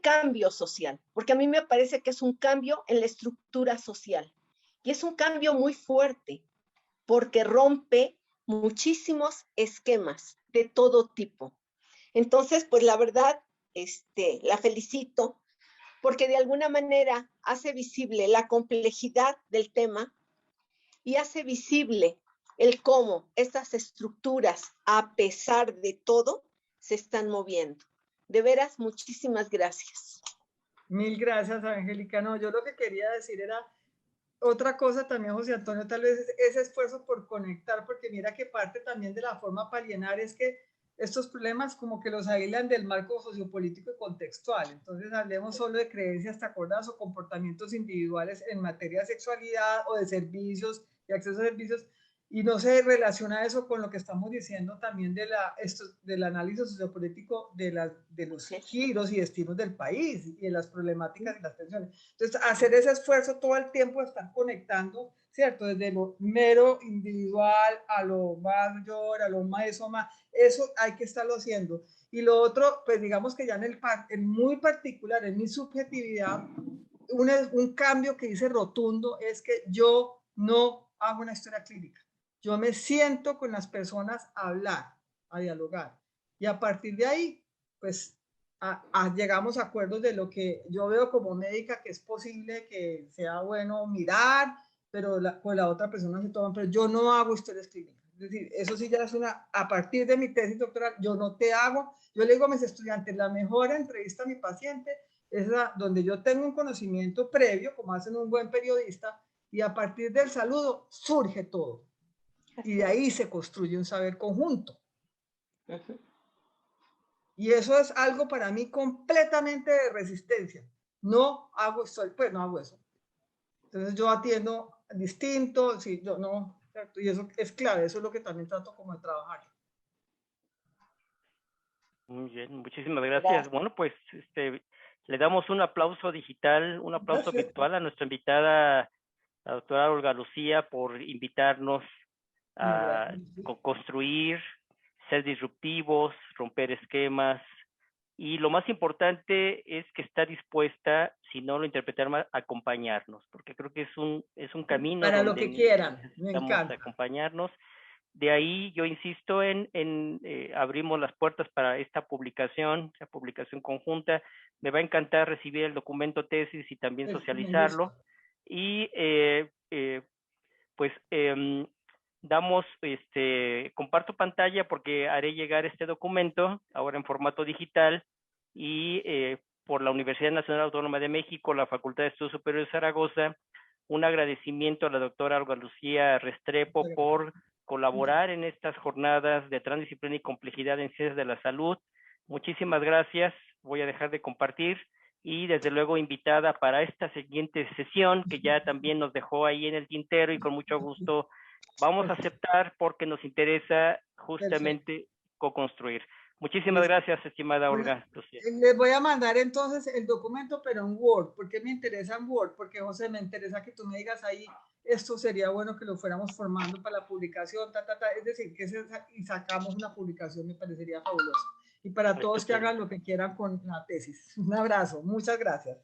cambio social, porque a mí me parece que es un cambio en la estructura social y es un cambio muy fuerte porque rompe muchísimos esquemas de todo tipo. Entonces, pues la verdad, la felicito porque de alguna manera hace visible la complejidad del tema y hace visible el cómo estas estructuras, a pesar de todo, se están moviendo. De veras, muchísimas gracias. Mil gracias, Angélica. No, yo lo que quería decir era otra cosa también, José Antonio, tal vez ese esfuerzo por conectar, porque mira que parte también de la forma para llenar es que estos problemas como que los aíslan del marco sociopolítico y contextual. Entonces hablemos solo de creencias, ¿te acuerdas? O comportamientos individuales en materia de sexualidad o de servicios y acceso a servicios, y no se relaciona eso con lo que estamos diciendo también del análisis sociopolítico de los giros y destinos del país y de las problemáticas y las tensiones. Entonces, hacer ese esfuerzo todo el tiempo de estar conectando, ¿cierto? Desde lo mero individual a lo mayor, a lo más, eso hay que estarlo haciendo. Y lo otro, pues digamos que ya en muy particular, en mi subjetividad, un cambio que hice rotundo es que yo no hago una historia clínica. Yo me siento con las personas a hablar, a dialogar. Y a partir de ahí, pues llegamos a acuerdos de lo que yo veo como médica que es posible que sea bueno mirar, pero con la otra persona se toman, pero yo no hago historias clínicas. Es decir, eso sí ya es a partir de mi tesis doctoral, yo no te hago, yo le digo a mis estudiantes, la mejor entrevista a mi paciente es donde yo tengo un conocimiento previo, como hacen un buen periodista, y a partir del saludo surge todo. Y de ahí se construye un saber conjunto. Y eso es algo para mí completamente de resistencia. No hago eso. Entonces yo atiendo distinto, sí, yo no, ¿cierto? Y eso es clave, eso es lo que también trato como de trabajar. Muy bien, muchísimas gracias. Bueno, pues le damos un aplauso digital, un aplauso virtual a nuestra invitada, la doctora Olga Lucía, por invitarnos a construir, ser disruptivos, romper esquemas, y lo más importante es que está dispuesta, si no lo interpretar mal, a acompañarnos, porque creo que es un camino para donde lo que quieran, me necesitamos encanta. acompañarnos. De ahí yo insisto en abrimos las puertas para esta publicación, la publicación conjunta. Me va a encantar recibir el documento tesis y también socializarlo. Y pues comparto pantalla porque haré llegar este documento ahora en formato digital y por la Universidad Nacional Autónoma de México, la Facultad de Estudios Superiores de Zaragoza, un agradecimiento a la doctora Olga Lucía Restrepo por colaborar en estas jornadas de transdisciplina y complejidad en ciencias de la salud. Muchísimas gracias. Voy a dejar de compartir y desde luego invitada para esta siguiente sesión que ya también nos dejó ahí en el tintero y con mucho gusto vamos a aceptar porque nos interesa justamente co-construir. Muchísimas gracias, estimada Olga Lucía. Les voy a mandar entonces el documento, pero en Word. ¿Por qué me interesa en Word? Porque, José, me interesa que tú me digas ahí, esto sería bueno que lo fuéramos formando para la publicación, es decir, que y sacamos una publicación, me parecería fabuloso. Y para todos que hagan lo que quieran con la tesis. Un abrazo, muchas gracias.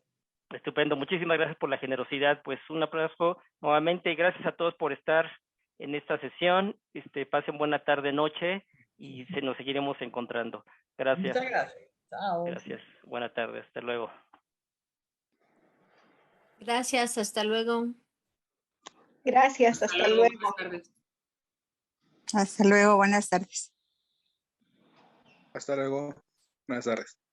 Estupendo, muchísimas gracias por la generosidad. Pues un abrazo nuevamente y gracias a todos por estar en esta sesión. Pasen buena tarde, noche y nos seguiremos encontrando. Gracias. Muchas gracias. Chao. Gracias. Buena tarde. Hasta luego. Gracias. Hasta luego. Gracias. Hasta luego. Buenas tardes. Hasta luego. Buenas tardes. Hasta luego. Buenas tardes.